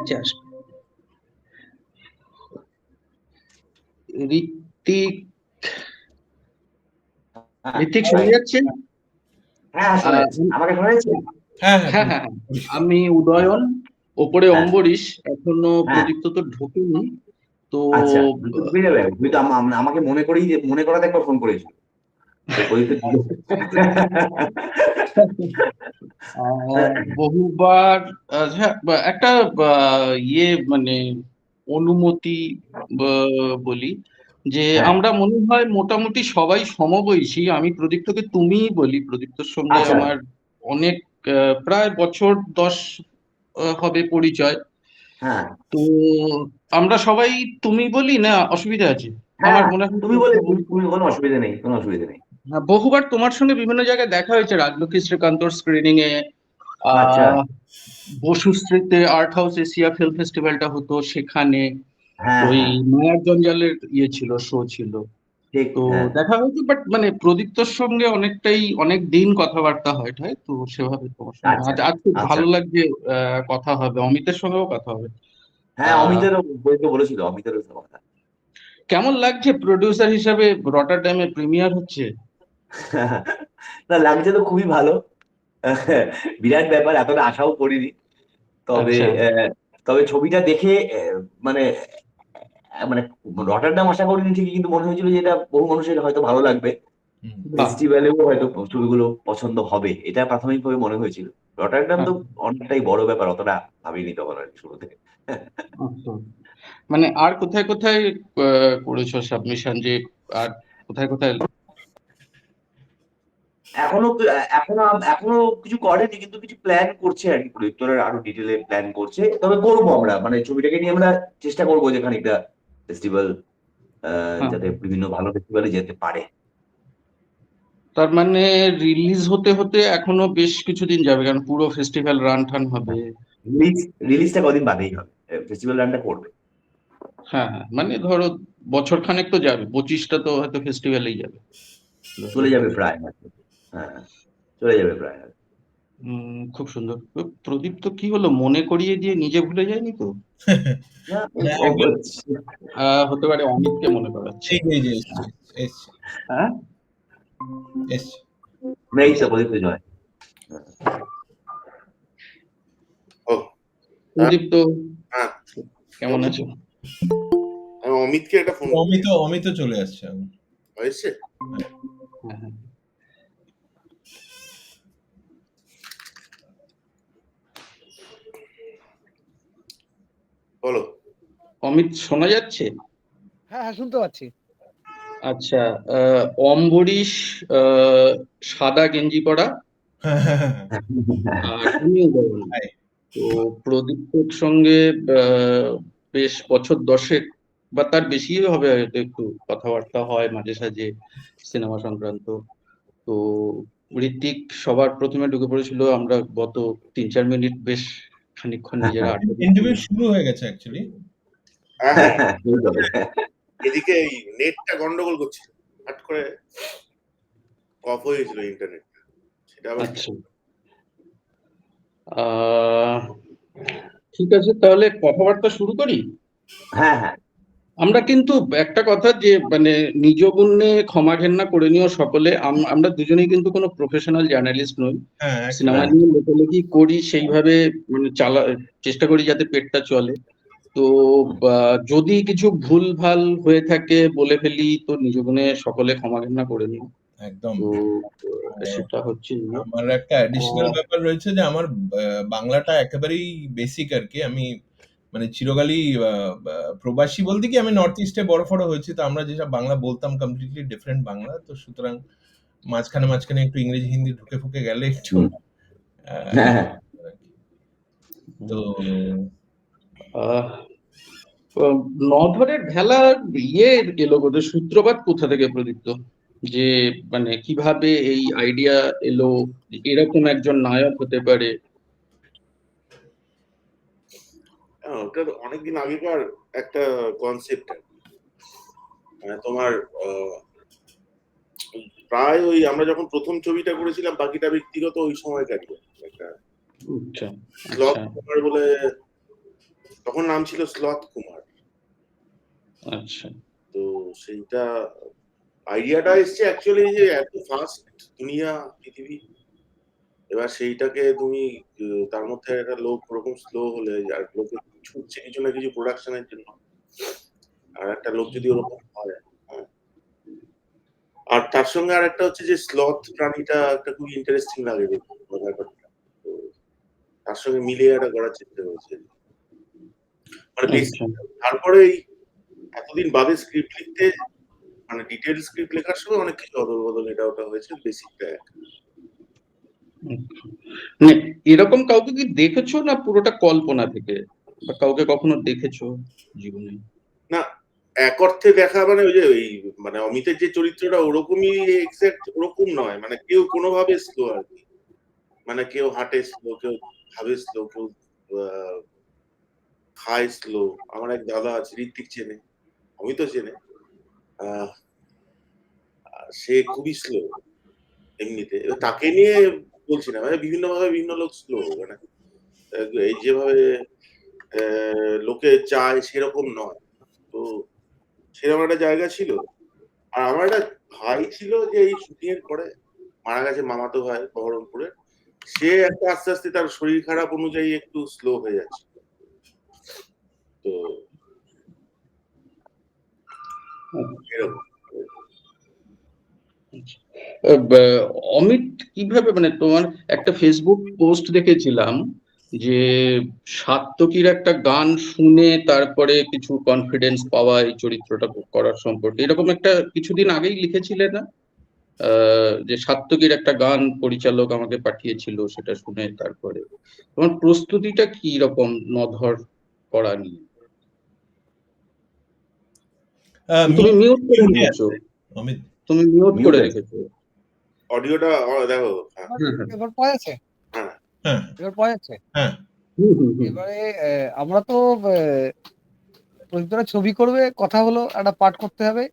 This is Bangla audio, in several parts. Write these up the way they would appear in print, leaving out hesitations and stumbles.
আসবে। ঋত্বিক, হ্যাঁ ঋত্বিক শোনা যাচ্ছে? হ্যাঁ শোনা যাচ্ছে, আমাকে শোনা যাচ্ছে? হ্যাঁ হ্যাঁ হ্যাঁ, আমি উদয়ন, ওপরে হ্যাঁ অম্বরীশ, এখনো হ্যাঁ প্রদীপ্ত তো ঢোকেনি তো। আচ্ছা, ঢুকে যাবে। তুমি তো আমাকে মনে করাতে একবার ফোন করেছিল যে প্রদীপ বহুবার হ্যাঁ, একটা মানে অনুমতি বলি যে হ্যাঁ আমরা মনে হয় মোটামুটি সবাই সমবয়সী। আমি প্রদীপ্তকে তুমিই বলি, প্রদীপ্তর সঙ্গে আচ্ছা আমার অনেক প্রায় বছর 10 হবে পরিচয়। হ্যাঁ তো আমরা সবাই তুমি বলি না, অসুবিধা আছে? হ্যাঁ আমার মনে হয় তুমি বলে তুমি কোনো অসুবিধা নেই, কোনো অসুবিধা নেই। বহুবার তোমার সঙ্গে বিভিন্ন জায়গায় দেখা হয়েছে, রাজলক্ষ্মী শ্রীকান্তর স্ক্রিনিং এ, আচ্ছা আহ বসুশ্রীতে আর্ট হাউস এশিয়া ফিল্ম ফেস্টিভ্যালটা হতো, সেখানে হ্যাঁ ওই হ্যাঁ মায়ার জঞ্জালের ছিল, শো ছিল। ঠিক তো হ্যাঁ দেখা হয়েছে, বাট মানে প্রদীপ্তর সঙ্গে অনেক দিন কথাবার্তা হয় ঠায়, তো সেভাবে তোমার সঙ্গে আচ্ছা আজ খুব আচ্ছা ভালো লাগছে। কথা হবে, অমিতের সঙ্গেও কথা হবে। হ্যাঁ আহ অমিতেরও বইতে বলেছিল, অমিতেরও কথা। কেমন লাগছে প্রডিউসার হিসাবে রটারড্যামে প্রিমিয়ার হচ্ছে? না লাগছে তো খুবই ভালো। বিরাট ব্যাপার, এতটা আশাও করিনি। তবে আচ্ছা। তবে ছবিটা দেখে মানে মানে রটারডাম আশা করিনি ঠিকই, কিন্তু মনে হয়েছিল যে এটা বহু মানুষের হয়তো ভালো লাগবে, বাহ। ফেস্টিভ্যালেও হয়তো ছবিগুলো পছন্দ হবে, এটা প্রাথমিকভাবে মনে হয়েছিল। রটারডাম তো অনেকটাই বড় ব্যাপার, অতটা ভাবিনি তখন আর কি শুরু থেকে। আচ্ছা, মানে আর কোথায় কোথায় করেছো সাবমিশন, যে আর কোথায় কোথায়? এখনো এখনো এখনো কিছু করেনি, কিন্তু কিছু প্ল্যান করছে আর কি, প্রডিউসার আরো ডিটেলে প্ল্যান করছে। তবে করবো আমরা, মানে ছবিটাকে নিয়ে আমরা চেষ্টা করবো যে খানিকটা ফেস্টিভ্যাল, হ্যাঁ, যাতে বিভিন্ন ভালো ফেস্টিভ্যালে যেতে পারে। তার মানে রিলিজ হতে হতে এখনো বেশ কিছুদিন যাবে, কারণ পুরো ফেস্টিভ্যাল রান টান হবে। রিলিজ রিলিজটা কদিন বাদেই হবে, ফেস্টিভ্যাল রানটা করবে। হ্যাঁ হ্যাঁ, মানে ধরো বছর খানেক তো যাবে, 25টা তো হয়তো ফেস্টিভ্যালেই যাবে। চলে যাবে প্রায়। হ্যাঁ চলে যাবে প্রায়। খুব সুন্দর। প্রদীপ তো কি হলো, মনে করিয়ে দিয়ে নিজে ভুলে যায়নি তো? না, হতে পারে অমিতকে মনে করাচ্ছে। হ্যাঁ, এই তো প্রদীপ্ত জয়। ও প্রদীপ তো হ্যাঁ, কেমন আছো? আমি অমিতকে একটা ফোন অমিত চলে আসছে এখন। হয়েছে। হ্যাঁ হ্যাঁ, বলো। অমিত শোনা যাচ্ছে? হ্যাঁ হ্যাঁ শুনতে পাচ্ছি। আচ্ছা, অম্বরীশ সাদা গেঞ্জি পরা, আর আমি উদয়ন। তো প্রদীপ্তর সঙ্গে আহ, বেশ বছর 10 বা তার বেশিই হবে হয়তো, একটু কথাবার্তা হয় মাঝে সাঝে সিনেমা সংক্রান্ত। তো ঋত্বিক সবার প্রথমে ঢুকে পড়েছিল, আমরা গত 3-4 মিনিট বেশ খানিকক্ষণ নিজেরা আড্ডা ইন্টারভিউ দিচ্ছিলাম। শুরু হয়ে গেছে অ্যাকচুয়ালি। হ্যাঁ হ্যাঁ, এদিকে এই নেটটা গন্ডগোল করছিল, হঠাৎ করে অফ হয়ে গেছিল ইন্টারনেট, সেটা আবার আচ্ছা, আহ ঠিক আছে, তাহলে কথাবার্তা শুরু করি। হ্যাঁ হ্যাঁ আমরা কিন্তু একটা কথা যে মানে নিজ গুণে ক্ষমা ঘেন্না করে নিও সকলে, আমরা দুজনেই কিন্তু কোনো প্রফেশনাল জার্নালিস্ট নই। হ্যাঁ সিনেমা হ্যাঁ নিয়ে লেখালেখি করি সেইভাবে, মানে চেষ্টা করি যাতে পেটটা চলে। তো যদি কিছু ভুল ভাল হয়ে থাকে বলে ফেলি, তো নিজ গুণে সকলে ক্ষমা ঘেন্না করে নিও। একদম। তো সেটা হচ্ছে ইয়ে। আমার একটা অ্যাডিশনাল আহ, ব্যাপার রয়েছে যে আমার বাংলাটা একেবারেই বেসিক আর কি। আমি মানে চিরকালই প্রবাসী বলতে কি আমি নর্থ ইস্টে বড় হয়েছি, তো আমরা যেসব বাংলা বলতাম কমপ্লিটলি ডিফারেন্ট বাংলা, তো সুতরাং মাঝখানে মাঝখানে একটু ইংরেজি হিন্দি ঢুকে ফুকে গেলে একটু হ্যাঁ হ্যাঁ তো আহ, নধরের ভেলার এলো বোধহয়, সূত্রপাত কোথা থেকে প্রদীপ্ত? যে মানে কিভাবে এই আইডিয়া এলো এরকম একজন নায়ক হতে পারে? ওটা তো অনেকদিন আগেকার একটা কনসেপ্ট। মানে তোমার প্রায় ওই আমরা যখন প্রথম ছবিটা করেছিলাম বাকিটা ব্যক্তিগত, ওই সময়কারই একটা আচ্ছা ব্লগ আচ্ছা। বলে তখন নাম ছিল স্লথ কুমার। আচ্ছা। তো সেইটা আইডিয়াটা এসছে অ্যাকচুয়ালি যে এত ফাস্ট দুনিয়া পৃথিবী, এবার সেইটাকে তুমি তার মধ্যে একটা লোক ওরকম স্লো হলে আর লোকে ছুটছে কিছু না কিছু প্রোডাকশনের জন্য, আর একটা লোক যদি ওরকম হয়, হ্যাঁ। আর তার সঙ্গে আর একটা হচ্ছে যে স্লথ প্রাণীটা একটা খুব ইন্টারেস্টিং লাগে দেখতে ব্যাপারটা। তো তার সঙ্গে মিলিয়ে একটা করার চেষ্টা করেছে মানে আচ্ছা। তারপরে এই এতদিন বাদে স্ক্রিপ্ট লিখতে মানে ডিটেল স্ক্রিপ্ট লেখার সময় অনেক কিছু অদল বদল এটা ওটা হয়েছে, বেসিকটা এক। মানে এরকম কাউকে কি দেখেছো না পুরোটা কল্পনা থেকে, বা কাউকে কখনো দেখেছো জীবনে? না, এক অর্থে দেখা মানে ওই যে ওই মানে অমিতের যে চরিত্রটা ওরকমই এক্সাক্ট ওরকম নয়, মানে কেউ কোনোভাবে স্লো আর কি, মানে কেউ হাঁটে স্লো, কেউ ভাবে স্লো, কেউ খায় স্লো। আমার এক দাদা আছে, ঋত্বিক চেনে, অমিতও চেনে, আহ, সে খুবই স্লো এমনিতে। এবার তাকে নিয়ে বলছি না, মানে বিভিন্ন ভাবে বিভিন্ন লোক স্লো, মানে এই যেভাবে লোকে চায় সেরকম নয়। তো সেরকম একটা জায়গা ছিল। আর আমার একটা ভাই ছিল যে এই শুটিং এর পরে মারা গেছে, মামাতো ভাই বহরমপুরে। সে একটা আস্তে আস্তে তার শরীর খারাপ অনুযায়ী একটু স্লো হয়ে যাচ্ছে। তো এরকম অমিত কিভাবে, মানে তোমার একটা ফেসবুক পোস্ট দেখেছিলাম যে সাত্তকীর একটা গান শুনে তারপরে কিছু কনফিডেন্স পাওয়া এই চরিত্রটা করার সম্পর্কে, এরকম একটা কিছুদিন আগেই লিখেছিলে না? যে সাত্তকীর একটা গান পরিচালক আমাকে পাঠিয়েছিল, সেটা শুনে তারপরে তোমার প্রস্তুতিটা কি রকম নধর করা নিয়ে? তুমি মিউট করে রেখেছো, অমিত তুমি মিউট Mute করে আছে। রেখেছো। অডিওটা দেখো। হ্যাঁ এবার পাওয়া যাচ্ছে? হ্যাঁ হ্যাঁ এবার পাওয়া যাচ্ছে? হ্যাঁ এবারে আমরা তো প্রদীপ্তরা ছবি করবে, কথা হলো একটা পাঠ করতে হবে,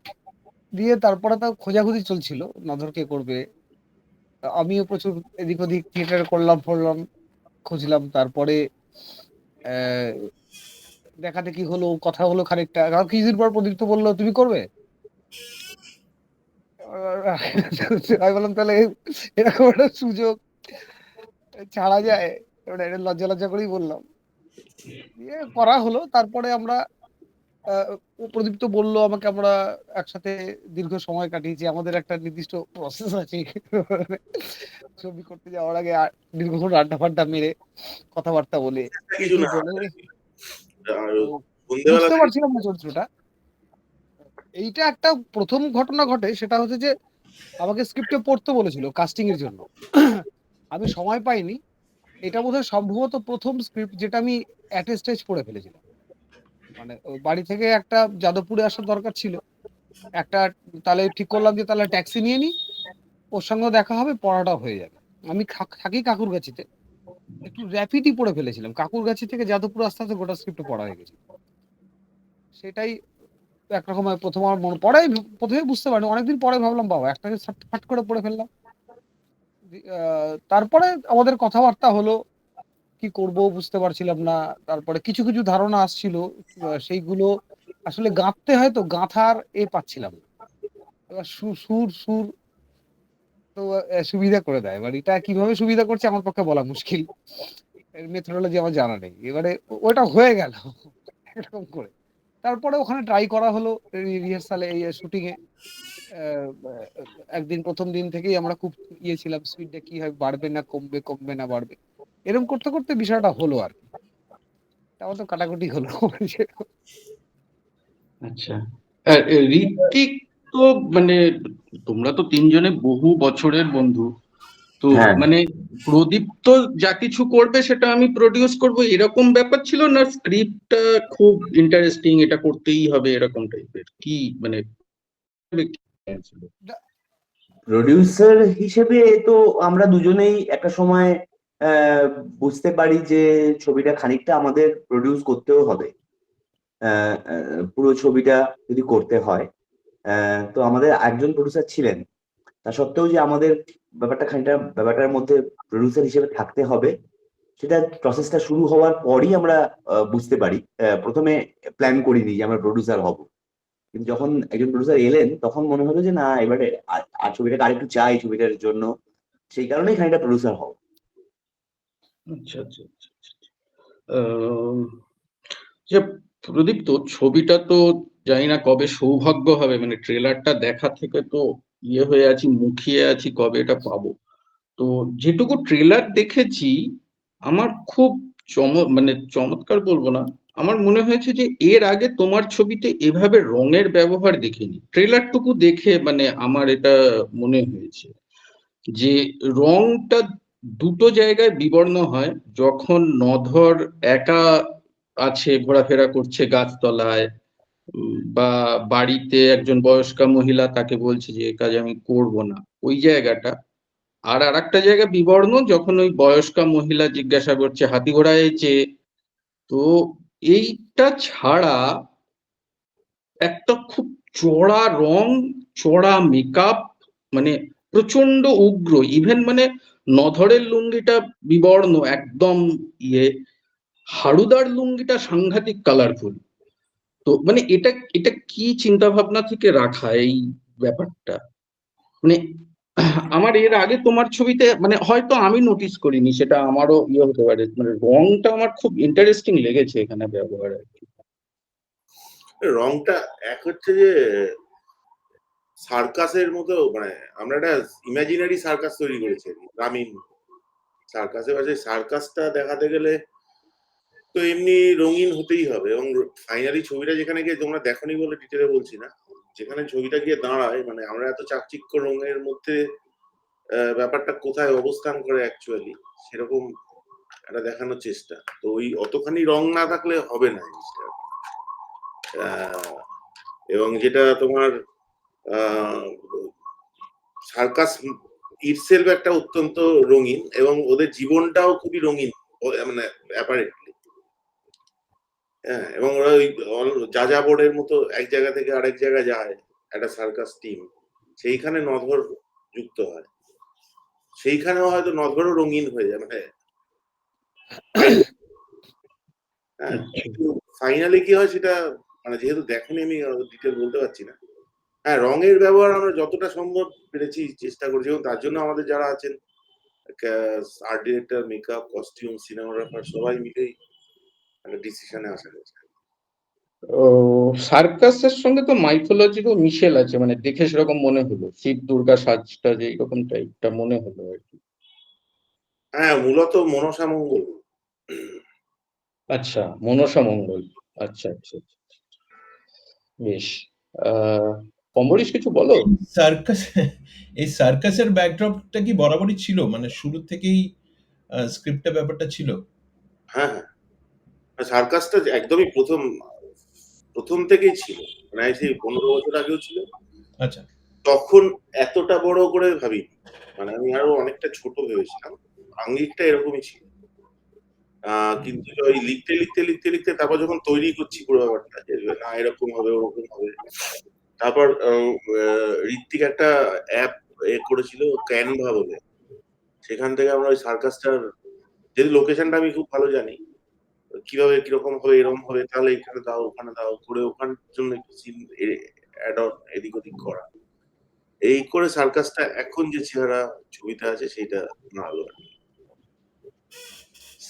দিয়ে তারপরে তো খোঁজাখুঁজি চলছিল নজর কে করবে। আমিও প্রচুর এদিক ওদিক থিয়েটার করলাম ফরলাম, খুঁজলাম, তারপরে আহ, দেখা দেখি হলো, কথা হলো খানিকটা, কারণ কিছুদিন পর প্রদীপ্ত বললো তুমি করবে। আমি বললাম তাহলে এরকম একটা সুযোগ ছাড়া যায়? এবার এটা লজ্জা লজ্জা করেই বললাম, দিয়ে করা হলো। তারপরে আমরা ও প্রদীপ্ত বললো আমাকে, আমরা একসাথে দীর্ঘ সময় কাটিয়েছি, আমাদের একটা নির্দিষ্ট প্রসেস আছে ছবি করতে যাওয়ার আগে দীর্ঘক্ষণ আড্ডা ফাড্ডা মেরে কথাবার্তা বলে কিছু কি না, বলে। আর তো সন্ধ্যেবেলা বুঝতে থেকে পারছিলাম না চরিত্রটা। এইটা একটা প্রথম ঘটনা ঘটে, সেটা হচ্ছে যে আমাকে স্ক্রিপ্টে পড়তে বলেছিল কাস্টিং এর জন্য, আমি সময় পাইনি। এটা বোধহয় সম্ভবত প্রথম স্ক্রিপ্ট যেটা আমি অ্যাট এ স্টেজ পড়ে ফেলেছিলাম। মানে ওই বাড়ি থেকে একটা যাদবপুরে আসার দরকার ছিল একটা, তাহলে ঠিক করলাম যে তাহলে ট্যাক্সি নিয়ে নিই, ওর সঙ্গে দেখা হবে, পড়াটা হয়ে যাবে। আমি থাকি কাকুরগাছিতে, একটু র্যাপিডই পড়ে ফেলেছিলাম, কাকুরগাছি থেকে যাদবপুর আস্তে আস্তে গোটা স্ক্রিপ্ট পড়া হয়ে গেছে। সেটাই একরকম প্রথম আমার মনে পড়ে, প্রথমে বুঝতে পারিনি, অনেকদিন পরে ভাবলাম বাবা একটাকে ফাট করে পড়ে ফেললাম। তারপরে আমাদের কথাবার্তা হলো, কি করব বুঝতে পারছিলাম না। তারপরে কিছু কিছু ধারণা আসছিল, সেইগুলো আসলে গাঁথতে হয়, তো গাঁথার পাচ্ছিলাম না। এবার সুর সুর তো সুবিধা করে দেয়, এবার এটা কিভাবে সুবিধা করছে আমার পক্ষে বলা মুশকিল, মেথোডোলজি আমার জানা নেই। এবারে ওটা হয়ে গেল এরকম করে। তারপরে ওখানে ট্রাই করা হলো রিহার্সালে, এই শুটিং এ একদিন প্রথম দিন থেকেই আমরা খুব ছিলাম, স্পিডটা কি হয়, বাড়বে না কমবে, কমবে না বাড়বে, এরকম করতে করতে বিষয়টা হলো আর কি। তাও তো কাটাকুটি হলো আচ্ছা। আর ঋত্বিক তো, মানে তোমরা তো তিনজনে বহু বছরের বন্ধু, তো হ্যাঁ, মানে প্রদীপ তো যা কিছু করবে সেটা আমি প্রডিউস করব এরকম ব্যাপার ছিল না? স্ক্রিপ্টটা খুব ইন্টারেস্টিং, এটা করতেই হবে এরকম টাইপের কি, মানে ছিল? প্রডিউসার হিসেবে তো আমরা দুজনেই একটা সময় আহ, বুঝতে পারি যে ছবিটা খানিকটা আমাদের প্রডিউস করতেও হবে। পুরো ছবিটা যদি করতে হয়, তো আমাদের একজন প্রডিউসার ছিলেন। তা সত্ত্বেও যে আমাদের ব্যাপারটার মধ্যে প্রডিউসার হিসেবে থাকতে হবে, সেটা প্রসেসটা শুরু হওয়ার পরই আমরা বুঝতে পারি। প্রথমে প্ল্যান করিনি যে আমরা প্রডিউসার হব, কিন্তু যখন একজন প্রডিউসার এলেন তখন মনে হলো যে না, এবারে আর ছবিটাকে আরেকটু চাই ছবিটার জন্য, সেই কারণেই খানিকটা প্রডিউসার হব। আচ্ছা আচ্ছা আচ্ছা আচ্ছা। আহ, যে প্রদীপ, তো ছবিটা তো জানি না কবে সৌভাগ্য হবে, মানে ট্রেলারটা দেখা থেকে তো ইয়ে হয়ে আছি, মুখিয়ে আছি কবে এটা পাবো। তো যেটুকু ট্রেলার দেখেছি আমার খুব মানে চমৎকার বলবো না, আমার মনে হয়েছে যে এর আগে তোমার ছবিতে এভাবে রঙের ব্যবহার দেখিনি। ট্রেলারটুকু দেখে মানে আমার এটা মনে হয়েছে যে রংটা দুটো জায়গায় বিবর্ণ হয়। যখন নধর একা আছে, ঘোরাফেরা করছে গাছতলায়, বা বাড়িতে একজন বয়স্কা মহিলা তাকে বলছে যে এ কাজ আমি করব না, ওই জায়গাটা। আর আরেকটা জায়গা বিবর্ণ যখন ওই বয়স্কা মহিলা জিজ্ঞাসা করছে হাতি ঘোড়ায় চেয়ে। তো এইটা ছাড়া একটা খুব চড়া রং, চড়া মেকআপ, মানে প্রচন্ড উগ্র। ইভেন মানে নধরের লুঙ্গিটা বিবর্ণ একদম ইয়ে, হাড়ুদার লুঙ্গিটা সাংঘাতিক কালারফুল। তো মানে এটা এটা কি চিন্তা ভাবনা থেকে রাখা এই ব্যাপারটা, মানে আমার এর আগে তোমার ছবিতে মানে হয়তো আমি নোটিস করিনি, সেটা আমারও ইয়ে হতে পারে, মানে রংটা আমার খুব ইন্টারেস্টিং লেগেছে এখানে ব্যবহার আর কি। রংটা এক হচ্ছে যে সার্কাসের মতো, মানে আমরা একটা ইমাজিনারি সার্কাস তৈরি করেছি আর কি, গ্রামীণ সার্কাসের পাশে সার্কাসটা দেখাতে গেলে তো এমনি রঙিন হতেই হবে। এবং ফাইনালি ছবিটা যেখানে গিয়ে, তোমরা দেখোনি বলে ডিটেলে বলছি না, যেখানে ছবিটা গিয়ে দাঁড়ায়, মানে আমরা এত চাকচিক্য রঙের মধ্যে ব্যাপারটা কোথায় অবস্থান করে অ্যাকচুয়ালি সেরকম একটা দেখানোর চেষ্টা। তো ওই অতখানি রং না থাকলে হবে না জিনিসটা। এবং যেটা তোমার সার্কাস ইটসেলফ একটা অত্যন্ত রঙিন, এবং ওদের জীবনটাও খুবই রঙিন, মানে অ্যাপারেন্টলি। হ্যাঁ, এবং ওরা ওই যাযাবরের মতো এক জায়গা থেকে আরেক জায়গায় যায় একটা সার্কাস টিম, সেইখানে নধর যুক্ত হয়, সেইখানেও হয়তো নধরও রঙিন হয়ে যায়, মানে হ্যাঁ। কিন্তু ফাইনালি কি হয় সেটা, মানে যেহেতু দেখোনি আমি ডিটেল বলতে পারছি না। হ্যাঁ, রঙের ব্যবহার আমরা যতটা সম্ভব পেরেছি চেষ্টা করছি, এবং তার জন্য আমাদের যারা আছেন art director, makeup, costume, cinematographer সবাই মিলেই একটা ডিসিশনে আসা গেছে। ও, সার্কাসের সঙ্গে তো মাইথোলজিরও মিশেল আছে, মানে দেখে সেরকম মনে হলো, শিব দুর্গা সাজটা যে এরকম টাইপটা মনে হলো আর কি। হ্যাঁ, মূলত মনসা মঙ্গল। আচ্ছা, মনসা মঙ্গল। আচ্ছা আচ্ছা আচ্ছা, বেশ। অম্বরীশ কিছু বলো। সার্কাস এই সার্কাসের ব্যাকড্রপটা কি বরাবরই ছিল, মানে শুরু থেকেই স্ক্রিপ্টে ব্যাপারটা ছিল? হ্যাঁ হ্যাঁ, সার্কাসটা একদমই প্রথম থেকেই ছিল, মানে সেই 15 বছর আগেও ছিল। আচ্ছা। তখন এতটা বড় করে ভাবিনি, মানে আমি আরো অনেকটা ছোট ভেবেছিলাম, আঙ্গিকটা এরকমই ছিল। কিন্তু ওই লিখতে তারপর যখন তৈরি করছি পুরো ব্যাপারটা, যে না এরকম হবে ওরকম হবে, তারপর ঋত্বিক একটা অ্যাপ করেছিল ক্যানভা বলে, সেখান থেকে আমরা ওই সার্কাসটার, যেহেতু লোকেশনটা আমি খুব ভালো জানি, কিভাবে কিরকম হবে, এরকম হবে, তাহলে এখানে দাও ওখানে দাও করে, ওখানের জন্য একটু সিন অ্যাড অন এদিক ওদিক করা, এই করে সার্কাসটা এখন যে চেহারা ছবিটা আছে সেইটা দাঁড়ালো আর কি।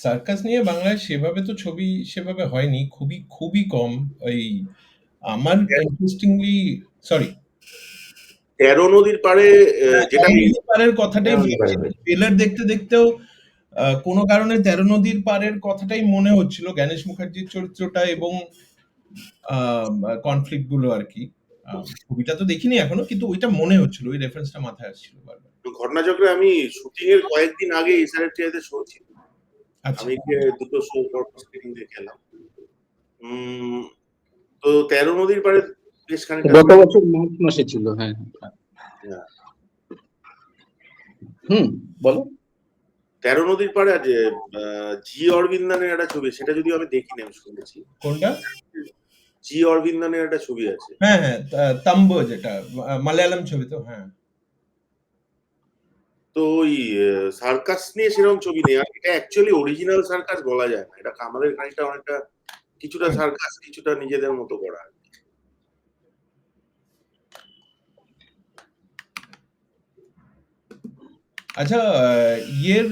সার্কাস নিয়ে বাংলায় সেভাবে তো ছবি সেভাবে হয়নি, খুবই খুবই কম। ওই আমার ইন্টারেস্টিংলি, সরি, 13 নদীর পাড়ে যেটা নদীর পাড়ের কথাটাই তেরো মনে নদীর পাড়ে হচ্ছে, হয়েছে। ট্রেলার দেখতে দেখতেও কোনো কারণে 13 নদীর পাড়ের কথাটাই মনে হচ্ছিল, গণেশ মুখার্জির চরিত্রটা এবং কনফ্লিক্ট গুলো আর কি। ছবিটা তো দেখিনি এখনো, কিন্তু ওইটা মনে হচ্ছিল, ওই রেফারেন্সটা মাথায় আসছিল বারবার। ঘটনাচক্রে আমি শুটিং এর কয়েকদিন আগে এসআরটিআইতে শো ছিল, আচ্ছা। আমি গিয়ে দুটো শো স্ক্রিনিং দেখলাম। তো 13 নদীর পাড়ে বেশ খানিকটা গত বছর মার্চ মাসে ছিল, হ্যাঁ। হ্যাঁ, বলো। 13 নদীর পাড়ে আছে জি অরবিন্দানের একটা ছবি, সেটা যদিও আমি দেখিনি, আমি শুনেছি। কোনটা? জি অরবিন্দানের একটা ছবি আছে। হ্যাঁ হ্যাঁ, তাম্ব, যেটা মালায়ালাম ছবি তো, হ্যাঁ। তো ওই সার্কাস নিয়ে সেরকম ছবি নেই, আর এটা অ্যাকচুয়ালি অরিজিনাল সার্কাস বলা যায় না, এটা কামালের খানিকটা অনেকটা কিছুটা সার্কাস কিছুটা নিজেদের মতো করা। আচ্ছা, ইয়ের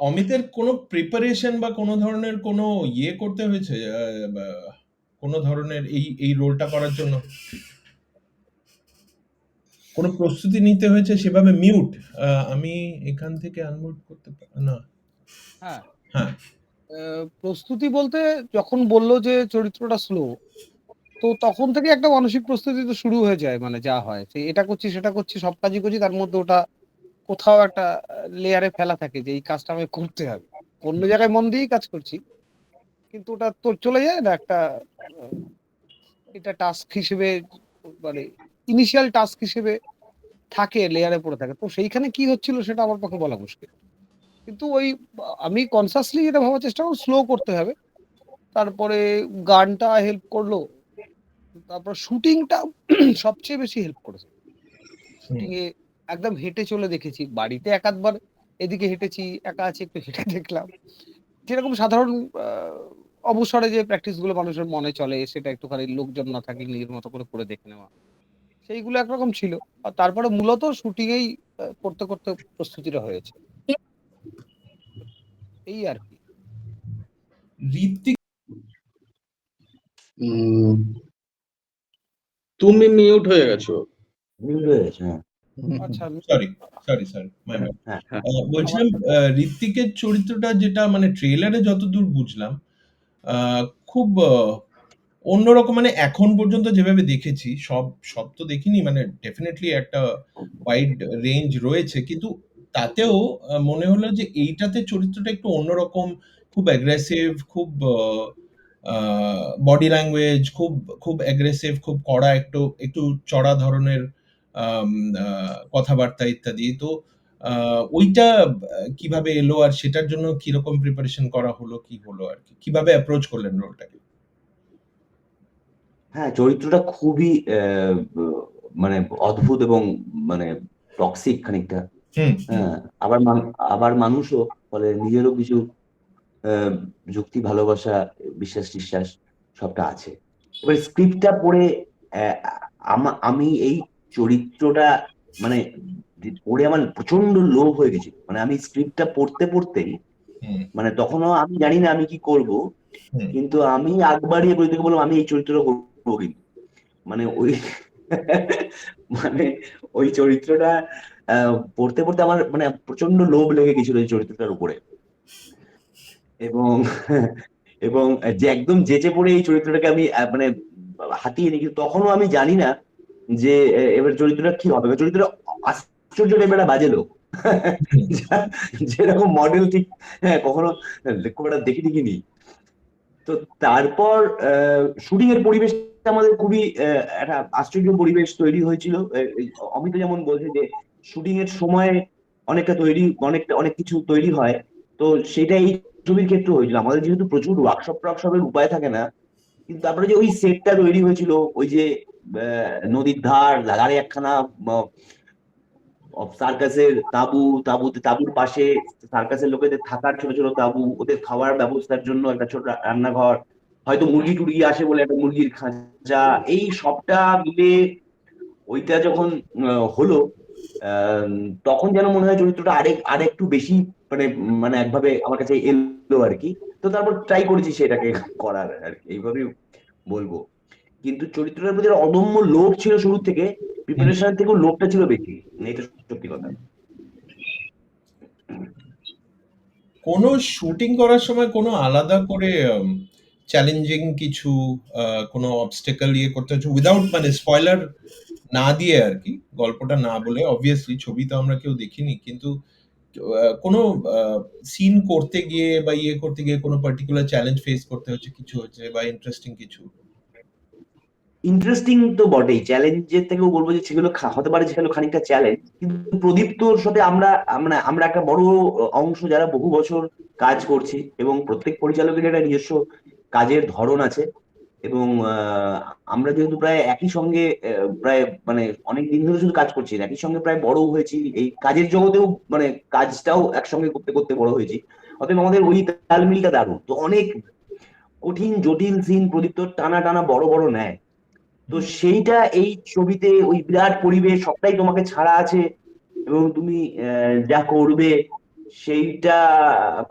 অমিতের কোনো প্রিপারেশন বা কোনো ধরনের কোনো ইয়ে করতে হয়েছে কোনো ধরনের এই রোলটা করার জন্য কোনো প্রস্তুতি নিতে হয়েছে সেভাবে? মিউট, আমি এখান থেকে আনমিউট করতে পারি না। হ্যাঁ, হ্যাঁ, প্রস্তুতি বলতে যখন বললো যে চরিত্রটা স্লো, তো তখন থেকে একটা মানসিক প্রস্তুতি তো শুরু হয়ে যায়, মানে যা হয় সে এটা করছি সেটা করছি সব কাজই করছি, তার মধ্যে ওটা কোথাও একটা লেয়ারে ফেলা থাকে যে এই কাজটা আমাকে করতে হবে, অন্য জায়গায় মন দিয়েই কাজ করছি, কিন্তু ওটা তো চলে যায় না একটা এটা টাস্ক হিসেবে, মানে ইনিশিয়াল টাস্ক হিসেবে থাকে, লেয়ারে পড়ে থাকে। তো সেইখানে কি হচ্ছিল সেটা আমার পক্ষে বলা মুশকিল, কিন্তু ওই আমি কনসাসলি যেটা ভাবার চেষ্টা করব স্লো করতে হবে, তারপরে গানটা হেল্প করলো, তারপর শুটিংটা সবচেয়ে বেশি হেল্প করেছে। শুটিং এ একদম হেঁটে চলে দেখেছি, বাড়িতে এক আধবার এদিকে হেঁটেছি, একা আছি একটু হেঁটে দেখলাম, যেরকম সাধারণ অবসরে যে প্র্যাকটিস গুলো মানুষের মনে চলে সেটা একটুখানি লোকজন না থাকলে নিজের মতো করে দেখে নেওয়া, সেইগুলো একরকম ছিল। আর তারপরে মূলত শুটিং এই করতে করতে প্রস্তুতিটা হয়েছে, এই আর কি। ঋত্বিক, তুমি মিউট হয়ে গেছো। মিউট হয়ে গেছে, হ্যাঁ। আচ্ছা, সরি মাই ব্যাড। হ্যাঁ, বলছিলাম ঋত্বিকের চরিত্রটা যেটা মানে ট্রেলারে যতদূর বুঝলাম খুব অন্যরকম, মানে এখন পর্যন্ত যেভাবে দেখেছি, সব তো দেখিনি, মানে ডেফিনেটলি একটা ওয়াইড রেঞ্জ রয়েছে, কিন্তু তাতেও মনে হলো যে এইটাতে চরিত্রটা একটু অন্যরকম, খুব অ্যাগ্রেসিভ, খুব বডি ল্যাঙ্গুয়েজ খুব খুব অ্যাগ্রেসিভ, খুব কড়া, একটু একটু চড়া ধরনের কথাবার্তা ইত্যাদি। তো ওইটা কিভাবে এলো, আর সেটার জন্য কিরকম প্রিপারেশন করা হলো, কি হলো আর কি, কিভাবে অ্যাপ্রোচ করলেন রোলটাকে? হ্যাঁ, চরিত্রটা খুবই মানে অদ্ভুত এবং মানে টক্সিক খানিকটা। হ্যাঁ, আবার মানুষও, ফলে নিজেরও কিছু আহ, যুক্তি, ভালোবাসা, বিশ্বাস টিশ্বাস সবটা আছে। এবার স্ক্রিপ্টটা পড়ে আহ, আমি এই চরিত্রটা মানে পড়ে আমার প্রচন্ড লোভ হয়ে গেছিল। মানে আমি স্ক্রিপ্টটা পড়তে পড়তেই, মানে তখনও আমি জানি না আমি কি করব, কিন্তু আমি আগ বাড়িয়ে বই থেকে বললাম আমি এই চরিত্রটা করবো। কিন্তু মানে ওই মানে ওই চরিত্রটা পড়তে পড়তে আমার মানে প্রচন্ড লোভ লেগে গেছিল এই চরিত্রটার উপরে, এবং এবং যে একদম যেচে পড়ে এই চরিত্রটাকে আমি মানে হাতিয়ে নিই। কিন্তু তখনও আমি জানি না যে এবার চরিত্রটা কি হবে। চরিত্রটা আশ্চর্য টাইপের একটা বাজে লোক, যেরকম মডেল ঠিক হ্যাঁ কখনো খুব একটা দেখিনি। তো তারপর শুটিং এর পরিবেশটা আমাদের খুবই একটা আশ্চর্য পরিবেশ তৈরি হয়েছিল। অমিত যেমন বলছে যে শুটিং এর সময় অনেক কিছু তৈরি হয়, তো সেটা এই ছবির ক্ষেত্রে হয়েছিল। আমাদের যেহেতু প্রচুর ওয়ার্কশপের উপায় থাকে না, কিন্তু তারপরে যে ওই সেটটা তৈরি হয়েছিল, ওই যে নদীর ধারে একখানা সার্কাসের তাঁবুর পাশে সার্কাসের লোকেদের থাকার ছোট ছোট তাঁবু, ওদের খাওয়ার ব্যবস্থার জন্য একটা ছোট রান্নাঘর, হয়তো মুরগি টুরগি আসে বলে একটা মুরগির খাঁচা, এই সবটা মিলে ওইটা যখন হলো, আহ, তখন যেন মনে হয় চরিত্রটা আরেকটু বেশি মানে মানে একভাবে আমার কাছে এলো আর কি। তো তারপর ট্রাই করেছি সেটাকে করার আর কি, এইভাবেই বলবো। কিন্তু চরিত্রটার প্রতি একটা অদম্য লোভ ছিল শুরু থেকে, প্রিপারেশনের থেকেও লোভটা ছিল বেশি, মানে এটা সত্যি কথা। কোনো শুটিং করার সময় কোনো আলাদা করে চ্যালেঞ্জিং কিছু কোনো অবস্টেকল ইয়ে করতে হচ্ছে উইদাউট, মানে স্পয়লার না দিয়ে আর কি, গল্পটা না বলে, অবভিয়াসলি ছবি তো আমরা কেউ দেখিনি, কিন্তু কোনো সিন করতে গিয়ে বা ইয়ে করতে গিয়ে কোনো পার্টিকুলার চ্যালেঞ্জ ফেস করতে হচ্ছে, কিছু হচ্ছে বা ইন্টারেস্টিং কিছু? ইন্টারেস্টিং তো বটেই, চ্যালেঞ্জের থেকেও বলবো যে সেগুলো হতে পারে সেগুলো খানিকটা চ্যালেঞ্জ। কিন্তু প্রদীপ্তর সাথে আমরা একটা বড় অংশ যারা বহু বছর কাজ করছি, এবং প্রত্যেক পরিচালকের একটা নিজস্ব কাজের ধরন আছে। এবং আমরা যেহেতু প্রায় একই সঙ্গে প্রায় মানে অনেক দিন ধরে শুধু কাজ করছি না, একই সঙ্গে প্রায় বড় হয়েছি এই কাজের জগতেও, মানে কাজটাও একসঙ্গে করতে করতে বড় হয়েছি। অতএব আমাদের ওই তালমিলটা দারুণ। তো অনেক কঠিন জটিল সিন প্রদীপ্ত টানা টানা বড় বড় নেয়, তো সেইটা এই ছবিতে ওই বিরাট পরিবেশ সবটাই তোমাকে ছাড়া আছে, এবং তুমি যা করবে সেইটা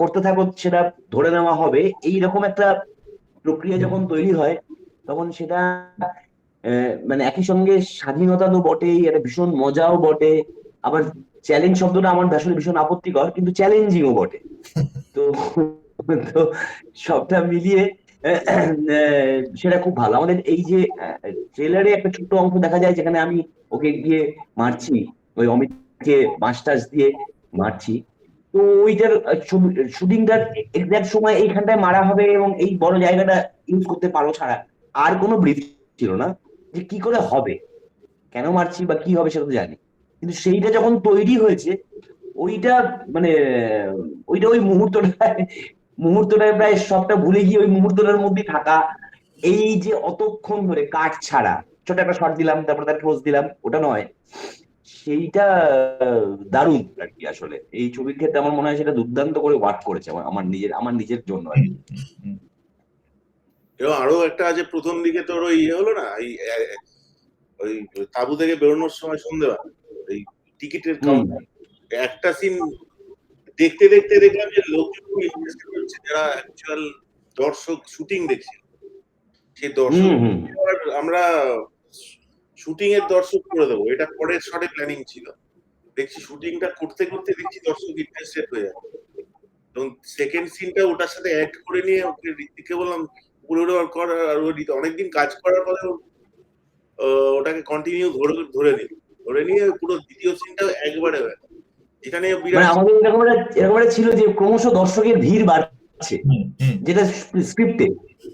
করতে থাকো, সেটা ধরে নেওয়া হবে, এইরকম একটা প্রক্রিয়া যখন তৈরি হয় তখন সেটা মানে একই সঙ্গে স্বাধীনতা তো বটেই, একটা ভীষণ মজাও বটে, আবার চ্যালেঞ্জ শব্দটা আমার আসলে ভীষণ আপত্তিকর, কিন্তু চ্যালেঞ্জিংও বটে। তো তো সবটা মিলিয়ে সেটা খুব ভালো। আমাদের এই যে ট্রেলারে একটা ছোট্ট অংশ দেখা যায় যেখানে আমি ওকে গিয়ে মারছি, ওই অমিতকে বাঁশ টাস দিয়ে মারছি, তো ওইটার শুটিংটার এক্সাক্ট সময় এইখানটায় মারা হবে এবং এই বড় জায়গাটা ইউজ করতে পারো ছাড়া আর কোনো ব্রিফ ছিল না যে কি করে হবে, কেন মারছি বা কি হবে সেটা তো জানি, কিন্তু সেইটা যখন তৈরি হয়েছে ওইটা মানে ওইটা ওই মুহূর্তটায় প্রায় সবটা ভুলে গিয়ে ওই মুহূর্তটার মধ্যে থাকা, এই যে অতক্ষণ ধরে কাট ছাড়া ছোট একটা শট দিলাম তারপর তার ক্লোজ দিলাম, ওটা নয়, সেইটা দারুণ আর কি। আসলে এই ছবির ক্ষেত্রে আমার মনে হয় সেটা দুর্দান্ত করে ওয়ার্ক করেছে আমার নিজের জন্য আর কি। এবং আরো একটা আছে, প্রথম দিকে তোর ওই ইয়ে হলো না, ওই তাঁবু থেকে বেরোনোর সময় সন্ধ্যেবেলা এই টিকিটের কাউন্টার একটা সিন দেখতে দেখতে দেখলাম যে লোকজন খুব ইন্টারেস্টেড হচ্ছে, যারা অ্যাকচুয়াল দর্শক শুটিং দেখছে, সেই দর্শক আমরা শুটিং এর দর্শক করে দেবো, এটা পরের শটে প্ল্যানিং ছিল। দেখছি শুটিংটা করতে করতে দেখছি দর্শক ইন্টারেস্টেড হয়ে যাবে, এবং সেকেন্ড সিনটা ওটার সাথে অ্যাড করে নিয়ে ওকে ঋত্বিককে বললাম পুরো কর, আর অনেকদিন কাজ করার পরে ওটাকে কন্টিনিউ ধরে নিয়ে পুরো দ্বিতীয় সিনটা একবারে হয়ে গেল, যেখানে মানে আমাদের এরকম একটা ছিল যে ক্রমশ দর্শকের ভিড় বাড়ছে, যেটা স্ক্রিপ্টে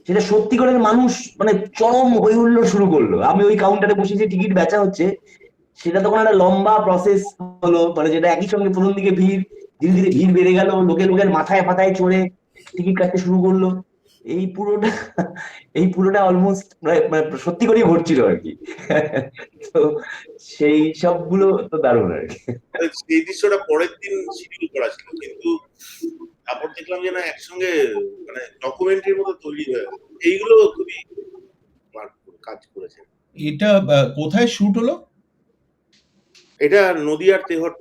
সেটা সত্যি করে মানুষ মানে চরম হই হুল্লোড় শুরু করলো। আমি ওই কাউন্টারে বসে যে টিকিট বেচা হচ্ছে সেটা তখন একটা লম্বা প্রসেস হলো, মানে যেটা একই সঙ্গে প্রথম দিকে ভিড়, ধীরে ধীরে ভিড় বেড়ে গেল, লোকের মাথায় ফাথায় চড়ে টিকিট কাটতে শুরু করলো, এই পুরোটা অলমোস্ট মানে সত্যি করেই ঘটছিল আর কি। তো সেই সবগুলো তো দারুণ আর কি। সেই দৃশ্যটা পরের দিন শিডিউল করা ছিল, কিন্তু তারপর দেখলাম যে না, একসঙ্গে মানে ডকুমেন্টারির মতো তৈরি হয়ে গেল। এইগুলো খুবই কাজ করেছে। এটা কোথায় শুট হলো? এটা নদিয়ার তেহট্ট,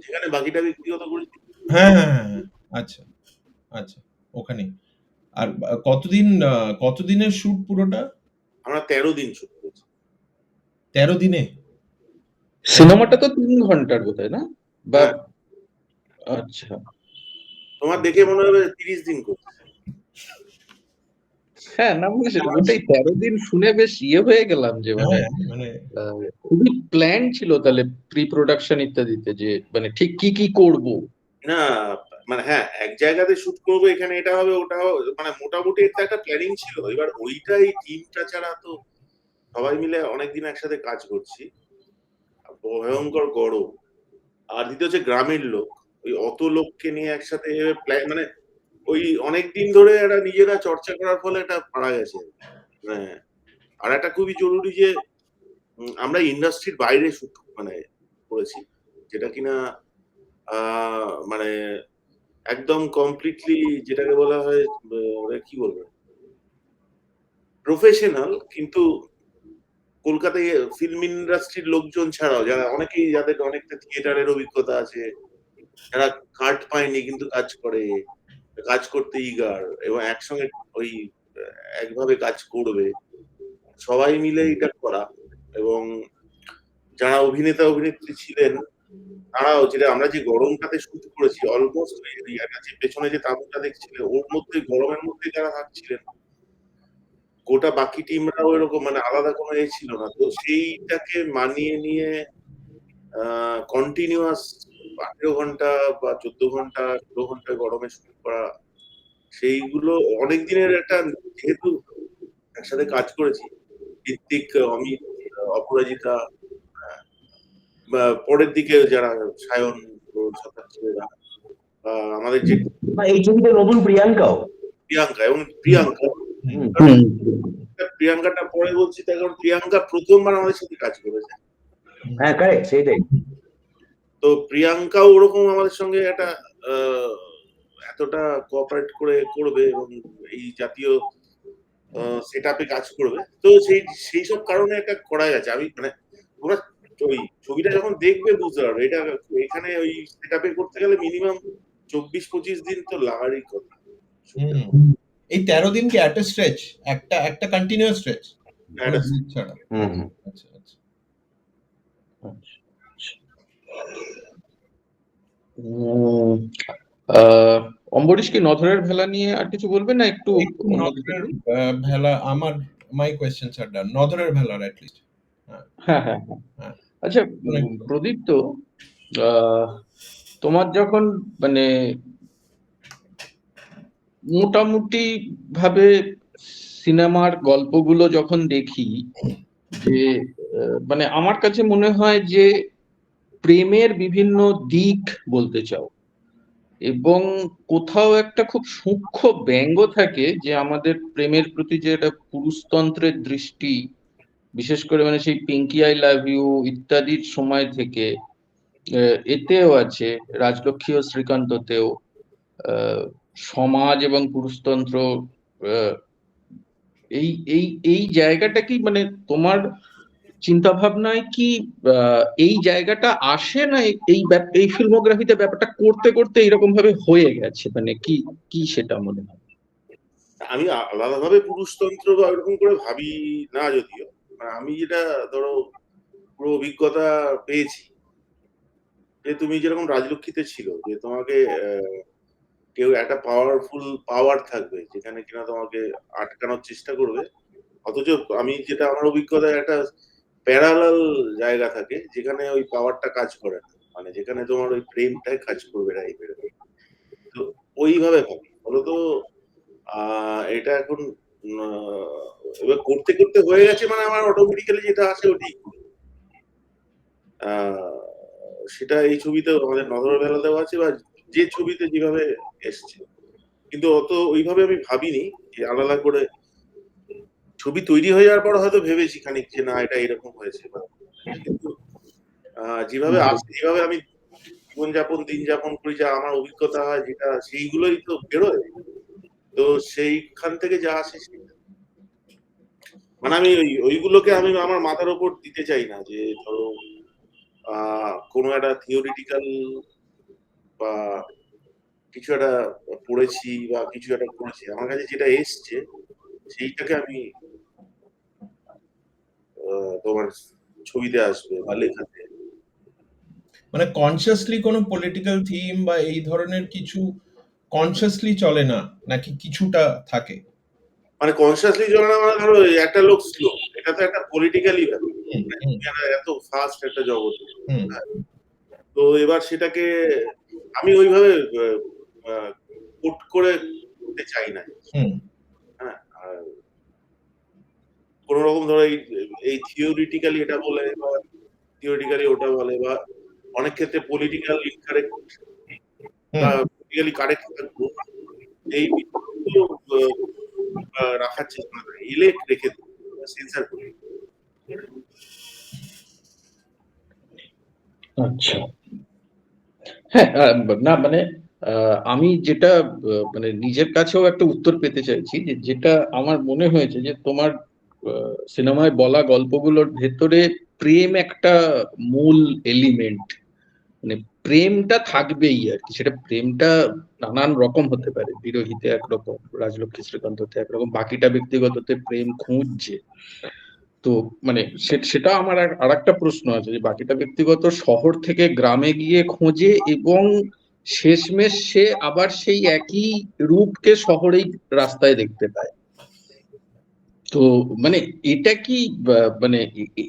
যেখানে বাকিটা ব্যক্তিগত করেছি। হ্যাঁ, আচ্ছা আচ্ছা, ওখানে। আর কতদিনের শুট পুরোটা? আমরা 13 দিন শুট করেছি। 13 দিনে? সিনেমাটা তো 3 ঘন্টার বোধহয় না? বা আচ্ছা, তোমার দেখে মনে হবে 30 দিন করছে। হ্যাঁ, না মানে ওটাই 13 দিন শুনে বেশ হয়ে গেলাম যে মানে খুবই প্ল্যান ছিল তাহলে প্রি প্রোডাকশন ইত্যাদিতে, যে মানে ঠিক কি করব না মানে হ্যাঁ, এক জায়গাতে শুট করবো, এখানে এটা হবে ওটা হবে, মানে মোটামুটি একটা প্ল্যানিং ছিল। এবার ওইটাই টিমটা ছাড়া তো সবাই মিলে অনেকদিন একসাথে কাজ করছি, ভয়ঙ্কর গরম, আর দ্বিতীয় হচ্ছে গ্রামের লোক, ওই অত লোককে নিয়ে একসাথে মানে ওই অনেকদিন ধরে এরা নিজেরা চর্চা করার ফলে এটা পারা গেছে। হ্যাঁ, আর একটা খুবই জরুরি যে আমরা ইন্ডাস্ট্রির বাইরে শুট মানে করেছি, যেটা কিনা মানে একদম কমপ্লিটলি যেটাকে বলা হয় কি বলবো প্রফেশনাল, কিন্তু কলকাতায় ফিল্ম ইন্ডাস্ট্রির লোকজন ছাড়াও যারা যাদের অনেকটা থিয়েটারের অভিজ্ঞতা আছে, যারা কার্ড পায়নি কিন্তু কাজ করতে ইগার, এবং একসঙ্গে ওই একভাবে কাজ করবে, সবাই মিলে এটা করা। এবং যারা অভিনেতা অভিনেত্রী ছিলেন তারাও, যেটা আমরা যে গরমটাতে শুট করেছি অলমোস্ট যে পেছনে যে তাঁবুটা দেখছিলেন ওর মধ্যে গরমের মধ্যে যারা থাকছিলেন, গোটা বাকি টিমরাও এরকম মানে আলাদা কোনো ছিল না, তো সেইটাকে মানিয়ে নিয়ে কন্টিনিউয়াস 18 ঘন্টা বা 14 ঘন্টা 16 ঘন্টা গরমে শুট করা, সেইগুলো অনেক দিনের একটা, যেহেতু একসাথে কাজ করেছি ঋত্বিক, অমিত, অপরাজিতা, পরের দিকে যারা সায়ন, আমাদের যে এই ছবিতে নতুন প্রিয়াঙ্কা, এবং প্রিয়াঙ্কা হুম। হুম, প্রিয়াঙ্কাটা পরে বলছি তার কারণ প্রিয়াঙ্কা প্রথমবার আমাদের সাথে কাজ করেছে। হ্যাঁ কারেক্ট, সেইটাই। তো প্রিয়াঙ্কাও ওরকম আমাদের সঙ্গে একটা এতটা কোঅপারেট করে করবে এবং এই জাতীয় সেট আপে কাজ করবে, তো সেই সব কারণে একটা করা গেছে। আমি মানে ওরা ওই ছবিটা যখন দেখবে বুঝতে পারবে এটা এখানে ওই সেট আপে করতে গেলে মিনিমাম 24-25 দিন তো লাগারই কথা। হুম। এই 13 দিন কি একটা স্ট্রেচ, একটা কন্টিনিউয়াস স্ট্রেচ একটা ছাড়া? হুম হুম। আচ্ছা আচ্ছা। উম, অম্বরীশ কি নধরের ভেলা নিয়ে আর কিছু বলবে না একটু একটু অন্য নজরের কিছু? ভেলা, আমার মাই কোয়েশ্চেনস আর ডান। নজরের ভেলার অ্যাট লিস্ট। হ্যাঁ হ্যাঁ হ্যাঁ হ্যাঁ। হ্যাঁ। আচ্ছা অনেক প্রদীপ, তো তোমার যখন মানে মোটামুটি ভাবে সিনেমার গল্পগুলো যখন দেখি, যে মানে আমার কাছে মনে হয় যে প্রেমের বিভিন্ন দিক বলতে চাও, এবং কোথাও একটা খুব সূক্ষ্ম ব্যঙ্গ থাকে যে আমাদের প্রেমের প্রতি যে একটা পুরুষতন্ত্রের দৃষ্টি, বিশেষ করে মানে সেই পিঙ্কি আই লাভ ইউ ইত্যাদির সময় থেকে এতেও আছে, রাজলক্ষ্মী ও শ্রীকান্ততেও সমাজ এবং পুরুষতন্ত্র, আহ, এই এই এই জায়গাটা কি মানে তোমার চিন্তা ভাবনায় কি এই জায়গাটা আসে, না এই ফিল্মোগ্রাফিতে ব্যাপারটা করতে করতে এরকম ভাবে হয়ে গেছে, মানে কি কি সেটা মনে হয়? আমি আলাদাভাবে পুরুষতন্ত্র বা এরকম করে ভাবি না, যদিও মানে আমি যেটা ধরো পুরো অভিজ্ঞতা পেয়েছি, যে তুমি যেরকম রাজলক্ষ্মীতে ছিল যে তোমাকে কেউ একটা পাওয়ারফুল পাওয়ার থাকবে যেখানে কিনা তোমাকে আটকানোর চেষ্টা করবে, অথচ আমি যেটা আমার অভিজ্ঞতায় একটা প্যারালাল জায়গা থাকে যেখানে ওই পাওয়ারটা কাজ করে না, মানে যেখানে তোমার ওই প্রেমটাই কাজ করবে টাইপের। তো ওইভাবে ভাবি ফলত এটা এখন এবার করতে করতে হয়ে গেছে, মানে আমার অটোমেটিক্যালি যেটা আসে ওটাই করি। সেটা এই ছবিতে আমাদের নজর বেলাতেও আছে বা যে ছবিতে যেভাবে এসছে, কিন্তু অত ওইভাবে আমি ভাবিনি যে আলাদা করে। ছবি তৈরি হয়ে যাওয়ার পর হয়তো ভেবেছি খানিক যে না এটা এরকম হয়েছে, কিন্তু যেভাবে আসে যেভাবে আমি জীবনযাপন দিন যাপন করি, যা আমার অভিজ্ঞতা হয় যেটা সেইগুলোই তো বেরোয়। তো সেইখান থেকে যা আসে মানে আমি ওইগুলোকে আমি আমার মাথার উপর দিতে চাই না, যে ধরো কোনো একটা থিওরিটিক্যাল বা কিছু একটা পড়েছি বা কিছু একটা করেছি, আমার কাছে যেটা এসছে সেইটাকে আমি তোমার ছবিতে আসবে বা লেখাতে। মানে কনসিয়াসলি কোনো পলিটিক্যাল থিম বা এই ধরনের কিছু কনসিয়াসলি চলে না, নাকি কিছুটা থাকে? মানে কনসিয়াসলি চলে না, মানে ধরো একটা লোক স্লো, এটা তো একটা পলিটিক্যালি ব্যাপার, এত ফাস্ট একটা জগৎ। তো এবার সেটাকে আমি ওইভাবে কোট করে করতে চাই না। হ্যাঁ, আর কোন রকম ধরো এই থিওরিটিক্যালি এটা বলে বা থিওরিটিক্যালি ওটা বলে, বা অনেক ক্ষেত্রে পলিটিক্যাল ইনকারেক্ট বা পলিটিক্যালি কারেক্ট থাকবো, এই বিষয়গুলো রাখার চেষ্টা করে ইলেক্ট রেখে দেবো, সেন্সার করে। আচ্ছা, হ্যাঁ, না মানে আমি যেটা মানে নিজের কাছেও একটা উত্তর পেতে চাইছি, যে যেটা আমার মনে হয়েছে যে তোমার সিনেমায় বলা গল্পগুলোর ভেতরে প্রেম একটা মূল এলিমেন্ট, মানে প্রেমটা থাকবেই আর কি। সেটা প্রেমটা নানান রকম হতে পারে, বিরহিতে একরকম, রাজলক্ষ্মী শ্রীকান্ততে একরকম, বাকিটা ব্যক্তিগততে প্রেম খুঁজছে। তো মানে সেটা আমার আর একটা প্রশ্ন আছে, যে বাকিটা ব্যক্তিগত শহর থেকে গ্রামে গিয়ে খোঁজে, এবং শেষমেশ সে আবার সেই একই রূপকে শহরেই রাস্তায় দেখতে পায়। তো মানে এটা কি মানে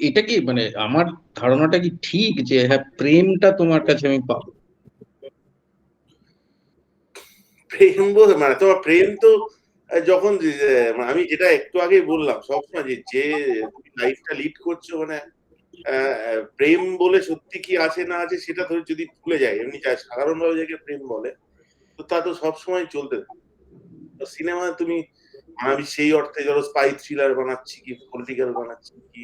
এটা কি মানে আমার ধারণাটা কি ঠিক, যে হ্যাঁ প্রেমটা তোমার কাছে আমি পাবো? প্রেম মানে তোমার প্রেম তো যখন মানে আমি যেটা একটু আগে বললাম সবসময় যে তুমি লাইফটা লিড করছো, মানে প্রেম বলে সত্যি কি আছে না আছে সেটা ধরে যদি ভুলে যায়, এমনি সাধারণভাবে যাকে প্রেম বলে, তো তা তো সবসময় চলতে থাকে। সিনেমা তুমি আমি সেই অর্থে ধরো স্পাই থ্রিলার বানাচ্ছি কি পলিটিক্যাল বানাচ্ছি কি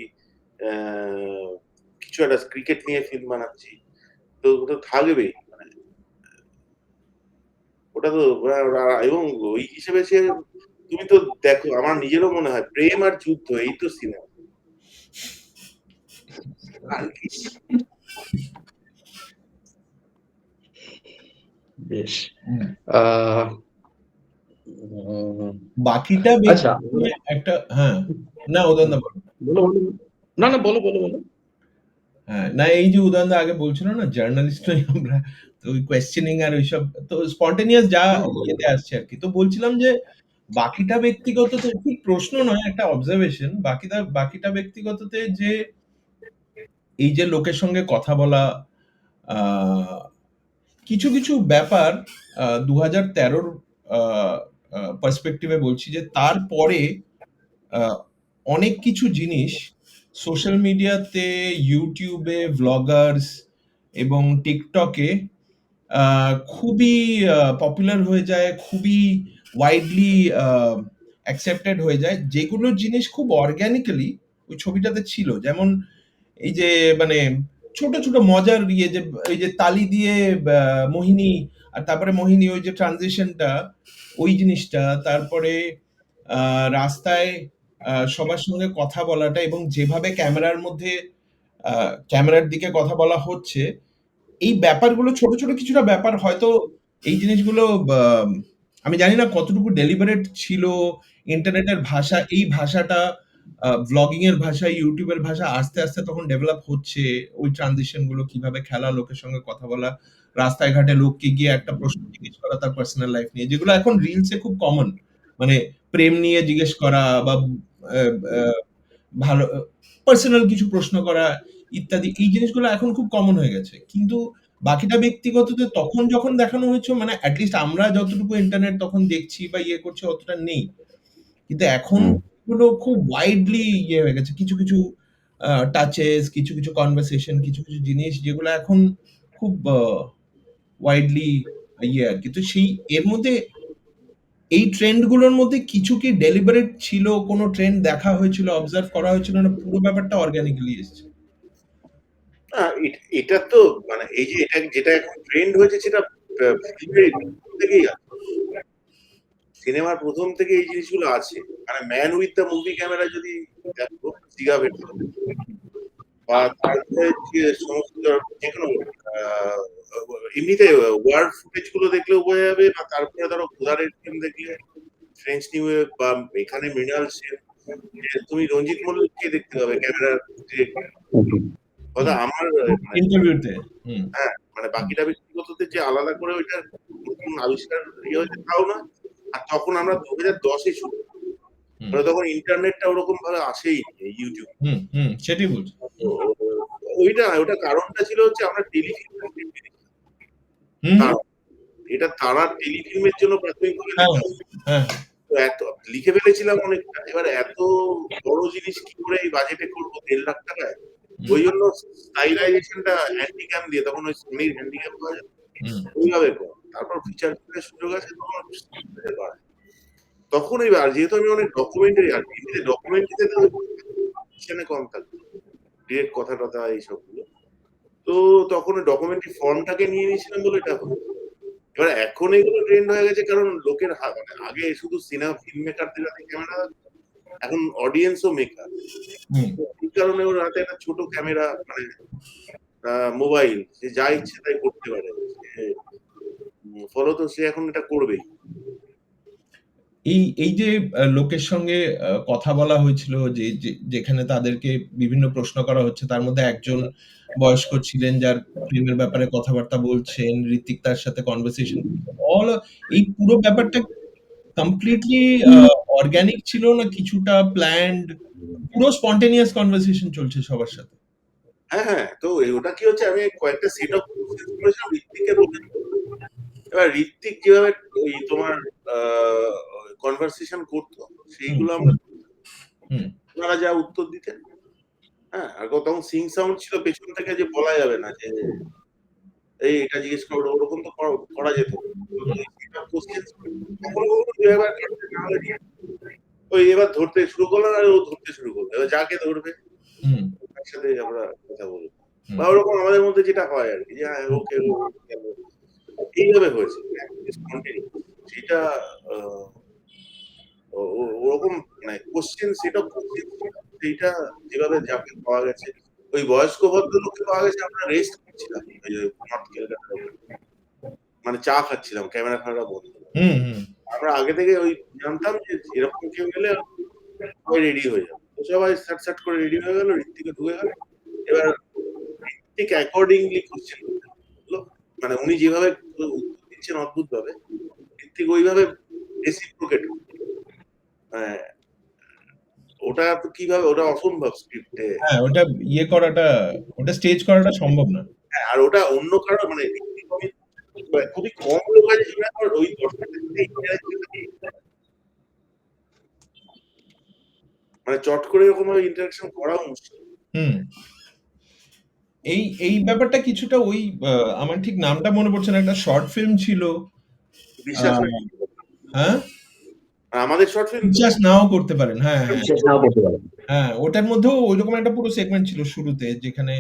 কিছু একটা ক্রিকেট নিয়ে ফিল্ম বানাচ্ছি, তো ওটা থাকবেই, মানে ওটা তো এবং ওই হিসেবে সে, তুমি তো দেখো, আমার নিজেরও মনে হয় প্রেম আর যুদ্ধ এই তো সিনেমা আর কি। বেশ হুম। আহ উম, বাকিটা আচ্ছা ব্যক্তি একটা, হ্যাঁ, না উদয়ন দা বলো। বলো বলো না না বলো বলো বলো হ্যাঁ, না এই যে উদয়ন দা আগে বলছিল না জার্নালিস্ট নই আমরা, তো ওই কোয়েশ্চেনিং আর ওইসব তো স্পন্টেনিয়াস যা ইয়েতে আসছে আর কি। তো বলছিলাম যে বাকিটা ব্যক্তিগততে ঠিক প্রশ্ন নয়, একটা অবজারভেশন। বাকিটা ব্যক্তিগততে যে এই যে লোকের সঙ্গে কথা বলা, আহ, কিছু কিছু ব্যাপার 2013-র পার্সপেক্টিভে বলছি, যে তারপরে আহ, অনেক কিছু জিনিস সোশ্যাল মিডিয়াতে, ইউটিউবে, ভ্লগার্স এবং টিকটকে খুবই পপুলার হয়ে যায়, খুবই ওয়াইডলি অ্যাকসেপ্টেড হয়ে যায়, যেগুলো জিনিস খুব অর্গ্যানিক্যালি ওই ছবিটাতে ছিল। যেমন এই যে মানে ছোট ছোট মজার ইয়ে, যে এই যে তালি দিয়ে মোহিনী, আর তারপরে মোহিনী ওই যে ট্রানজিশনটা, ওই জিনিসটা, তারপরে রাস্তায় সবার সঙ্গে কথা বলাটা, এবং যেভাবে ক্যামেরার মধ্যে ক্যামেরার দিকে কথা বলা হচ্ছে, এই ব্যাপারগুলো ছোট ছোট কিছুটা ব্যাপার হয়তো এই জিনিসগুলো আমি জানি না কতটুকু ডেলিবারেট ছিল। ইন্টারনেটের ভাষা, এই ভাষাটা ব্লগিং এর ভাষা, ইউটিউবের ভাষা আস্তে আস্তে তখন ডেভেলপ হচ্ছে। ওই ট্রানজিশন গুলো কিভাবে খেলা, লোকের সঙ্গে কথা বলা, রাস্তায় ঘাটে লোককে গিয়ে একটা প্রশ্ন জিজ্ঞেস করা তার পার্সোনাল লাইফ নিয়ে, যেগুলো এখন রিলসে খুব কমন। মানে প্রেম নিয়ে জিজ্ঞেস করা, বা আহ, আহ, ভালো পার্সোনাল কিছু প্রশ্ন করা ইত্যাদি, এই জিনিসগুলো এখন খুব কমন হয়ে গেছে। কিন্তু বাকিটা ব্যক্তিগততে তখন যখন দেখানো হয়েছে, মানে অ্যাটলিস্ট আমরা যতটুকু ইন্টারনেট তখন দেখছি বা ইয়ে করছি অতটা নেই, কিন্তু এখন এগুলো খুব ওয়াইডলি ইয়ে হয়ে গেছে। কিছু কিছু টাচেস, কিছু কিছু কনভারসেশন, কিছু কিছু জিনিস যেগুলো এখন খুব ওয়াইডলি ইয়ে আর কি। তো সেই এর মধ্যে এই ট্রেন্ড গুলোর মধ্যে কিছু কি ডেলিবারেট ছিল, কোনো ট্রেন্ড দেখা হয়েছিল, অবজার্ভ করা হয়েছিল, না পুরো ব্যাপারটা অর্গানিক্যালি এসেছে? না, এটা তো মানে এই যে এটা যেটা এখন ট্রেন্ড হয়েছে সেটা ফিল্মের থেকেই আছে, সিনেমার প্রথম থেকে এই জিনিসগুলো আছে। মানে man with the movie camera যদি দেখো, সিগাভেট বা তারপরে যে সমস্ত যেকোনো আহ, এমনিতে ওয়ার্ড ফুটেজ গুলো দেখলেও বোঝা যাবে, বা তারপরে ধরো খোদারের ফিল্ম দেখলে, ফ্রেঞ্চ নিউ ওয়েভ, বা এখানে মৃণাল সেন, তুমি রঞ্জিত মল্লিককে দেখতে পাবে ক্যামেরার যে কথা। আমার মানে ইন্টারভিউতে। হুম। হ্যাঁ, মানে বাকিটা ব্যক্তিগততে যে আলাদা করে ওইটা নতুন আবিষ্কার ইয়ে হয়েছে তাও না। আর তখন আমরা 2010-এ শুরু, হুম। মানে তখন ইন্টারনেটটা ওরকম ভাবে আসেই ইউটিউব। হুম। হুম, সেটাই বলছি। ওটা কারণটা ছিল হচ্ছে আমরা টেলিফিল্ম হুম। হুম। তারা, এটা তারা টেলিফিল্মের জন্য প্রাথমিকভাবে হ্যাঁ। লেখা। হ্যাঁ। তো এত লিখে ফেলেছিলাম অনেকটা, এবার এত বড় জিনিস কি করে এই বাজেটে করবো 1.5 লাখ টাকায়, ওই জন্য স্টাইলাইজেশনটা হ্যান্ডিক্যাম দিয়ে, তখন ওই সোনির হ্যান্ডিক্যাম পাওয়া যায় হুম। ওইভাবে কর, তারপর ফিচার ফিল্মের সুযোগ আছে তখন বাড়ে। তখন এবার যেহেতু আমি অনেক ডকুমেন্টারি, আর এমনিতে ডকুমেন্টারিতে তো সেখানে কম থাকে ডিরেক্ট কথা টথা এইসব গুলো, তো তখন ডকুমেন্টারি ফর্মটাকে নিয়ে নিয়েছিলাম বলে এটা হলো। এবার এখন এগুলো ট্রেন্ড হয়ে গেছে, কারণ লোকের মানে আগে শুধু সিনেমা ফিল্ম মেকারদের হাতে ক্যামেরা, এখন অডিয়েন্সও মেকার, হুম। এই কারণে ওর হাতে একটা ছোট ক্যামেরা, মানে মোবাইল, সে যা ইচ্ছে তাই করতে পারে, ফলত সে এখন এটা করবেই। এই এই যে লোকের সঙ্গে কথা বলা হয়েছিল, যেখানে তাদেরকে বিভিন্ন প্রশ্ন করা হচ্ছে, তার মধ্যে একজন বয়স্ক ছিলেন যার ফিল্মের ব্যাপারে কথাবার্তা বলছেন, ঋত্বিক তার সাথে কনভারসেশন, অল এই পুরো ব্যাপারটা কমপ্লিটলি অর্গানিক ছিল, না কিছুটা প্ল্যান্ড, পুরো স্পন্টেনিয়াস কনভারসেশন চলছে সবার সাথে? হ্যাঁ হ্যাঁ, তো ওটা কি হচ্ছে, আমি কয়েকটা সেট অফ কোশ্চেন করেছিলাম ঋত্বিককে বলে। এবার ঋত্বিক যেভাবে ওই তোমার কনভারসেশন করতো সেইগুলো আমরা, হুম। ওনারা যা উত্তর দিতেন, হ্যাঁ, আর তখন সিং সাউন্ড ছিল পেছন থেকে, যে বলা যাবে না যে এই এটা জিজ্ঞেস করো, ওরকম তো করা যেত। কোশ্চেন কখনো কখনো 2 একবার কাটতে না হলে ওই এবার ধরতে শুরু করলাম আর ও ধরতে শুরু করলো, এবার যাকে ধরবে হুম তার সাথে আমরা কথা বলবো হুম বা ওরকম আমাদের মধ্যে যেটা হয় আর কি, যে হ্যাঁ ওকে এইভাবে হয়েছে spontaneous। সেটা আহ, ওরকম মানে কোশ্চেন সেটা সেইটা যেভাবে যাকে পাওয়া গেছে, ওই বয়স্ক ভদ্রলোককে পাওয়া গেছে, আমরা রেস্ট করছিলাম ওই যে নর্থ ক্যালকাটার ওখানে। মানে চা খাচ্ছিলাম, ক্যামেরা ফ্যামেরা বন্ধ। হুম হুম আমরা আগে থেকে ওই জানতাম যে এরকম কেউ গেলে সবাই রেডি হয়ে যাবে, তো সবাই সাট সাট করে রেডি হয়ে গেল, ঋত্বিকে ঢুকে গেল। এবার ঠিক অ্যাকর্ডিংলি কোশ্চেন করলো, মানে উনি যেভাবে উত্তর দিচ্ছেন অদ্ভুত ভাবে, ঋত্বিক ওইভাবে রেসিপ্রোকেট। ওটা তো কিভাবে, ওটা অসম্ভব স্ক্রিপ্টে। হ্যাঁ ওটা ইয়ে করাটা, ওটা স্টেজ করাটা সম্ভব না। হ্যাঁ, আর ওটা অন্য কারো মানে খুবই কম লোক আছে যেটা ওই দর্শকদের সাথে interaction মানে চট করে এরকম ভাবে ইন্টারাকশন করাও মুশকিল। হুম এই এই ব্যাপারটা কিছুটা ওই আমার ঠিক নামটা মনে পড়ছে না, একটা শর্ট ফিল্ম ছিল। বিশ্বাস আহ, নাই হ্যাঁ আর আমাদের শর্ট ফিল্ম তো বিশ্বাস নাও করতে পারেন, হ্যাঁ হ্যাঁ বিশ্বাস নাও করতে পারেন। হ্যাঁ ওটার মধ্যেও ওইরকম একটা পুরো সেগমেন্ট ছিল শুরুতে, যেখানে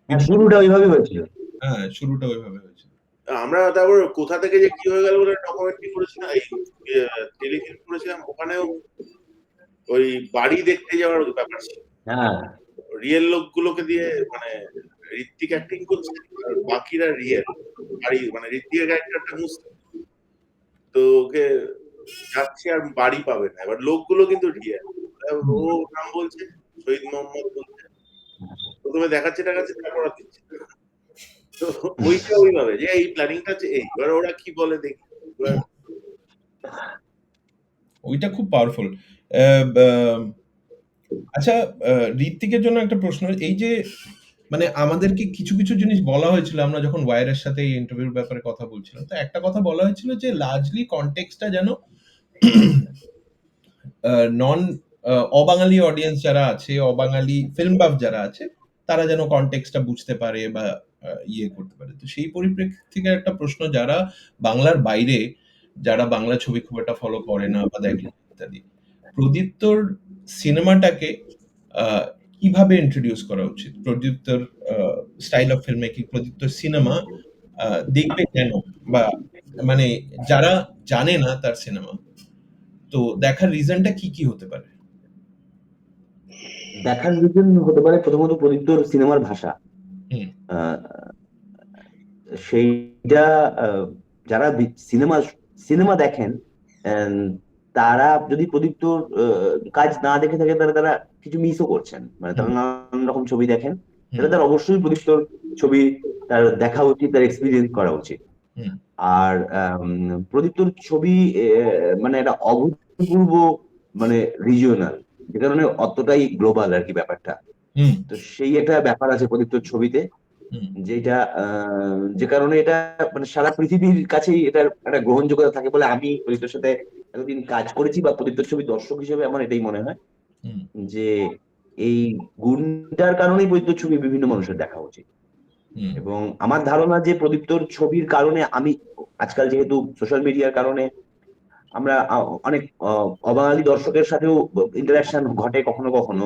হ্যাঁ, শুরুটা ওইভাবে হয়েছিল। হ্যাঁ শুরুটা ওইভাবে হয়েছিল। আমরা তারপর কোথা থেকে যে কি হয়ে গেল বলে ডকুমেন্টারি করেছিলাম, এই টেলিফিল্ম করেছিলাম, ওখানেও ওই বাড়ি দেখতে যাওয়ার ব্যাপার ছিল। হ্যাঁ, রিয়েল লোকগুলোকে দিয়ে মানে ঋত্বিক অ্যাক্টিং করছে আর বাকিরা রিয়েল বাড়ি, মানে ঋত্বিকের ক্যারেক্টারটা মুসলিম, তো ওকে যাচ্ছে আর বাড়ি পাবে না, এবার লোকগুলো কিন্তু রিয়েল। ও নাম বলছে শহীদ মোহাম্মদ বলছে, প্রথমে দেখাচ্ছে তারপর আর দিচ্ছে না। তো ওইটা ওইভাবে যে এই প্ল্যানিংটা হচ্ছে এই, এবার ওরা কি বলে দেখি। এবার ওইটা খুব পাওয়ারফুল। আচ্ছা ঋত্বিকের জন্য একটা প্রশ্ন, এই যে মানে আমাদেরকে কিছু কিছু জিনিস বলা হয়েছিল আমরা যখন ওয়াইরের সাথে এই ইন্টারভিউর ব্যাপারে কথা বলছিলাম, তো একটা কথা বলা হয়েছিল যে লার্জলি কনটেক্সটটা যেন নন অবাঙালি অডিয়েন্স যারা আছে, অবাঙালি ফিল্ম বাফ যারা আছে, তারা যেন কনটেক্সটটা বুঝতে পারে বা ইয়ে করতে পারে। তো সেই পরিপ্রেক্ষিত থেকে একটা প্রশ্ন, যারা বাংলার বাইরে, যারা বাংলা ছবি খুব একটা ফলো করে না বা দেখে না ইত্যাদি, প্রদীপ্তর সিনেমাটাকে কিভাবে ইন্ট্রোডিউস করা উচিত? প্রদীপ্তর স্টাইল অফ ফিল্ম মেকিং, প্রদীপ্তর সিনেমা দেখবে কেন, বা মানে যারা জানে না তার সিনেমা, তো দেখার রিজনটা কি কি হতে পারে? দেখার রিজন হতে পারে প্রথমত প্রদীপ্তর সিনেমার ভাষা। হুম আহ, সেইটা যারা সিনেমা সিনেমা দেখেন, আহ, তারা যদি প্রদীপ্তর কাজ না দেখে থাকে তাহলে তারা কিছু মিসও করছেন। মানে তারা হুম নানান রকম ছবি দেখেন, হুম তাহলে তার অবশ্যই প্রদীপ্তর ছবি তার দেখা উচিত, তার এক্সপিরিয়েন্স করা উচিত। হুম আর প্রদীপ্তর ছবি মানে একটা অভূতপূর্ব মানে রিজিওনাল, যে কারণে অতটাই গ্লোবাল আর কি ব্যাপারটা। হুম তো সেই একটা ব্যাপার আছে প্রদীপ্তর ছবিতে, হুম যেটা যে কারণে এটা মানে সারা পৃথিবীর কাছেই এটার একটা গ্রহণযোগ্যতা থাকে বলে আমি প্রদীপ্তর সাথে এতদিন কাজ করেছি, বা প্রদীপ্তর ছবি দর্শক হিসেবে আমার এটাই মনে হয় হুম যে এই গুণটার কারণেই প্রদীপ্তর ছবি বিভিন্ন মানুষের দেখা উচিত। হুম এবং আমার ধারণা যে প্রদীপ্তর ছবির কারণে আমি আজকাল যেহেতু সোশ্যাল মিডিয়ার কারণে আমরা অনেক অবাঙালি দর্শকের সাথেও ইন্টারাকশন ঘটে কখনো কখনো,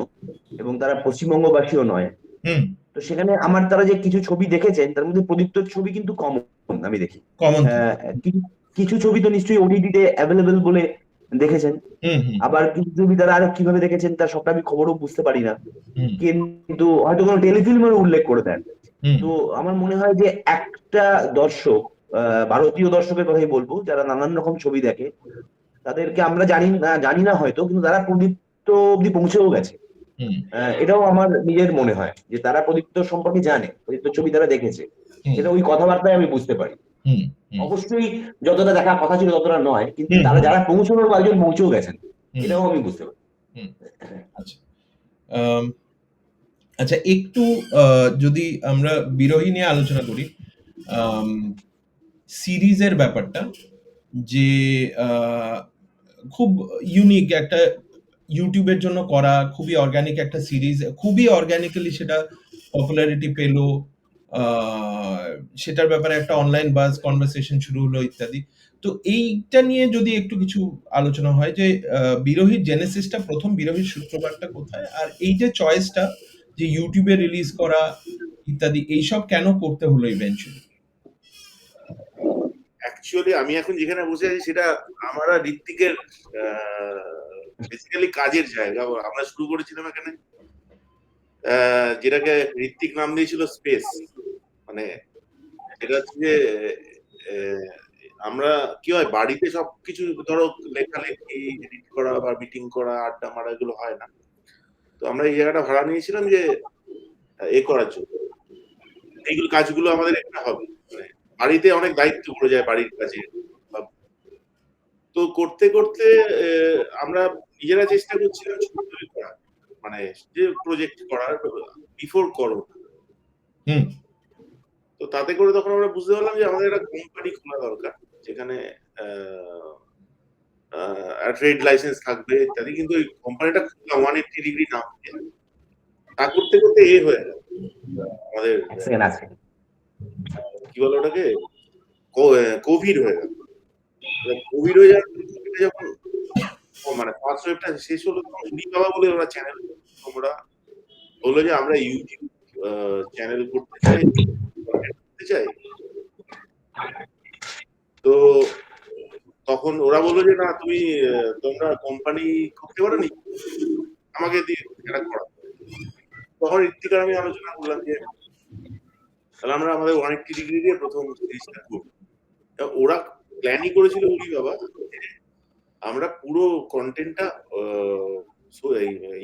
এবং তারা পশ্চিমবঙ্গবাসীও নয়। হুম তো সেখানে আমার তারা যে কিছু ছবি দেখেছেন তার মধ্যে প্রদীপ্তর ছবি কিন্তু কমন আমি দেখি। কমন আহ, কিছু কিছু ছবি তো নিশ্চয়ই ওটিটিতে অ্যাভেলেবেল বলে দেখেছেন, হুম হুম আবার কিছু ছবি তারা আরো কিভাবে দেখেছেন তার সবটা আমি খবরও বুঝতে পারি না, হুম কিন্তু হয়তো কোনো টেলিফিল্মের উল্লেখ করে দেন। হুম তো আমার মনে হয় যে একটা দর্শক, ভারতীয় দর্শকের কথাই বলবো, যারা নানান রকম ছবি দেখে, তাদেরকে আমরা জানি না হয়তো, কিন্তু তারা প্রদীপ্ত অব্দি পৌঁছেও গেছে। হুম এটাও আমার নিজের মনে হয় যে তারা প্রদীপ্ত সম্পর্কে জানে, প্রদীপ্ত ছবি তারা দেখেছে, হুম সেটা ওই কথাবার্তায় আমি বুঝতে পারি। হুম হুম অবশ্যই যতটা দেখার কথা ছিল ততটা নয়, কিন্তু হুম তারা হুম যারা পৌঁছানোর বা একজন পৌঁছেও গেছেন, হুম এটাও আমি বুঝতে পারি। হুম আচ্ছা আচ্ছা একটু যদি আমরা বিরোহী নিয়ে আলোচনা করি, সিরিজের ব্যাপারটা, যে খুব ইউনিক একটা ইউটিউবের জন্য করা খুবই অর্গানিক একটা সিরিজ, খুবই অর্গানিক্যালি সেটা পপুলারিটি পেলো, আহ, সেটার ব্যাপারে একটা অনলাইন বাজ কনভারসেশন শুরু হলো ইত্যাদি। তো এইটা নিয়ে যদি একটু কিছু আলোচনা হয় যে বিরোহীর জেনেসিসটা, প্রথম বিরোহীর সূত্রপাতটা কোথায়, আর এই যে চয়েসটা যে ইউটিউবে রিলিজ করা ইত্যাদি, এইসব কেন করতে হলো ইভেন্চুয়ালি? অ্যাকচুয়ালি আমি এখন যেখানে বসে আছি সেটা আমরা ঋত্বিকের বেসিক্যালি কাজের জায়গা। আমরা শুরু করেছিলাম এখানে যেটাকে ঋত্বিক নাম দিয়েছিল স্পেস। মানে এটা হচ্ছে যে আহ, আমরা কি হয়, বাড়িতে সবকিছু ধরো লেখালেখি, এডিট করা বা মিটিং করা, আড্ডা মারা, এগুলো হয় না। তো আমরা এই জায়গাটা ভাড়া নিয়েছিলাম যে এ করার জন্য, এইগুলো কাজগুলো আমাদের একটা হবে। মানে বাড়িতে অনেক দায়িত্ব পড়ে যায় বাড়ির কাজে। তো করতে করতে আমরা নিজেরা চেষ্টা করছিলাম ছোট করে করার, মানে যে প্রজেক্ট করার বিফোর করোনা। হুম। তো তাতে করে তখন আমরা বুঝতে পারলাম যে আমাদের একটা কোম্পানি খোলা দরকার, যেখানে ট্রেড লাইসেন্স থাকবে ইত্যাদি। কিন্তু ওই কোম্পানিটা 180 ডিগ্রি নাম দিয়ে, তা করতে করতে হয়ে গেল আমাদের, এক সেকেন্ড আছে। কি বলে ওটাকে, কোভিড হয়ে গেল। কোভিড হয়ে যাওয়ার পর কোভিডে যখন মানে ফার্স্ট ওয়েভটা শেষ হলো, তখন উনি বাবা বলে ওরা চ্যানেল, তোমরা বললো যে আমরা ইউটিউব চ্যানেল করতে চাই। তো তখন ওরা বললো যে না, তোমরা কোম্পানি করতে পারো নি, আমাকে দিয়ে এটা করা। তখন ঋত্বিক আর আমি আলোচনা করলাম যে তাহলে আমরা আমাদের 180 ডিগ্রি দিয়ে প্রথম সিরিজটা করবো। ওরা প্ল্যানই করেছিল উনি বাবা, আমরা পুরো কন্টেন্টটা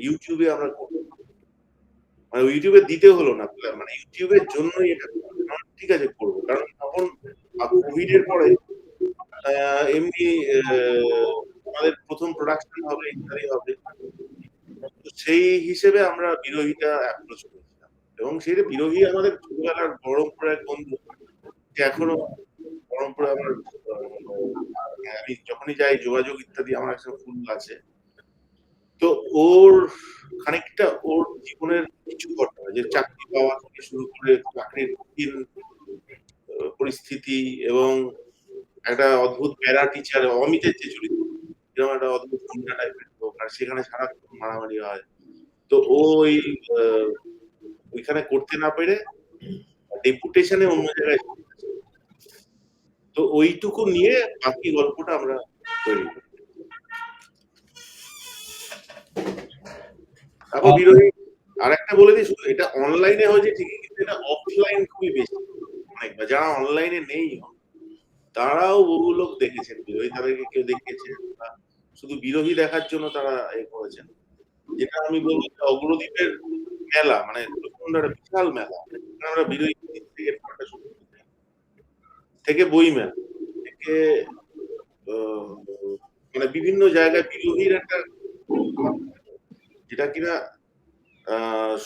ইউটিউবে আমরা করবো। মানে ইউটিউবে দিতে হলো না, মানে ইউটিউবের জন্যই এটা ঠিক আছে করবো। কারণ তখন কোভিড এর পরে এমনি আমাদের প্রথম প্রোডাকশন হবে, ইত্যাদি হবে। তো সেই হিসেবে আমরা বিরোহীটা অ্যাপ্রোচ করেছিলাম, এবং সেই বিরোহী আমাদের ছোটবেলার বহরমপুরের এক বন্ধু, যে এখনো বহরমপুরে আমার আমি যখনই যাই যোগাযোগ ইত্যাদি আমার একটা ফুল আছে। তো ওর খানিকটা ওর জীবনের কিছু ঘটনা, যে চাকরি পাওয়া থেকে শুরু করে চাকরির কঠিন পরিস্থিতি, এবং একটা অদ্ভুত প্যারা টিচার অমিতের যে চরিত্র, যেরকম একটা অদ্ভুত গুন্ডা টাইপের লোক, আর সেখানে সারাক্ষণ মারামারি হয়। তো ওই ওইখানে করতে না পেরে ডেপুটেশনে অন্য জায়গায় চলে গেছে। তো ওইটুকু নিয়ে বাকি গল্পটা আমরা তৈরি করি। তারপর বিরোহী আরেকটা বলে দিই, শুধু এটা অনলাইনে হয়েছে ঠিকই, কিন্তু এটা অফলাইন খুবই বেশি। অনেক যারা অনলাইনে নেই তারাও বহু লোক দেখেছেন বিরোহী, তাদেরকে কেউ দেখিয়েছেন, বা শুধু বিরোহী দেখার জন্য তারা করেছেন। যেটা আমি বলবো যে অগ্রদ্বীপের মেলা, মানে প্রচন্ড একটা বিশাল মেলা। আমরা বিরোহী থেকে বই মেলা থেকে মানে বিভিন্ন জায়গায় বিরোহীর একটা, যেটা কিনা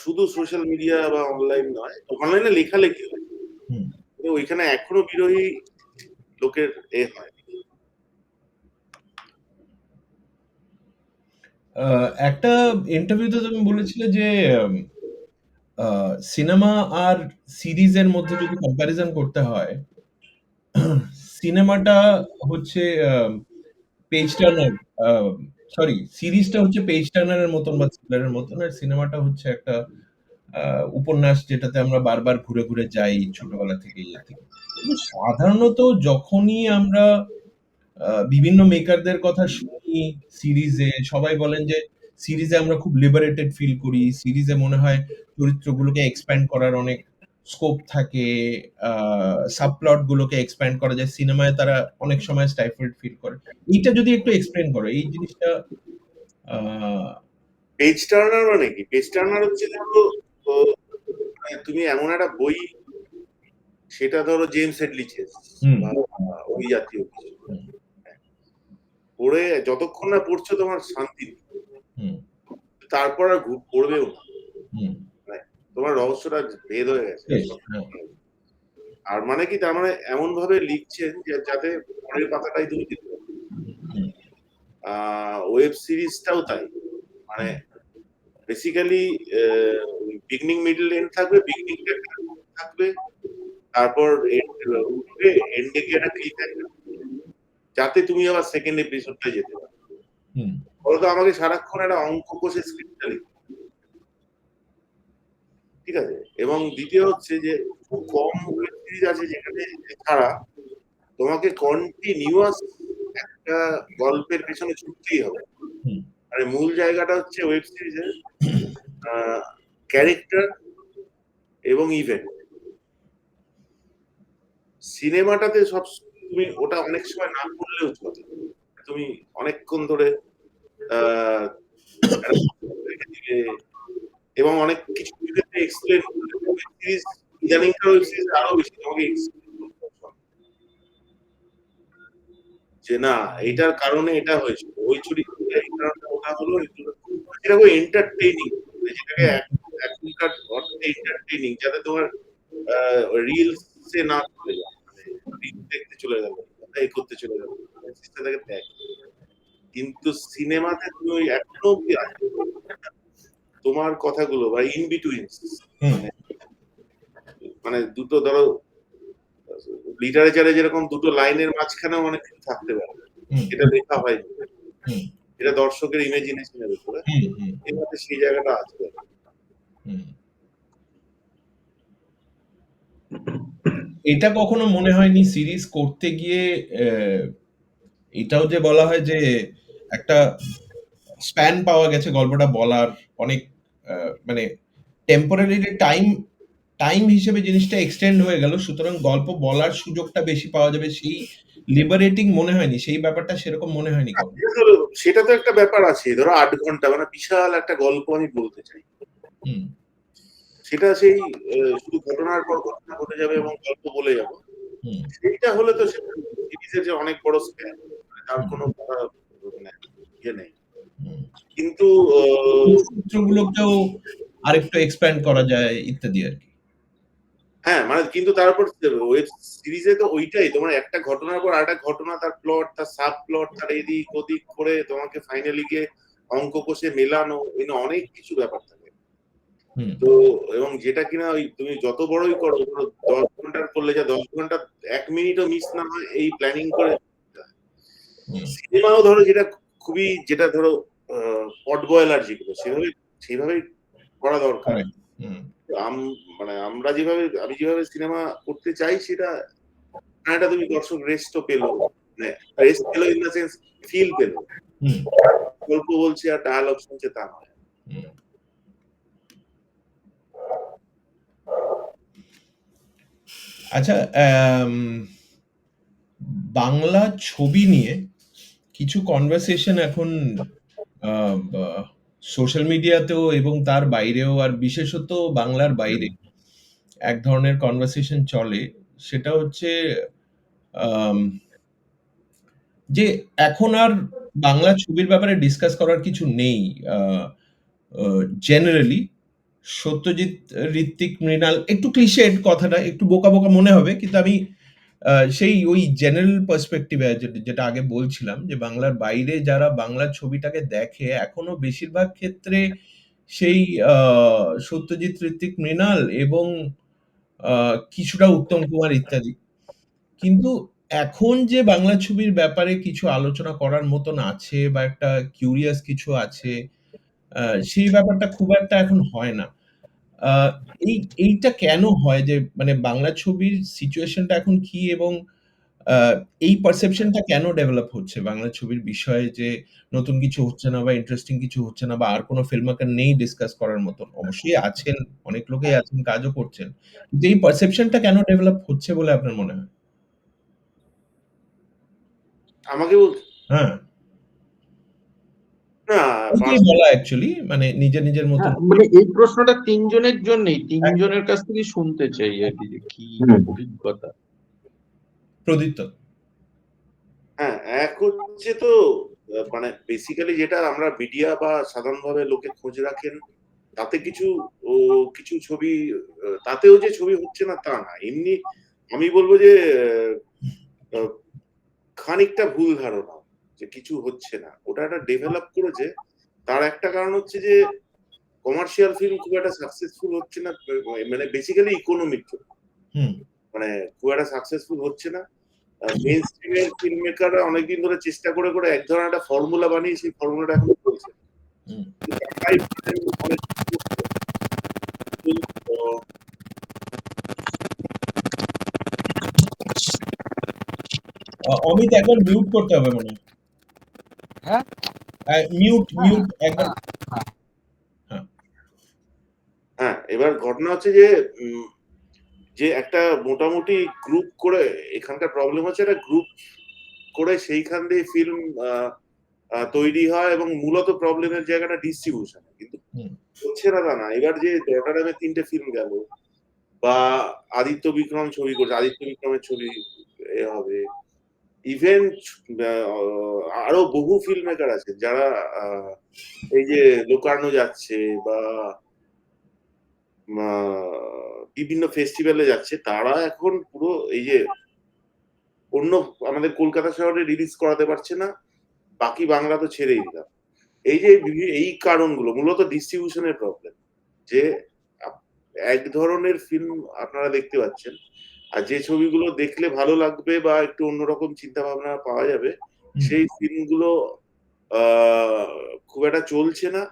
শুধু সোশ্যাল মিডিয়া বা অনলাইন নয়, অনলাইনে লেখালেখি হয়, ওইখানে এখনো বিরোহী লোকের হয়। একটা ইন্টারভিউতে তুমি বলেছিলে যে সিনেমা আর সিরিজের মধ্যে যদি কম্প্যারিজন করতে হয়, সিনেমাটা হচ্ছে পেজ টার্নার, সরি সিরিজটা হচ্ছে পেজ টার্নারের মতন বা থ্রিলারের মতন, আর সিনেমাটা হচ্ছে একটা উপন্যাস যেটাতে আমরা বারবার ঘুরে ঘুরে যাই ছোটবেলা থেকে ইয়ে থেকে। কিন্তু সাধারণত যখনই আমরা বিভিন্ন মেকারদের কথা শুনি সিরিজে, সবাই বলেন যে সিরিজে আমরা খুব লিবারেটেড ফিল করি, সিরিজে মনে হয় চরিত্রগুলোকে এক্সপ্যান্ড করার অনেক স্কোপ থাকে, সাবপ্লট গুলোকে এক্সপ্যান্ড করা যায়। সিনেমায় তারা অনেক সময় স্টাইফেলড ফিল করে। এইটা যদি একটু এক্সপ্লেন করো, এই জিনিসটা। পেজ টার্নার মানে কি? পেজ টার্নার হচ্ছে ধরো তুমি এমন একটা বই, সেটা ধরো জেমস হেডলি চেস বা ওই জাতীয় কিছু, পড়ে যতক্ষণ না পড়ছো তোমার শান্তি নেই, তারপর আর পড়বেও না, তোমার রহস্যটা ভেদ হয়ে গেছে। আর মানে কি, তার মানে এমন ভাবে লিখছেন যে যাতে পরের পাতাটাই তুমি দিতে পারো। ওয়েব সিরিজটাও তাই, মানে বেসিক্যালি বিগিনিং মিডল এন্ড থাকবে, বিগিনিংটা থাকবে, তারপর উঠবে এন্ডে গিয়ে একটা ক্লিক যাতে তুমি আবার সেকেন্ড এপিসোডটা যেতে পারো। হুম বলতো আমাকে সারাক্ষণ একটা অঙ্ক কষে স্ক্রিপ্টটা লিখতে, ঠিক আছে? এবং দ্বিতীয় হচ্ছে যে খুব কম ওয়েব সিরিজ আছে যেখানে ছাড়া তোমাকে কন্টিনিউয়াস একটা গল্পের পেছনে ছুটতেই হবে। হুম মানে মূল জায়গাটা হচ্ছে ওয়েব সিরিজের ক্যারেক্টার এবং ইভেন্ট। সিনেমাটাতে সব তুমি ওটা অনেক সময় না করলেও চলে, তুমি অনেকক্ষণ ধরে আহ, রেখে দিলে এবং অনেক কিছু ক্ষেত্রে এক্সপ্লেন করলে। ওয়েব সিরিজ ইদানিংকার ওয়েব সিরিজ আরো বেশি তোমাকে explain করতে হবে। যে না এইটার কারণে এটা হয়েছিল, ওই চরিত্রটা এই কারণে ওটা হলো, এরকম এন্টারটেইনিং, যেটাকে এখনকার অর্থে এন্টারটেইনিং, যাতে তোমার রিলসে না চলে যায়, মানে রিলস দেখতে চলে গেল, এই করতে চলে গেল, সিস্টেমটাকে দেখ। কিন্তু সিনেমাতে তুমি ওই এখনো অব্দি আছে তোমার কথাগুলো বা ইন বিটুইন, হুম মানে মানে দুটো ধরো লিটারেচারে যেরকম দুটো লাইনের মাঝখানেও অনেক কিছু থাকতে পারে, হুম এটা লেখা হয়, হুম এটা দর্শকের ইমাজিনেশনের উপরে, হুম হুম এবারে সেই জায়গাটা আছে। হুম। এটা কখনো মনে হয়নি সিরিজ করতে গিয়ে এটাও যে বলা হয় যে একটা স্প্যান পাওয়া গেছে গল্পটা বলার অনেক মানে টেম্পোরারি টাইম টাইম হিসেবে জিনিসটা এক্সটেন্ড হয়ে গেল, সুতরাং গল্প বলার সুযোগটা বেশি পাওয়া যাবে, সেই লিবারেটিং মনে হয়নি, সেই ব্যাপারটা সেরকম মনে হয়নি কখনো। সেটা তো একটা ব্যাপার আছে, ধরো 8 ঘন্টা মানে বিশাল একটা গল্প আমি বলতে চাই, হুম সেটা সেই শুধু ঘটনার পর ঘটনা ঘটে যাবে এবং গল্প বলে যাবো, হুম সেইটা হলে তো সেটা সিরিজের যে অনেক বড় স্প্যান, তার হুম কোনো মানে ইয়ে নেই। হুম। কিন্তু চরিত্রগুলোকেও আরেকটু এক্সপ্যান্ড করা যায় ইত্যাদি আর কি। হ্যাঁ মানে কিন্তু তারপর ওয়েব সিরিজে তো ওইটাই, তোমার একটা ঘটনার পর আরেকটা ঘটনা, তার প্লট, তার সাব প্লট, তার এদিক ওদিক করে তোমাকে ফাইনালি গিয়ে অঙ্ক কষে মেলানো, অনেক কিছু ব্যাপার থাকে। হুম তো এবং যেটা কিনা ওই তুমি যত বড়ই করো, ধরো 10 ঘন্টার করলে যা 10 ঘন্টা 1 মিনিটও মিস না হয় এই প্ল্যানিং করে। হুম সিনেমাও ধরো যেটা খুবই, যেটা ধরো পট বয়লার যেগুলো সেভাবে সেভাবেই করা দরকার। correct, হুম মানে আমি যেভাবে সিনেমা করতে চাই সেটা, এটা তুমি দর্শক রেস্টও পেলো, মানে রেস্ট পেলো ইন দ্য সেন্স ফিল পেলো, হুম গল্প বলছে আর ডায়ালগ শুনছে তা নয়। হুম। আচ্ছা, বাংলা ছবি নিয়ে কিছু কনভারসেশন এখন সোশ্যাল মিডিয়াতেও এবং তার বাইরেও, আর বিশেষত বাংলার বাইরে এক ধরনের কনভারসেশন চলে, সেটা হচ্ছে আম, যে এখন আর বাংলা ছবির ব্যাপারে ডিসকাস করার কিছু নেই। জেনারেলি সত্যজিৎ, ঋত্বিক, মৃণাল, একটু ক্লিশেড কথাটা, একটু বোকা বোকা মনে হবে, কিন্তু আমি সেই ওই জেনারেল পার্সপেক্টিভে যেটা আগে বলছিলাম, যে বাংলার বাইরে যারা বাংলা ছবিটাকে দেখে এখনো বেশিরভাগ ক্ষেত্রে সেই সত্যজিৎ, ঋত্বিক, মৃণাল এবং কিছুটা উত্তম কুমার ইত্যাদি। কিন্তু এখন যে বাংলা ছবির ব্যাপারে কিছু আলোচনা করার মতন আছে বা একটা কিউরিয়াস কিছু আছে, সেই ব্যাপারটা খুব একটা এখন হয় না। আহ, এইটা কেন হয়, যে মানে বাংলা ছবির সিচুয়েশনটা এখন কি, এবং আহ, এই পারসেপশনটা কেন ডেভেলপ হচ্ছে বাংলা ছবির বিষয়ে, যে নতুন কিছু হচ্ছে না বা ইন্টারেস্টিং কিছু হচ্ছে না, বা আর কোনো ফিল্ম মেকার নেই ডিসকাস করার মতন? অবশ্যই আছেন, অনেক লোকেই আছেন, কাজও করছেন, কিন্তু এই পারসেপশনটা কেন ডেভেলপ হচ্ছে বলে আপনার মনে হয়? আমাকে বলছে হ্যাঁ, না, কাউকেই বলা অ্যাকচুয়ালি, মানে নিজের নিজের মতন। হ্যাঁ, মানে এই প্রশ্নটা তিনজনের জন্যই, তিনজনের কাছ থেকে শুনতে চাই আর কি, যে কি অভিজ্ঞতা। প্রদীপ্ত। হ্যাঁ এক হচ্ছে তো মানে বেসিক্যালি যেটা আমরা মিডিয়া বা সাধারণভাবে লোকে খোঁজ রাখেন, তাতে কিছু ছবি, তাতেও যে ছবি হচ্ছে না তা না, এমনি আমি বলবো যে আহ, খানিকটা ভুল ধারণা যে কিছু হচ্ছে না, ওটা একটা ডেভেলপ করেছে। তার একটা কারণ হচ্ছে যে কমার্শিয়াল ফিল্ম খুব একটা সাকসেসফুল হচ্ছে না, মানে বেসিক্যালি ইকোনমিক জন্য, হুম মানে খুব একটা সাকসেসফুল হচ্ছে না। মেইন স্ট্রিমের ফিল্ম মেকাররা অনেকদিন ধরে চেষ্টা করে করে এক ধরনের একটা ফর্মুলা বানিয়ে সেই ফর্মুলাটা এখন চলছে। হুম কিন্তু তারাই ভাবেন অনেক কিছু করতে। কিন্তু, অমিত একবার মিউট করতে হবে মনে হয়। হ্যাঁ মিউট হ্যাঁ একবার। হ্যাঁ হ্যাঁ হ্যাঁ, এবার ঘটনা হচ্ছে যে যে একটা মোটামুটি গ্রুপ করে, এখানকার প্রবলেম হচ্ছে একটা গ্রুপ করে সেইখান দিয়ে ফিল্ম তৈরি হয়, এবং মূলত প্রবলেমের জায়গাটা ডিস্ট্রিবিউশন, কিন্তু হুম হচ্ছে না তা না। এবার যে ডটারামে 3টে ফিল্ম গেল, বা আদিত্য বিক্রম ছবি করছে, আদিত্য বিক্রমের ছবি এ হবে, ইভেন আরো বহু ফিল্ম মেকার আছে যারা এই যে লোকার্নো যাচ্ছে বা বিভিন্ন ফেস্টিভ্যালে যাচ্ছে, তারা এখন পুরো এই যে অন্য আমাদের কলকাতা শহরে রিলিজ করাতে পারছে না, বাকি বাংলা তো ছেড়েই দিলাম। এই যে এই কারণগুলো মূলত ডিস্ট্রিবিউশনের প্রবলেম, যে এক ধরনের ফিল্ম আপনারা দেখতে পাচ্ছেন, আর যে ছবিগুলো দেখলে ভালো লাগবে বা একটু অন্যরকম চিন্তা ভাবনা পাওয়া যাবে, হুম সেই ফিল্মগুলো খুব একটা চলছে না।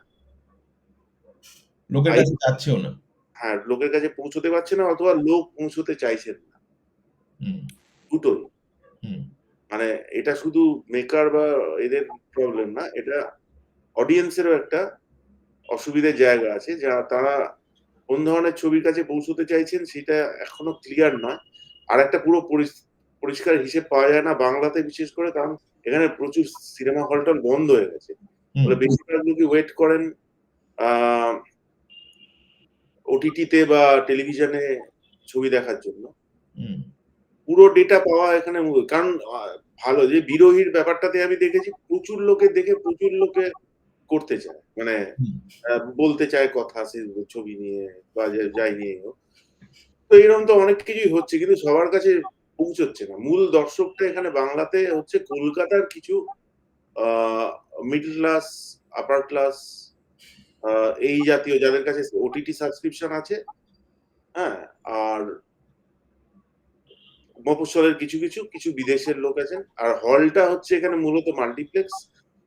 লোকের আই কাছে যাচ্ছেও না। হ্যাঁ, লোকের কাছে পৌঁছতে পারছে না, অথবা লোক পৌঁছতে চাইছেন না, হুম দুটোই। হুম মানে এটা শুধু মেকার বা এদের প্রবলেম না, এটা অডিয়েন্সেরও একটা অসুবিধার জায়গা আছে, যা তারা কোন ধরনের ছবির কাছে পৌঁছতে চাইছেন সেটা এখনো ক্লিয়ার নয়। আর একটা পুরো পরিষ্কার হিসেব পাওয়া যায় না বাংলাতে, বিশেষ করে, কারণ এখানে প্রচুর সিনেমা হল টল বন্ধ হয়ে গেছে। হুম ফলে বেশিরভাগ লোকই ওয়েট করেন ওটিটিতে বা টেলিভিশনে ছবি দেখার জন্য। হুম পুরো ডেটা পাওয়া এখানে কারণ ভালো যে বিরোহীর ব্যাপারটাতে আমি দেখেছি, প্রচুর লোকে দেখে প্রচুর লোকে করতে চায়, মানে হুম বলতে চায় কথা সে ছবি নিয়ে বা যাই নিয়ে হোক। তো এরকম তো অনেক কিছুই হচ্ছে, কিন্তু সবার কাছে পৌঁছচ্ছে না। মূল দর্শকটা এখানে বাংলাতে হচ্ছে কলকাতার কিছু মিডল ক্লাস, আপার ক্লাস, এই জাতীয়, যাদের কাছে ওটিটি সাবস্ক্রিপশন আছে। হ্যাঁ, আর মফস্বলের কিছু কিছু কিছু বিদেশের লোক আছেন। আর হলটা হচ্ছে এখানে মূলত মাল্টিপ্লেক্স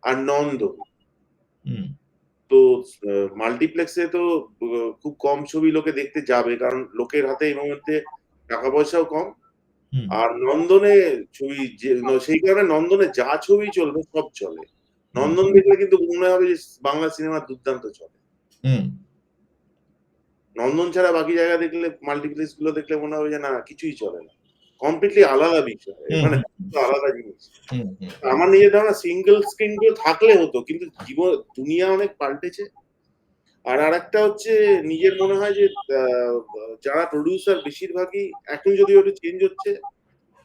আর নন্দন। হুম তো মাল্টিপ্লেক্সে তো খুব কম ছবি লোকে দেখতে যাবে, কারণ লোকের হাতে এই মুহূর্তে টাকা পয়সাও কম। হুম আর নন্দনে ছবি যে সেই কারণে নন্দনে যা ছবি চলবে সব চলে। নন্দন দেখলে কিন্তু মনে হবে যে বাংলা সিনেমা দুর্দান্ত চলে। হুম নন্দন ছাড়া বাকি জায়গা দেখলে, মাল্টিপ্লেক্স গুলো দেখলে মনে হবে যে না, কিছুই চলে না, কমপ্লিটলি আলাদা বিষয়, হুম মানে হুম আলাদা জিনিস। হুম হুম আমার নিজের ধারণা সিঙ্গেল স্ক্রিন গুলো থাকলে হতো, কিন্তু দুনিয়া অনেক পাল্টেছে। আর আরেকটা হচ্ছে, নিজের মনে হয় যে যারা প্রডিউসার বেশিরভাগই এখন যদিও একটু চেঞ্জ হচ্ছে,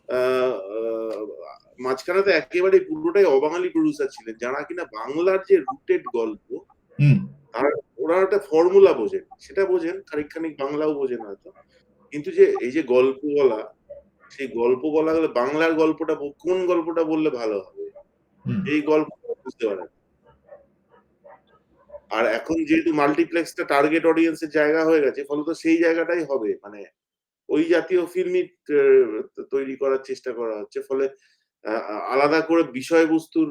আহ, আহ, মাঝখানে তো একেবারে পুরোটাই অবাঙালি প্রডিউসার ছিলেন, যারা কিনা বাংলার যে রুটেড গল্প, হুম তারা ওরা একটা ফর্মুলা বোঝেন, সেটা বোঝেন, খানিক বাংলাও বোঝেন হয়তো, কিন্তু যে এই যে গল্প বলা, সেই গল্প বলা গেলে বাংলার গল্পটা কোন গল্পটা বললে ভালো হবে, হুম এই গল্প বুঝতে পারেন। আর এখন যেহেতু মাল্টিপ্লেক্সটা টার্গেট অডিয়েন্সের জায়গা হয়ে গেছে, ফলত সেই জায়গাটাই হবে, মানে ওই জাতীয় ফিল্মই তৈরি করার চেষ্টা করা হচ্ছে। ফলে আলাদা করে বিষয়বস্তুর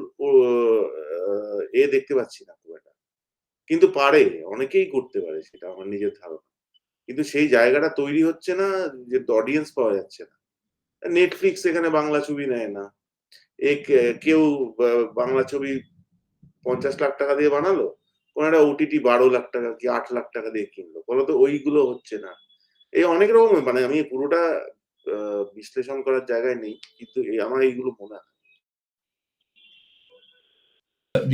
দেখতে পাচ্ছি না খুব একটা, কিন্তু পারে, অনেকেই করতে পারে, সেটা আমার নিজের ধারণা। কিন্তু সেই জায়গাটা তৈরি হচ্ছে না, যে অডিয়েন্স পাওয়া যাচ্ছে না। নেটফ্লিক্স এখানে বাংলা ছবি নেয় না, কেউ বাংলা ছবি 50 লাখ টাকা দিয়ে বানালো, কোন একটা ওটিটি 12 লাখ টাকা কি 8 লাখ টাকা দিয়ে কিনলো, ফলত ওইগুলো হচ্ছে না। এই অনেক রকম, মানে আমি পুরোটা বিশ্লেষণ করার জায়গায় নেই, কিন্তু আমার এইগুলো মনে হয়।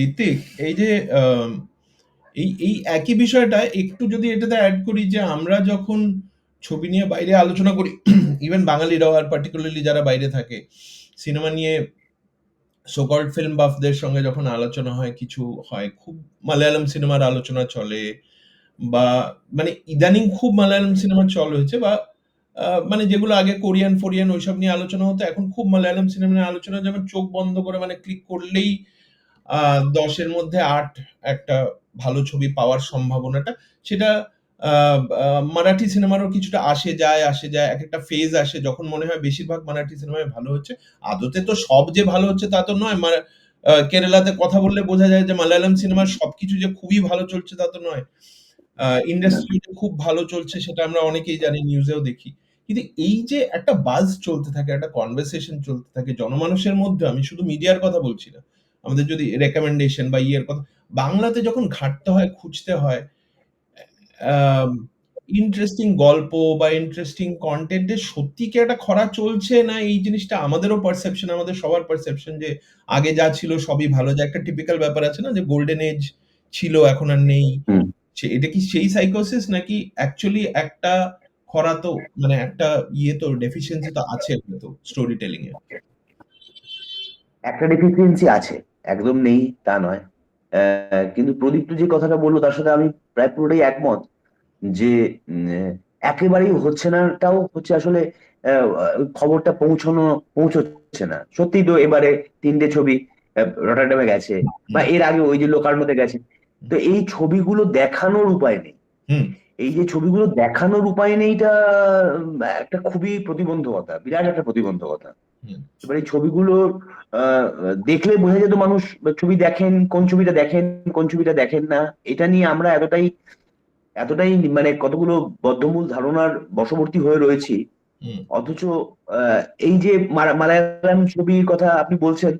ঋত্বিক, এই যে এই এই একই বিষয়টা একটু যদি এটাতে অ্যাড করি, যে আমরা যখন ছবি নিয়ে বাইরে আলোচনা করি, ইভেন বাঙালিরাও, আর পার্টিকুলারলি যারা বাইরে থাকে, সিনেমা নিয়ে সোকল্ড ফিল্ম বাফদের সঙ্গে যখন আলোচনা হয়, কিছু হয়, খুব মালায়ালাম সিনেমার আলোচনা চলে, বা মানে ইদানিং খুব মালায়ালাম সিনেমার চল হয়েছে, বা মানে যেগুলো আগে কোরিয়ান ফোরিয়ান ওইসব নিয়ে আলোচনা হতো, এখন খুব মালায়ালাম সিনেমা নিয়ে আলোচনা, যেমন চোখ বন্ধ করে মানে ক্লিক করলেই 10-এর মধ্যে 8 একটা ভালো ছবি পাওয়ার সম্ভাবনাটা, সেটা মারাঠি সিনেমারও কিছুটা আসে যায় এক একটা ফেজ আসে যখন মনে হয় বেশিরভাগ মারাঠি সিনেমায় ভালো হচ্ছে। আদতে তো সব যে ভালো হচ্ছে তা তো নয়। কেরালাতে কথা বললে বোঝা যায় যে মালায়ালাম সিনেমার সবকিছু যে খুবই ভালো চলছে তা তো নয়। ইন্ডাস্ট্রি খুব ভালো চলছে সেটা আমরা অনেকেই জানি, নিউজেও দেখি। কিন্তু এই যে একটা বাজ চলতে থাকে, একটা কনভারসেশন চলতে থাকে জনমানুষের মধ্যে, আমি শুধু মিডিয়ার কথা বলছি না, আমাদের যদি রেকমেন্ডেশন বা ইয়ের কথা, বাংলাতে যখন ঘাটতে হয়, খুঁজতে হয় ইন্টারেস্টিং গল্প বা ইন্টারেস্টিং কন্টেন্টের, সত্যি কি একটা খরা চলছে, না এই জিনিসটা আমাদেরও পারসেপশন, আমাদের সবার পারসেপশন যে আগে যা ছিল সবই ভালো, যে একটা টিপিক্যাল ব্যাপার আছে না যে গোল্ডেন এজ ছিল এখন আর নেই। হুম। এটা কি সেই সাইকোসিস, নাকি অ্যাকচুয়ালি একটা খরা তো মানে একটা ইয়ে তো ডেফিসিয়েন্সি তো আছে তো স্টোরি টেলিং এ? একটা ডেফিসিয়েন্সি আছে, একদম নেই তা নয়। কিন্তু প্রদীপ্ত যে কথাটা বললো তার সাথে আমি প্রায় পুরোটাই একমত যে একেবারেই হচ্ছে নাটাও হচ্ছে আসলে খবরটা পৌঁছচ্ছে না। সত্যি তো এবারে 3টে ছবি রটারডামে গেছে, বা এর আগে ওই যে লোকার্নোতে গেছে। তো এই ছবিগুলো দেখানোর উপায় নেই। হুম এই যে ছবিগুলো দেখানোর উপায় নেইটা একটা খুবই প্রতিবন্ধকতা, বিরাট একটা প্রতিবন্ধকতা। হুম এবার এই ছবিগুলো আহ, দেখলে বোঝা যেত মানুষ ছবি দেখেন, কোন ছবিটা দেখেন কোন ছবিটা দেখেন না। এটা নিয়ে আমরা এতটাই এতটাই মানে কতগুলো বদ্ধমূল ধারণার বশবর্তী হয়ে রয়েছি। হুম অথচ এই যে মালায়ালাম ছবির কথা আপনি বলছেন,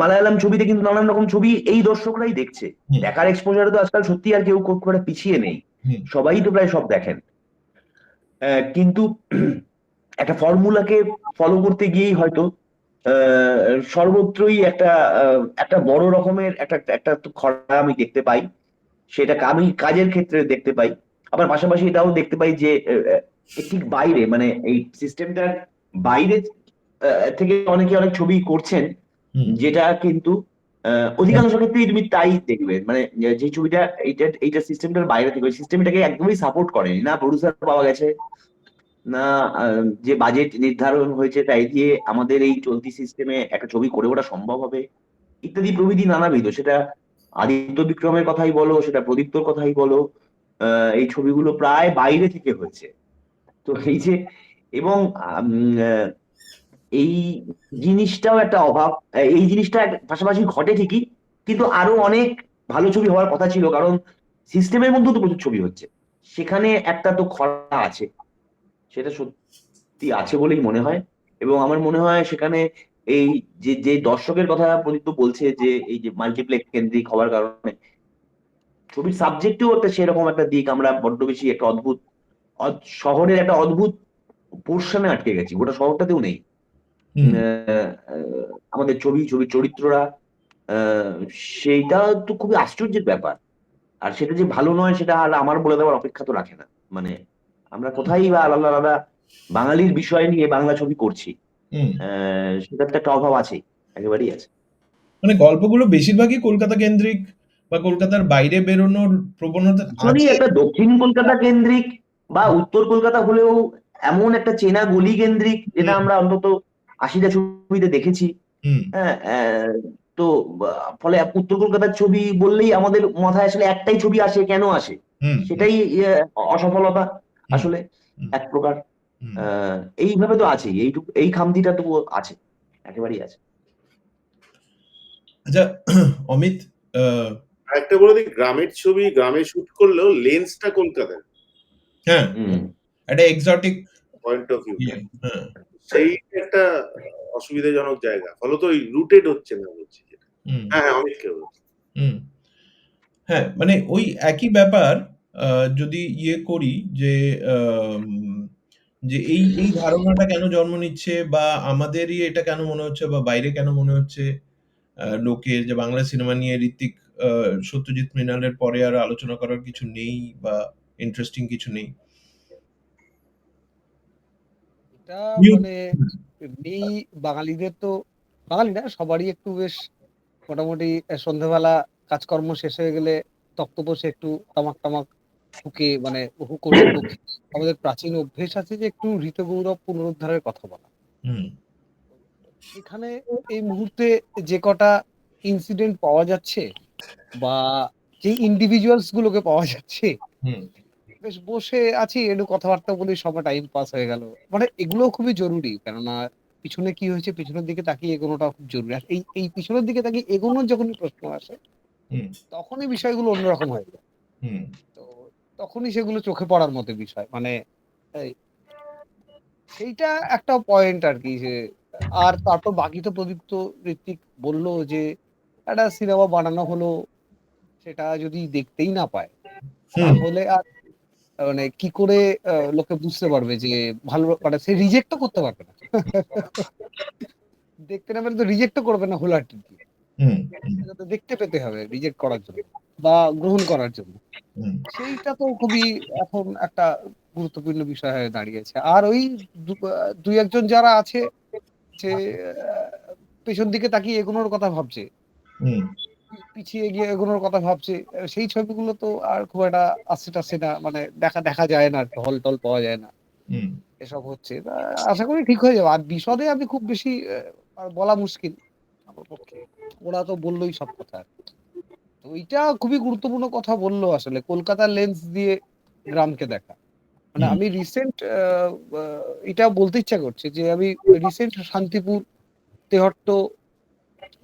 মালায়ালাম ছবিতে কিন্তু নানান রকম ছবি এই দর্শকরাই দেখছে। হুম দেখার এক্সপোজারে তো আজকাল সত্যি আর কেউ খুব একটা পিছিয়ে নেই, হুম সবাই তো প্রায় সব দেখেন। কিন্তু একটা ফর্মুলাকে ফলো করতে গিয়েই হয়তো সর্বত্রই একটা বড় রকমের একটা একটা তো খরা আমি দেখতে পাই। সেটা আমি কাজের ক্ষেত্রে দেখতে পাই। আবার পাশাপাশি এটাও দেখতে পাই যে এর ঠিক বাইরে, মানে এই সিস্টেমটার বাইরে থেকে অনেকে অনেক ছবি করছেন, হুম যেটা কিন্তু অধিকাংশ ক্ষেত্রেই তুমি তাই দেখবে, মানে যে ছবিটা এইটা সিস্টেমটার বাইরে থেকে, ওই সিস্টেমটাকে একদমই সাপোর্ট করেনি, না প্রডিউসার পাওয়া গেছে, না যে বাজেট নির্ধারণ হয়েছে তাই দিয়ে আমাদের এই চলতি সিস্টেমে একটা ছবি করে ওঠা সম্ভব হবে, ইত্যাদি প্রভৃতি নানাবিধ। সেটা আদিত্য বিক্রমের কথাই বলো, সেটা প্রদীপ্তর কথাই বলো, এই ছবিগুলো প্রায় বাইরে থেকে হয়েছে। তো এই যে, এবং আহ, এই জিনিসটাও একটা অভাব। এই জিনিসটা পাশাপাশি ঘটে ঠিকই, কিন্তু আরো অনেক ভালো ছবি হওয়ার কথা ছিল, কারণ সিস্টেমের মধ্যেও তো প্রচুর ছবি হচ্ছে। সেখানে একটা তো খরা আছে, সেটা সত্যি আছে বলেই মনে হয়। এবং আমার মনে হয় সেখানে এই যে যে দর্শকের কথা প্রদীপ্ত বলছে, যে এই যে মাল্টিপ্লেক্স কেন্দ্রিক হওয়ার কারণে ছবির সাবজেক্টেও একটা সেরকম একটা দিক, আমরা বড্ড বেশি একটা অদ্ভুত শহরের একটা অদ্ভুত পোর্শনে আটকে গেছি, গোটা শহরটাতেও নেই। হুম আমাদের ছবির চরিত্ররা, আহ, সেইটা তো খুবই আশ্চর্যের ব্যাপার। আর সেটা যে ভালো নয় সেটা আর আমার বলে দেওয়ার অপেক্ষা তো রাখে না। মানে আমরা কোথায় বা আলাদা আলাদা বাঙালির বিষয় নিয়ে বাংলা ছবি করছি, হুম সেটার তো একটা অভাব আছে, একেবারেই আছে। মানে গল্পগুলো বেশিরভাগই কলকাতা কেন্দ্রিক বা কলকাতার বাইরে বেরোনোর প্রবণতা অ্যাকচুয়ালি আছে। একটা দক্ষিণ কলকাতা কেন্দ্রিক বা উত্তর কলকাতা হলেও এমন একটা চেনা গলি কেন্দ্রিক, যেটা হুম আমরা অন্তত 80টা ছবিতে দেখেছি। হুম হ্যাঁ, তো ফলে উত্তর কলকাতার ছবি বললেই আমাদের মাথায় আসলে একটাই ছবি আসে, কেন আসে? হুম হুম সেটাই অসফলতা হুম আসলে হুম এক প্রকার। হুম এইভাবে তো আছেই, এইটুকু এই খামতিটা তো আছে, একেবারেই আছে। আচ্ছা অমিত, আহ, আরেকটা বলে দিই, গ্রামের ছবি গ্রামে শুট করলেও লেন্সটা কলকাতার হ্যাঁ হুম। একটা এক্সোটিক পয়েন্ট অফ ভিউ, ইয়ে, হ্যাঁ সেই একটা অসুবিধাজনক জায়গা, ফলত ওই রুটেড হচ্ছে না বলছি যেটা। হুম হ্যাঁ হ্যাঁ, অমিতকে বলছি। হুম হ্যাঁ মানে ওই একই ব্যাপার। যদি ইয়ে করি যে আম, যে এই এই ধারণাটা কেন জন্ম নিচ্ছে, বা আমাদেরই এটা কেন মনে হচ্ছে, বা বাইরে কেন মনে হচ্ছে লোকের, যে বাংলা সিনেমা নিয়ে ঋত্বিক সত্যজিৎ মৃণালের পরে আর আলোচনা করার কিছু নেই বা ইন্টারেস্টিং কিছু নেই। এটা নিউ মানে এমনি বাঙালিদের তো, বাঙালি না সবারই একটু বেশ মোটামুটি সন্ধ্যেবেলা কাজকর্ম শেষ হয়ে গেলে তক্তপোষে একটু তামাক টামাক হুকে মানে হু করে বসে। আমাদের প্রাচীন অভ্যেস আছে যে একটু ঋতগৌরব পুনরুদ্ধারের কথা বলা। হুম এখানে এই মুহূর্তে যে কটা ইনসিডেন্ট পাওয়া যাচ্ছে বা যে ইন্ডিভিজুয়ালস গুলোকে পাওয়া যাচ্ছে, হুম বেশ বসে আছি একটু কথাবার্তা বলি, সময় টাইম পাস হয়ে গেল। মানে এগুলো খুবই জরুরি। কেননা পিছনে কি হয়েছে পিছনের দিকে তাকিয়ে এগোনোটা খুব জরুরি। আর এই পিছনের দিকে তাকিয়ে এগোনোর যখনই প্রশ্ন আসে, হুম তখনই বিষয়গুলো অন্যরকম হয়ে যায়। হুম তো তখনই সেগুলো চোখে পড়ার মতো বিষয়। মানে এই সেইটা একটা পয়েন্ট আরকি যে, আর তারপর বাকি তো প্রদীপ্ত ঋত্বিক বলল যে, একটা সিনেমা বানানো হলো, সেটা যদি দেখতেই না পায়, হুম তাহলে আর মানে কি করে লোকে বুঝতে পারবে যে ভালো, মানে সে রিজেক্টও করতে পারবে না। দেখতে না পেলে তো রিজেক্টও করবে না হোলাটি দিয়ে। হুম হুম সেটা তো দেখতে পেতে হবে রিজেক্ট করার জন্য বা গ্রহণ করার জন্য। হুম সেইটা তো খুবই এখন একটা গুরুত্বপূর্ণ বিষয় হয়ে দাঁড়িয়েছে। আর ওই ২-১ জন যারা আছে যে আ পেছন দিকে তাকিয়ে এগোনোর কথা ভাবছে, হুম পিছিয়ে গিয়ে এগোনোর কথা ভাবছে। সেই ছবিগুলো তো আর খুব একটা আসছে-টাসছে না। মানে দেখা যায় না আরকি। হল-টল পাওয়া যায় না। হুম এসব হচ্ছে। আশা করি ঠিক হয়ে যাবে। আর বিশদে আমি খুব বেশি বলা মুশকিল আমার পক্ষে। ওরা তো বললই সব কথা। তো ওইটা খুবই গুরুত্বপূর্ণ কথা বলল আসলে। কলকাতার লেন্স দিয়ে গ্রামকে দেখা। মানে হুম আমি রিসেন্ট আ এটা বলতে ইচ্ছা করছে যে আমি রিসেন্ট শান্তিপুর, তেহট্ট,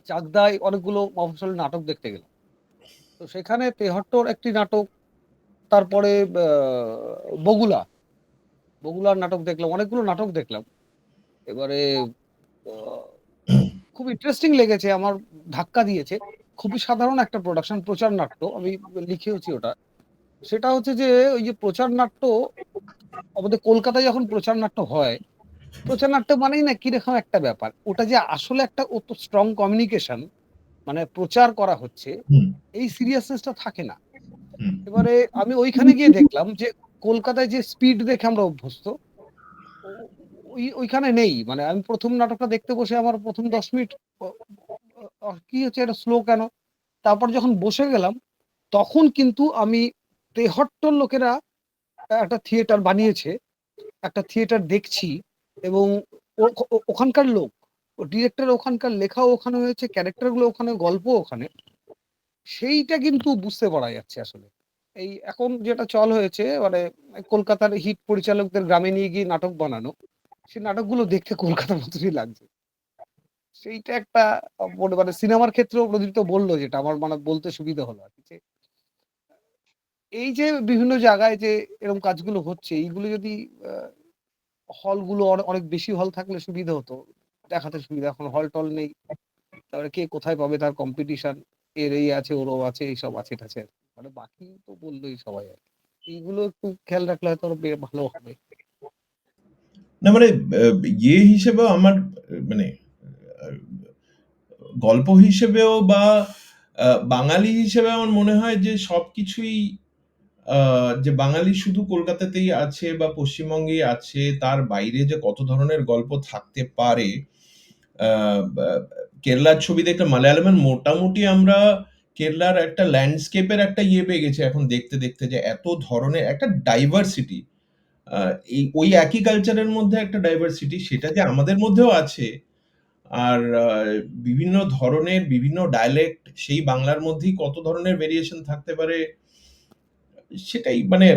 চাকদায় অনেকগুলো মফস্বল নাটক দেখতে গেলাম। তো সেখানে তেহট্টর একটি নাটক, তারপরে বগুড়া, বগুড়ার নাটক দেখলাম। অনেকগুলো নাটক দেখলাম। এবারে আ খুব ইন্টারেস্টিং লেগেছে, আমার ধাক্কা দিয়েছে। খুবই সাধারণ একটা প্রোডাকশন, প্রচার নাট্য। আমি লিখেওছি ওটা। সেটা হচ্ছে যে ওই যে প্রচার নাট্য, আমাদের কলকাতায় যখন প্রচার নাট্য হয়, প্রচার নাট্য মানেই না কিরকম একটা ব্যাপার। ওটা যে আসলে একটা অত স্ট্রং কমিউনিকেশন, মানে প্রচার করা হচ্ছে, হুম এই সিরিয়াসনেস টা থাকে না। হুম এবারে আমি ওইখানে গিয়ে দেখলাম যে কলকাতায় যে স্পিড দেখে আমরা অভ্যস্ত, ও ওইখানে নেই। মানে আমি ১ম নাটকটা দেখতে বসে আমার ১ম ১০ মিনিট অ কি হচ্ছে, এটা স্লো কেন? তারপর যখন বসে গেলাম, তখন কিন্তু আমি তেহট্টর লোকেরা একটা থিয়েটার বানিয়েছে। একটা থিয়েটার দেখছি এবং ওখানকার লোক, ডিরেক্টর ওখানকার, লেখাও ওখানে হয়েছে, ক্যারেক্টার গুলো ওখানে, গল্প ওখানে। সেইটা কিন্তু বুঝতে পারা যাচ্ছে আসলে। এই এখন যেটা চল হয়েছে, মানে কলকাতার হিট পরিচালকদের গ্রামে নিয়ে গিয়ে নাটক বানানো। সেই নাটকগুলো দেখতে কলকাতার মতনই লাগছে। সেইটা একটা মানে সিনেমার ক্ষেত্রেও প্রদীপ্ত বলল, যেটা আমার মানে বলতে সুবিধা হলো আরকি যে, এই যে বিভিন্ন জায়গায় যে এরকম কাজগুলো হচ্ছে, এইগুলো যদি আ হলগুলো অনেক বেশি হল থাকলে সুবিধা হতো। দেখাতে সুবিধা। এখন হল-টল নেই। তারপরে কে কোথায় পাবে, তার কম্পিটিশন। এর এই আছে, ওরও আছে, এইসব আছে-টাছে। মানে বাকি তো বললই সবাই আরকি। এইগুলো একটু খেয়াল রাখলে হয়তো আরো ভালো হবে। না মানে হিসেবেও আমার মানে আ গল্প হিসেবেও বা বাঙালি হিসেবে আমার মনে হয় যে সবকিছুই যে বাঙালি শুধু কলকাতাতেই আছে বা পশ্চিমবঙ্গেই আছে, তার বাইরে যে কত ধরনের গল্প থাকতে পারে। আ বা কেরলার ছবি দেখলে মালায়ালামের মোটামুটি আমরা কেরলার একটা ল্যান্ডস্কেপের একটা পেয়ে গেছি এখন দেখতে যে এত ধরনের একটা ডাইভার্সিটি। আ ওই একই কালচারের মধ্যে একটা ডাইভার্সিটি সেটা যে আমাদের মধ্যেও আছে। আর বিভিন্ন ধরনের বিভিন্ন ডায়ালেক্ট সেই বাংলার মধ্যেই কত ধরনের ভেরিয়েশন থাকতে পারে সেটাই মানে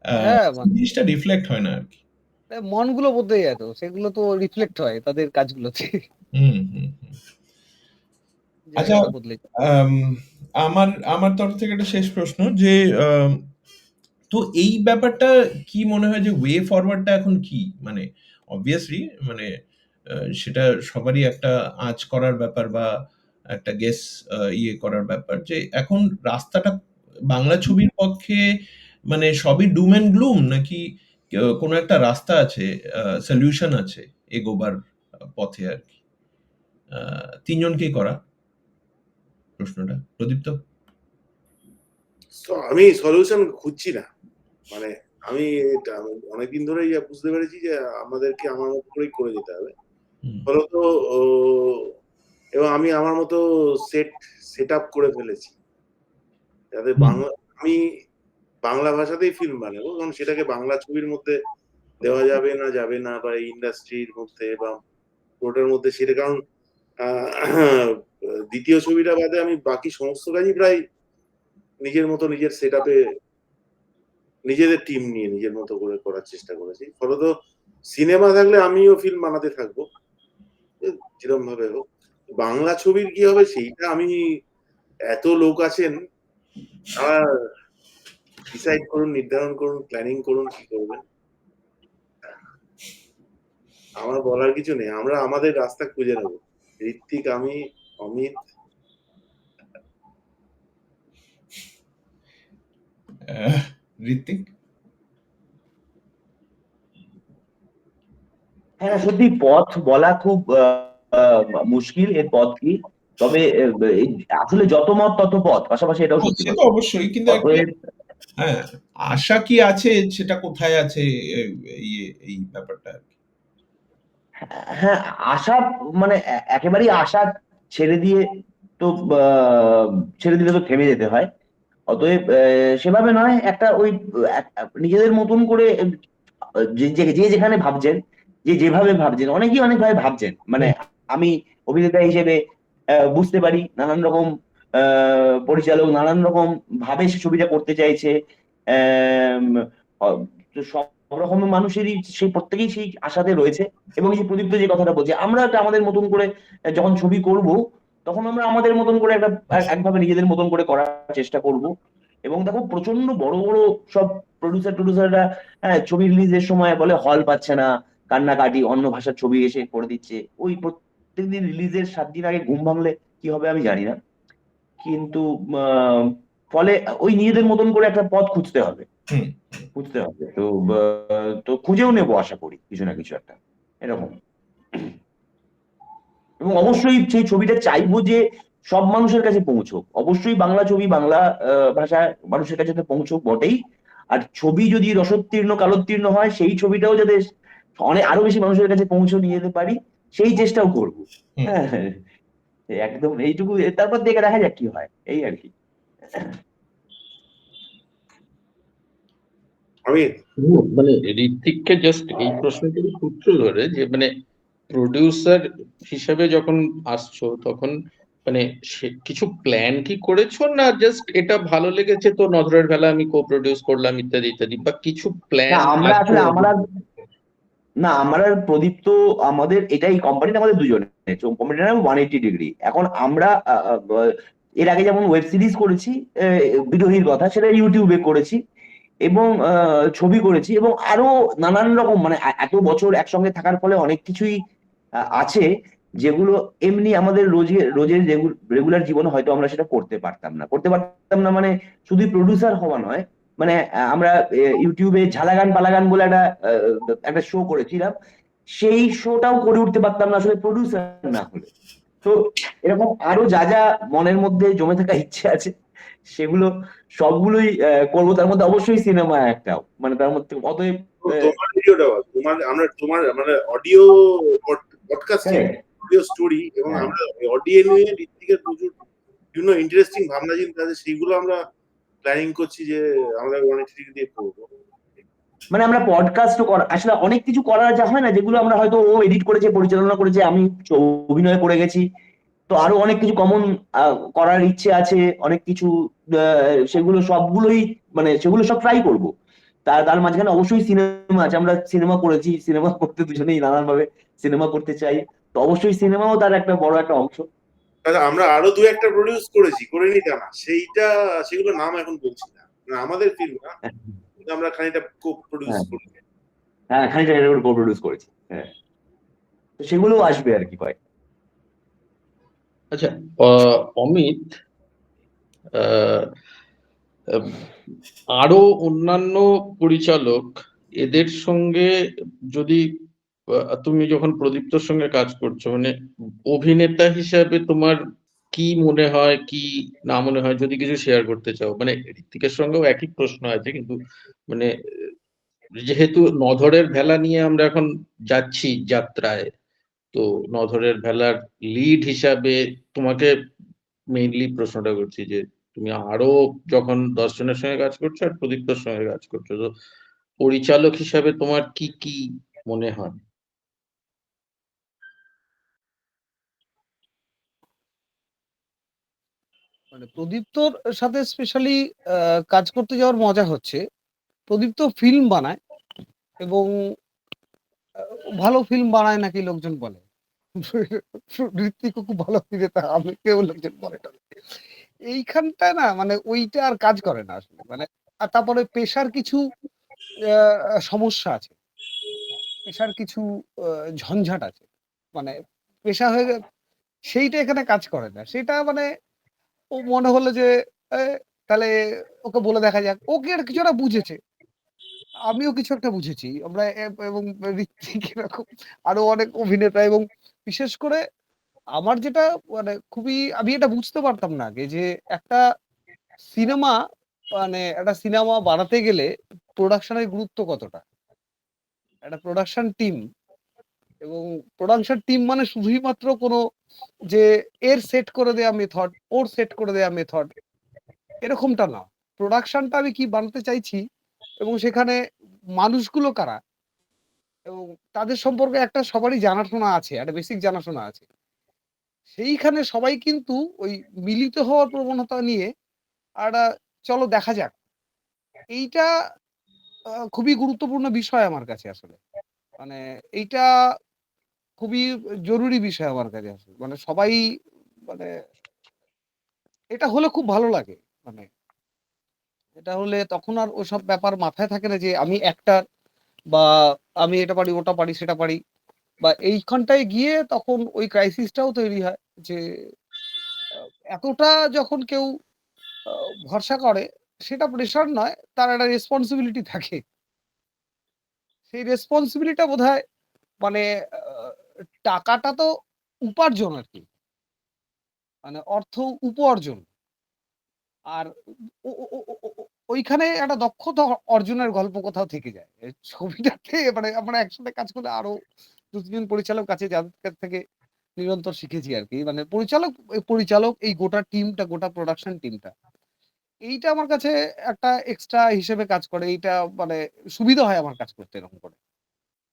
আ হ্যাঁ, জিনিসটা রিফ্লেক্ট হয় না আরকি। মনগুলো বদলে যায় তো। সেগুলো তো রিফ্লেক্ট হয় তাদের কাজগুলোতে। হুম, হুম, হুম। আচ্ছা, জায়গাটা বদলে যায়। আম আমার আমার তরফ থেকে একটা শেষ প্রশ্ন যে তো এই ব্যাপারটা কি মনে হয় যে ওয়ে ফরওয়ার্ড টা এখন কি? মানে obviously মানে আ সেটা সবারই একটা আঁচ করার ব্যাপার বা একটা গেস করার ব্যাপার যে এখন রাস্তাটা বাংলা ছবির পক্ষে মানে সবই doom and gloom নাকি কোনো একটা রাস্তা আছে, সলিউশন আছে এগোবার পথে আরকি? ৩ জনকেই করা প্রশ্নটা। প্রদীপ্ত? আমি সলিউশন খুঁজছি না। মানে আমি এটা অনেকদিন ধরেই বুঝতে পেরেছি যে আমাদেরকে আমার মতো করেই করে যেতে হবে। হুম, ফলত ও এবং আমি আমার মতো সেটআপ করে ফেলেছি। যাতে হুম, আমি বাংলা ভাষাতেই ফিল্ম বানাবো। কারণ সেটাকে বাংলা ছবির মধ্যে দেওয়া যাবে না বা এই ইন্ডাস্ট্রির মধ্যে বা কোর্টের মধ্যে সেটা কারণ আ ২য় ছবিটা বাদে আমি বাকি সমস্ত কাজই প্রায় নিজের মতো নিজের সেট আপে নিজেদের টিম নিয়ে নিজের মতো করে করার চেষ্টা করেছি। ফলত সিনেমা থাকলে আমিও ফিল্ম বানাতে থাকবো, যেরকম ভাবে হোক। বাংলা ছবির কি হবে সেইটা আমি, এত লোক আছেন, আর ডিসাইড করুন, নির্ধারণ করুন, প্ল্যানিং করুন কি করবেন। আমার বলার কিছু নেই, আমরা আমাদের রাস্তা খুঁজে নেবো। ঋত্বিক, আমি, অমিত। ঋত্বিক? হ্যাঁ, সত্যি পথ বলা খুব মুশকিল, এর পথ কি। তবে আসলে যত মত তত পথ, পাশাপাশি এটাও সত্যি সে তো কথা। অবশ্যই, কিন্তু একটা অতএব হ্যাঁ, আশা কি আছে, সেটা কোথায় আছে, এই ব্যাপারটা আর কি। হ্যাঁ, আশা মানে একেবারেই আশা ছেড়ে দিয়ে তো আহ, ছেড়ে দিলে তো থেমে যেতে হয়। অতএব সেভাবে নয়, একটা ওই নিজেদের মতন করে যে যে যেখানে ভাবছেন, যে যেভাবে ভাবছেন, অনেকেই অনেকভাবে ভাবছেন। মানে আমি অভিনেতা হিসেবে বুঝতে পারি নানান রকম পরিচালক নানান রকম ভাবে সে ছবিটা করতে চাইছে। আম, তো সব রকমের মানুষেরই সেই প্রত্যেকেই সেই আশাতে রয়েছে। এবং এই যে প্রদীপ্ত যে কথাটা বলছে, আমরা একটা আমাদের মতন করে যখন ছবি করব, তখন আমরা আমাদের মতন করে একটা একভাবে নিজেদের মতন করে করার চেষ্টা করব। এবং দেখো, প্রচন্ড বড় বড় সব প্রডিউসাররা ছবি রিলিজের সময় বলে হল পাচ্ছে না, কান্নাকাটি, অন্য ভাষার ছবি এসে করে দিচ্ছে। ওই প্রত্যেকদিন রিলিজের 7 দিন আগে ঘুম ভাঙলে কি হবে আমি জানি না। কিন্তু আহ, ফলে ওই নিজেদের মতন করে একটা পথ খুঁজতে হবে। হুম। খুঁজতে হবে তো তো খুঁজেও নেবো আশা করি কিছু না কিছু একটা এরকম। এবং অবশ্যই সেই ছবিটা চাইবো যে সব মানুষের কাছে পৌঁছুক। অবশ্যই বাংলা ছবি বাংলা ভাষায় মানুষের কাছে তো পৌঁছুক বটেই। আর ছবি যদি রসোত্তীর্ণ কালোত্তীর্ণ হয়, সেই ছবিটাও যাতে অনেক আরো বেশি মানুষের কাছে পৌঁছে নিয়ে যেতে পারি, সেই চেষ্টাও করবো। হুম। হ্যাঁ, একদম এইটুকু। তারপর দেখে দেখা যাক কি হয়, এই আর কি। আমি মানে ঋত্বিককে জাস্ট এই প্রশ্নটির সূত্র ধরে যে মানে প্রডিউসার হিসেবে যখন আসছো তখন মানে কিছু প্ল্যান কি করেছো, না জাস্ট এটা ভালো লেগেছে তো নজরের বেলা আমি কো প্রডিউস করলাম ইত্যাদি ইত্যাদি, বা কিছু না, প্ল্যান আমরা আছে? আসলে আমরা না, আমরা প্রদীপ তো আমাদের এটাই কোম্পানিটা আমাদের দুজনের কোম্পানিটার নাম 180 ডিগ্রি। এখন আমরা এর আগে যেমন ওয়েব সিরিজ করেছি, বিরোহীর কথা, সেটা ইউটিউবে করেছি। এবং ছবি করেছি, এবং আরো নানান রকম, মানে এত বছর একসঙ্গে থাকার ফলে অনেক কিছুই আছে যেগুলো এমনি আমাদের রোজের রোজের রেগুলার জীবনে হয়তো আমরা সেটা করতে পারতাম না। মানে শুধু প্রডিউসার হওয়া নয়, মানে আমরা ইউটিউবে ঝালাগান পালাগান বলে একটা শো করেছিলাম। সেই শোটাও করে উঠতে পারতাম না আসলে প্রডিউসার না হলে। তো এরকম আরো যা যা মনের মধ্যে জমে থাকা ইচ্ছে আছে, সেগুলো সবগুলোই করবো। তার মধ্যে অবশ্যই সিনেমা একটাও, মানে তার মধ্যে অতএব তোমার ভিডিওটা বল, তোমার মানে audio podcasting, correct, audio story, এবং হ্যাঁ। আমরা অডিও নিয়ে ঋত্বিকের প্রচুর বিভিন্ন ইন্টারেস্টিং ভাবনা চিন্তা আছে, সেইগুলো আমরা প্ল্যানিং করছি যে আমরা 180 দিয়ে করবো। মানে আমরা পডকাস্টও আসলে অনেক কিছু করা যা হয় না, যেগুলো আমরা হয়তো ও এডিট করেছে, পরিচালনা করেছে, আমি অভিনয় করে গেছি। তো আরো অনেক কিছু কমন করার ইচ্ছে আছে, অনেক কিছু সেগুলো সবগুলোই, মানে সেগুলো সব ট্রাই করব। তার তার মাঝখানে অবশ্যই সিনেমা আছে, আমরা সিনেমা করেছি, সিনেমা করতে দুজনেই নানান ভাবে সিনেমা করতে চাই। তো অবশ্যই সিনেমাও তার একটা বড় একটা অংশ। তাহলে আমরা আরো দু একটা প্রডিউস করিনি তা না, সেগুলো নাম এখন বলছি না, মানে আমাদের ফিল্ম না, কিন্তু আমরা খানিকটা কো প্রডিউস হ্যাঁ, করি। হ্যাঁ, খানিকটা এটা করে প্রডিউস করেছি। হ্যাঁ, তো সেগুলোও আসবে আর কি কয়েক। আচ্ছা, অমিত, আহ, আহ, আরো অন্যান্য পরিচালক এদের সঙ্গে যদি তুমি যখন প্রদীপ্তর সঙ্গে কাজ করছো, মানে অভিনেতা হিসাবে তোমার কি মনে হয়, কি না মনে হয়, যদি কিছু শেয়ার করতে চাও। মানে ঋত্বিকের সঙ্গেও একই প্রশ্ন আছে, কিন্তু মানে যেহেতু নধরের ভেলা নিয়ে আমরা এখন যাচ্ছি যাত্রায়, তো নধরের ভেলার লিড হিসাবে তোমাকে মেইনলি প্রশ্নটা করছি যে তুমি আরো যখন 10 জনের সঙ্গে কাজ করছো আর প্রদীপ্তর সঙ্গে কাজ করছো, তো পরিচালক হিসাবে তোমার কি কি মনে হয়? মানে প্রদীপ্তর সাথে স্পেশালি কাজ করতে যাওয়ার মজা হচ্ছে, প্রদীপ্ত ফিল্ম বানায় এবং ভালো ফিল্ম বানায় নাকি লোকজন বলে। ঋত্বিকও খুব ভালো অভিনেতা, আমিরকেও লোকজন বলে টলে। এইখানটায় না মানে ওইটা আর কাজ করে না আসলে। মানে আর তারপরে পেশার কিছু সমস্যা আছে। পেশার কিছু ঝঞ্ঝাট আছে। মানে পেশা হয়ে সেইটা এখানে কাজ করে না। সেটা মানে ও মনে হলো যে এ তাহলে ওকে বলে দেখা যাক। ও কি আর কিছু একটা বুঝেছে। আমিও কিছু একটা বুঝেছি। আমরা এবং ঋত্বিক এরকম আরো অনেক অভিনেতা এবং বিশেষ করে আমার যেটা মানে খুবই আমি এটা বুঝতে পারতাম না আগে যে একটা সিনেমা মানে একটা সিনেমা বানাতে গেলে প্রোডাকশন এর গুরুত্ব কতটা। একটা প্রোডাকশন টিম এবং প্রোডাকশন টিম মানে শুধুই মাত্র কোনো যে এর সেট করে দেয়া মেথড, ওর সেট করে দেয়া মেথড এরকমটা না। প্রোডাকশনটা আমি কি বানাতে চাইছি এবং সেখানে মানুষগুলো কারা এবং তাদের সম্পর্কে একটা সবারই জানাশোনা আছে, একটা বেসিক জানাশোনা আছে। সেইখানে সবাই কিন্তু ওই মিলিত হওয়ার প্রবণতা নিয়ে একটা চলো দেখা যাক। এইটা খুবই গুরুত্বপূর্ণ বিষয় আমার কাছে আসলে। মানে এইটা খুবই জরুরি বিষয় আমার কাছে আসলে। মানে সবাই মানে এটা হলে খুব ভালো লাগে। মানে এটা হলে তখন আর ওসব ব্যাপার মাথায় থাকে না যে আমি অ্যাক্টর বা আমি এটা পারি, ওটা পারি, সেটা পারি। বা এইখানটায় গিয়ে তখন ওই ক্রাইসিসটাও তৈরি হয় যে আ এতটা যখন কেউ আ ভরসা করে সেটা প্রেশার নয়, তার একটা রেসপনসিবিলিটি থাকে। সেই রেসপনসিবিলিটিটা বোধহয় মানে আ টাকাটা তো উপার্জন আরকি। মানে অর্থ উপার্জন। আর ও ও ও ও ও ও ওইখানে একটা দক্ষতা অর্জনের গল্প কোথাও থেকে যায়। ছবিটাতে মানে আমরা একসাথে কাজ করলে আরো ২-৩ জন পরিচালক আছে যাদের কাছ থেকে নিরন্তর শিখেছি আরকি। মানে পরিচালক এই গোটা টিমটা, গোটা প্রোডাকশন টিমটা। এইটা আমার কাছে একটা এক্সট্রা হিসেবে কাজ করে। এইটা মানে সুবিধা হয় আমার কাজ করতে এরকম করে।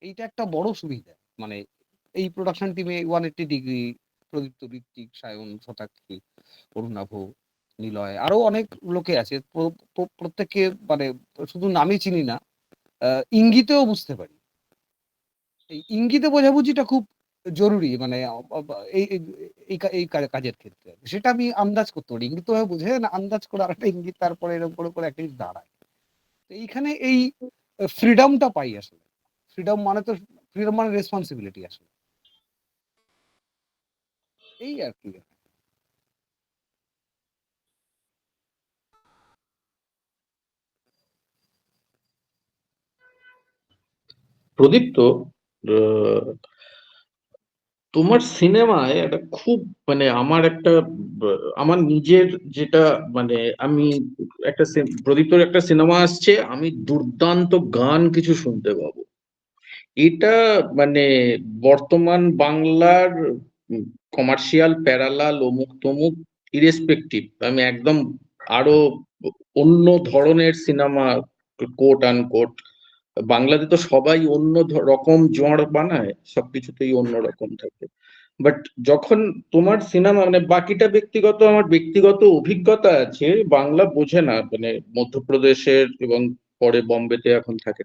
এইটা একটা বড় সুবিধা। মানে এই প্রোডাকশন টিমে 180 ডিগ্রি, প্রদীপ্ত, ঋত্বিক, সায়ন, শতাক্ষী, অরুণাভ, নিলয় আরো অনেক লোকে আছে। প্রত্যেককে মানে শুধু নামই চিনি না। আ ইঙ্গিতেও বুঝতে পারি। এই ইঙ্গিতে বোঝাবুঝিটা খুব জরুরি মানে অ অ বা এই এই এই কাজের ক্ষেত্রে। সেটা আমি আন্দাজ করতে পারি। ইঙ্গিতভাবে বুঝে না আন্দাজ করে আরেকটা ইঙ্গিত তারপরে এরকম করে একটা জিনিস দাঁড়ায়। তো এইখানে এই ফ্রিডমটা পাই আসলে। ফ্রিডম মানে রেসপনসিবিলিটি আসলে। এই আরকি। প্রদীপ্ত, তোমার সিনেমায় একটা খুব মানে আমার একটা আমার নিজের যেটা মানে আমি একটা প্রদীপ্তর একটা সিনেমা আসছে, আমি দুর্দান্ত গান কিছু শুনতে পাবো। এটা মানে বর্তমান বাংলার কমার্শিয়াল প্যারালাল অমুক তমুক ইরেসপেক্টিভ, আমি একদম আরো অন্য ধরনের সিনেমা কোট আনকোট, বাংলাতে তো সবাই অন্য রকম জোয়ার বানায়, সবকিছুতেই অন্য রকম থাকে। বাট যখন তোমার সিনেমা মানে বাকিটা ব্যক্তিগত, আমার ব্যক্তিগত অভিজ্ঞতা আছে, বাংলা বোঝে না মানে মধ্যপ্রদেশের এবং পরে বম্বেতে এখন থাকে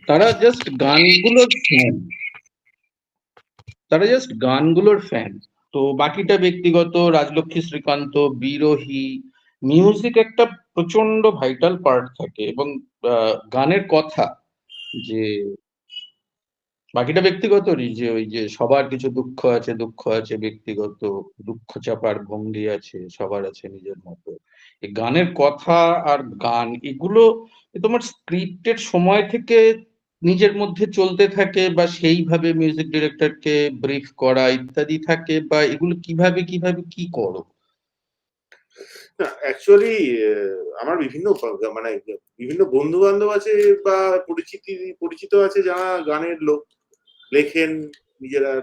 তারা জাস্ট গানগুলোর ফ্যান, তারা জাস্ট গানগুলোর ফ্যান। তো বাকিটা ব্যক্তিগত, রাজলক্ষ্মী শ্রীকান্ত, বিরোহী, মিউজিক একটা প্রচন্ড ভাইটাল পার্ট থাকে এবং গানের কথা যে বাকিটা ব্যক্তিগতই, যে ওই যে সবার কিছু দুঃখ আছে ব্যক্তিগত, দুঃখ চাপার ভঙ্গি আছে, সবার আছে নিজের মতো। এই গানের কথা আর গান এগুলো তোমার স্ক্রিপ্টেড সময় থেকে নিজের মধ্যে চলতে থাকে বা সেইভাবে মিউজিক ডিরেক্টরকে ব্রিফ করা ইত্যাদি থাকে, বা এগুলো কিভাবে কিভাবে কি করো? না অ্যাকচুয়ালি আমার মানে বিভিন্ন বন্ধু বান্ধব আছে বা পরিচিত আছে যারা গানের লোক, লেখেন,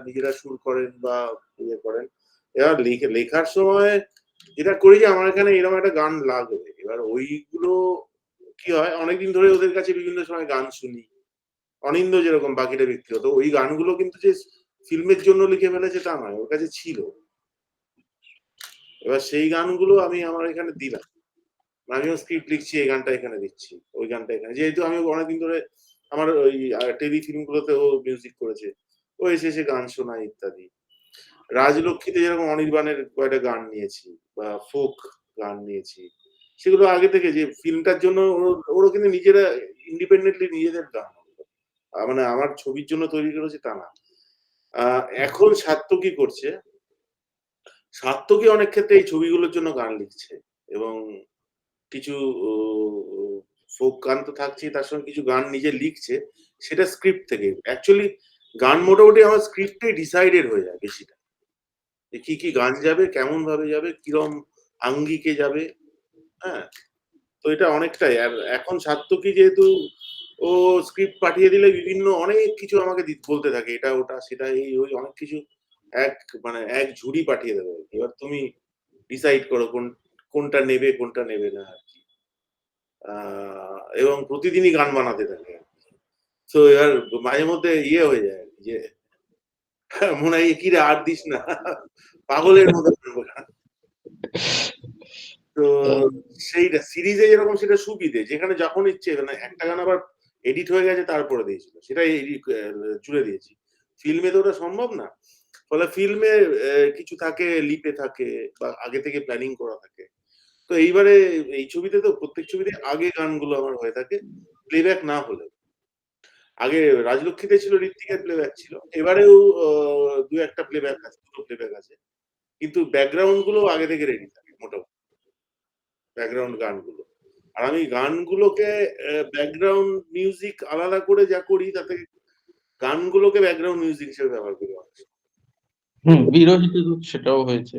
নিজেরা সুর করেন বা ইয়ে করেন। এবার লেখার সময় যেটা করি যে আমার এখানে এরকম একটা গান লাগবে, এবার ওইগুলো কি হয় অনেকদিন ধরে ওদের কাছে বিভিন্ন সময় গান শুনি। অনিন্দ যেরকম বাকিটা ব্যক্তিগত, ওই গানগুলো কিন্তু যে ফিল্মের জন্য লিখে ফেলেছে তা নয়, ওর কাছে ছিল। এবার সেই গানগুলো আমি আমার এখানে দিলাম। আমিও স্ক্রিপ্ট লিখছি, এই গানটা এখানে দিচ্ছি, ওই গানটা এখানে। যেহেতু আমি অনেকদিন ধরে আমার ওই টেলিফিল্মগুলোতে ও মিউজিক করেছে, ও এসে এসে গান শোনায় ইত্যাদি। রাজলক্ষ্মীতে যেরকম অনির্বাণের কয়েকটা গান নিয়েছি বা ফোক গান নিয়েছি, সেগুলো আগে থেকে যে ফিল্মটার জন্য ওরা কিন্তু নিজেরা ইন্ডিপেন্ডেন্টলি নিজেদের গান, মানে আমার ছবির জন্য তৈরি করেছে তা না। এখন সার্থকী করছে, সার্থকী অনেক ক্ষেত্রে এই ছবিগুলোর জন্য গান লিখছে এবং কিছু ফোক গান তো থাকছেই, তার সঙ্গে কিছু গান নিজে লিখছে, সেটা স্ক্রিপ্ট থেকে। অ্যাকচুয়ালি গান মোটামুটি আমার স্ক্রিপ্টেই ডিসাইডেড হয়ে যায় বেশিটা, যে কি কি গান যাবে, কেমন ভাবে যাবে, কিরম আঙ্গিকে যাবে। হ্যাঁ, তো এটা অনেকটাই। আর এখন সার্থকী যেহেতু ও স্ক্রিপ্ট পাঠিয়ে দিলে বিভিন্ন অনেক কিছু আমাকে বলতে থাকে, এটা ওটা সেটা এই ওই অনেক কিছু এক মানে এক ঝুড়ি পাঠিয়ে দেবে। এবার তুমি ডিসাইড করো কোনটা নেবে কোনটা নেবে না আর কি। এবং প্রতিদিনই গান বানাতে থাকে। তো এবার মাঝে মধ্যে ইয়ে হয়ে যায় যে মনে হয় কি রে আর দিস না, পাগলের মতো গান। তো সেইটা সিরিজে যেরকম সেটা সুবিধে, যেখানে যখন ইচ্ছে, মানে একটা গান আবার এডিট হয়ে গেছে তারপরে দিয়েছিল, সেটা জুড়ে দিয়েছি। ফিল্মে তো ওটা সম্ভব না। ফলে ফিল্মে কিছু থাকে, লিপে থাকে বা আগে থেকে প্ল্যানিং করা থাকে। তো এইবারে এই ছবিতে তো প্রত্যেক ছবিতে আগে গানগুলো আমার হয়ে থাকে, প্লেব্যাক না হলে। আগে রাজলক্ষ্মীতে ছিল ঋত্বিকের প্লেব্যাক ছিল, এবারেও দু একটা প্লেব্যাক আছে, দুটো প্লেব্যাক আছে, কিন্তু ব্যাকগ্রাউন্ড গুলো আগে থেকে রেডি থাকে মোটামুটি, ব্যাকগ্রাউন্ড গানগুলো। আর আমি গানগুলোকে ব্যাকগ্রাউন্ড মিউজিক আলাদা করে যা করি, তাতে গানগুলোকে ব্যাকগ্রাউন্ড মিউজিক হিসেবে ব্যবহার করি অনেক সময়। বিরোহিতে তো সেটাও হয়েছে,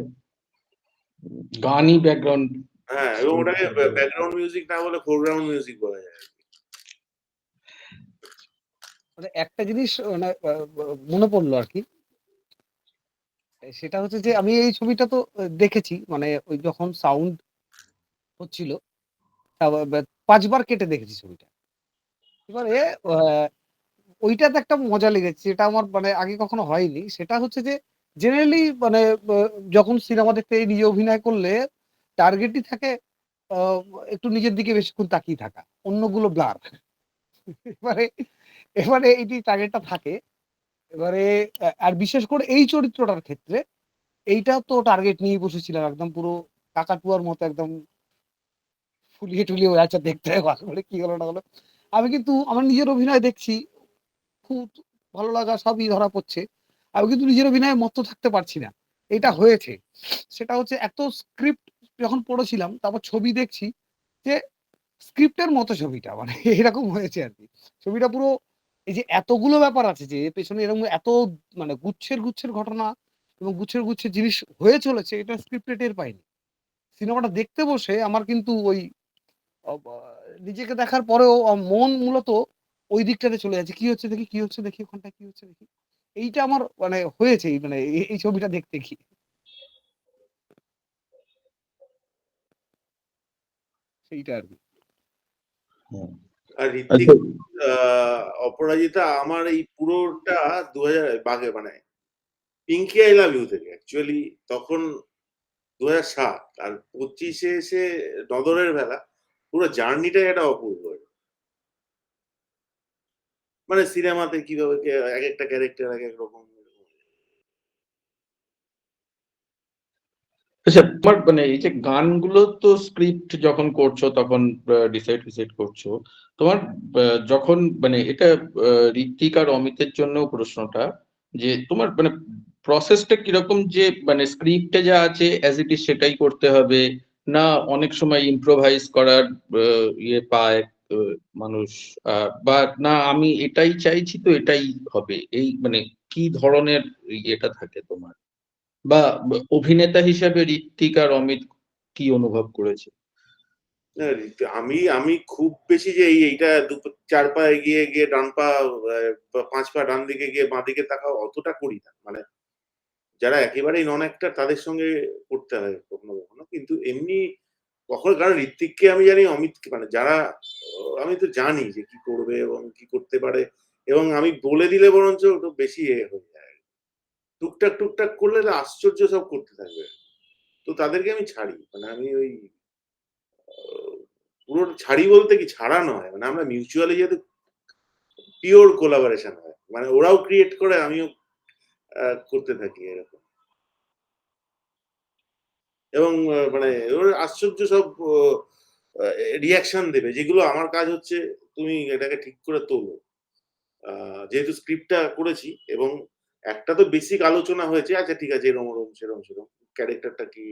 গানই ব্যাকগ্রাউন্ড। হ্যাঁ, এবং ওটাকে ব্যাকগ্রাউন্ড মিউজিক না বলে ফোরগ্রাউন্ড মিউজিক বলা যায়। মানে একটা জিনিস মানে মনে পড়লো আর কি, সেটা হচ্ছে যে আমি এই ছবিটা তো দেখেছি, মানে ওই যখন সাউন্ড হচ্ছিল 5 বার কেটে দেখেছি ছবিটা। এবারে ওইটাতে একটা মজা লেগেছে, যেটা আমার মানে আগে কখনো হয়নি। সেটা হচ্ছে যে জেনারেলি মানে যখন সিনেমা দেখতে নিজে অভিনয় করলে টার্গেটই থাকে আহ, একটু নিজের দিকে বেশিক্ষণ তাকিয়ে থাকা, অন্যগুলো ব্লার। এবারে এবারে এইটি টার্গেটটা থাকে। এবারে আর বিশেষ করে এই চরিত্রটার ক্ষেত্রে এইটা তো টার্গেট নিয়ে বসেছিলাম, একদম পুরো কাকাতুয়ার মতো একদম ফুলিয়ে টুলিয়ে আচ্ছা দেখতে হবে আসলে কি হলো না হলো। আমি কিন্তু আমার নিজের অভিনয় দেখছি, খুব ভালো লাগা সবই ধরা পড়ছে, আমি কিন্তু নিজের অভিনয়ে মত্ত থাকতে পারছি না। এটা হয়েছে, সেটা হচ্ছে এত স্ক্রিপ্ট যখন পড়েছিলাম, তারপর ছবি দেখছি যে স্ক্রিপ্টের মতো ছবিটা মানে এরকম হয়েছে আর কি। ছবিটা পুরো এই যে এতগুলো ব্যাপার আছে, যে পেছনে এরকম এত মানে গুচ্ছের গুচ্ছের ঘটনা এবং গুচ্ছের গুচ্ছের জিনিস হয়ে চলেছে, এটা স্ক্রিপ্টে টের পাইনি। সিনেমাটা দেখতে বসে আমার কিন্তু ওই নিজেকে দেখার পরেও মন মূলত ওই দিকটাতে চলে যাচ্ছে, কি হচ্ছে দেখি, কি হচ্ছে দেখি, ওখানটা কি হচ্ছে দেখি। এইটা আমার মানে হয়েছে মানে এই ছবিটা দেখতে গিয়ে সেইটা আর কি। আর ঋত্বিক, অপরাজিতা আমার এই পুরোটা 2000 বাগে মানে পিঙ্কি আই লাভ ইউ থেকে অ্যাকচুয়ালি, তখন 2007 আর 25-এ এসে নদরের বেলা, পুরো জার্নিটাই একটা অপূর্ব। মানে সিনেমাতে কিভাবে এক একটা ক্যারেক্টার এক এক রকম। আচ্ছা, তোমার মানে এই যে গানগুলো তো স্ক্রিপ্ট যখন করছো তখন ডিসাইড করছো, তোমার যখন মানে এটা ঋত্বিক আর অমিতের জন্য প্রশ্নটা, যে তোমার মানে প্রসেসটা কিরকম, যে মানে স্ক্রিপ্টে যা আছে অ্যাজ ইট ইজ সেটাই করতে হবে, না অনেক সময় ইম্প্রোভাইজ করার ইয়ে পায় মানুষ, বা না আমি এটাই চাইছি তো এটাই হবে, এই মানে কি ধরনের ইয়েটা থাকে তোমার, বা অভিনেতা হিসেবে ঋত্বিক আর অমিত কি অনুভব করেছে? না, আমি আমি খুব বেশি যে এইটা 4 পা এগিয়ে গিয়ে ডান পা 5 পা ডান দিকে গিয়ে বাঁ দিকে তাকাও, অতটা করি না। মানে যারা একেবারেই নন অ্যাক্টর তাদের সঙ্গে করতে হয় কখনো কখনো, কিন্তু এমনি কখনো, কারণ ঋত্বিককে আমি জানি, অমিতকে মানে যারা আমি তো জানি যে কি করবে এবং কি করতে পারে, এবং আমি বলে দিলে বরঞ্চ একটু বেশি হয়ে যায়। টুকটাক টুকটাক করলে আশ্চর্য সব করতে থাকবে। তো তাদেরকে আমি ছাড়ি, মানে আমি ওই পুরো ছাড়ি বলতে কি ছাড়া নয়, মানে আমরা মিউচুয়ালি যেহেতু পিওর কোলাবোরেশন হয়, মানে ওরাও ক্রিয়েট করে আমিও করতে থাকি এরকম। এবং মানে ওর আশ্চর্য সব রিয়াকশন দেবে, যেগুলো আমার কাজ হচ্ছে তুমি এটাকে ঠিক করে তোলো। যেহেতু স্ক্রিপ্টটা করেছি এবং একটা তো বেসিক আলোচনা হয়েছে, আচ্ছা ঠিক আছে এরম ওরম সেরম সেরম ক্যারেক্টারটা কি,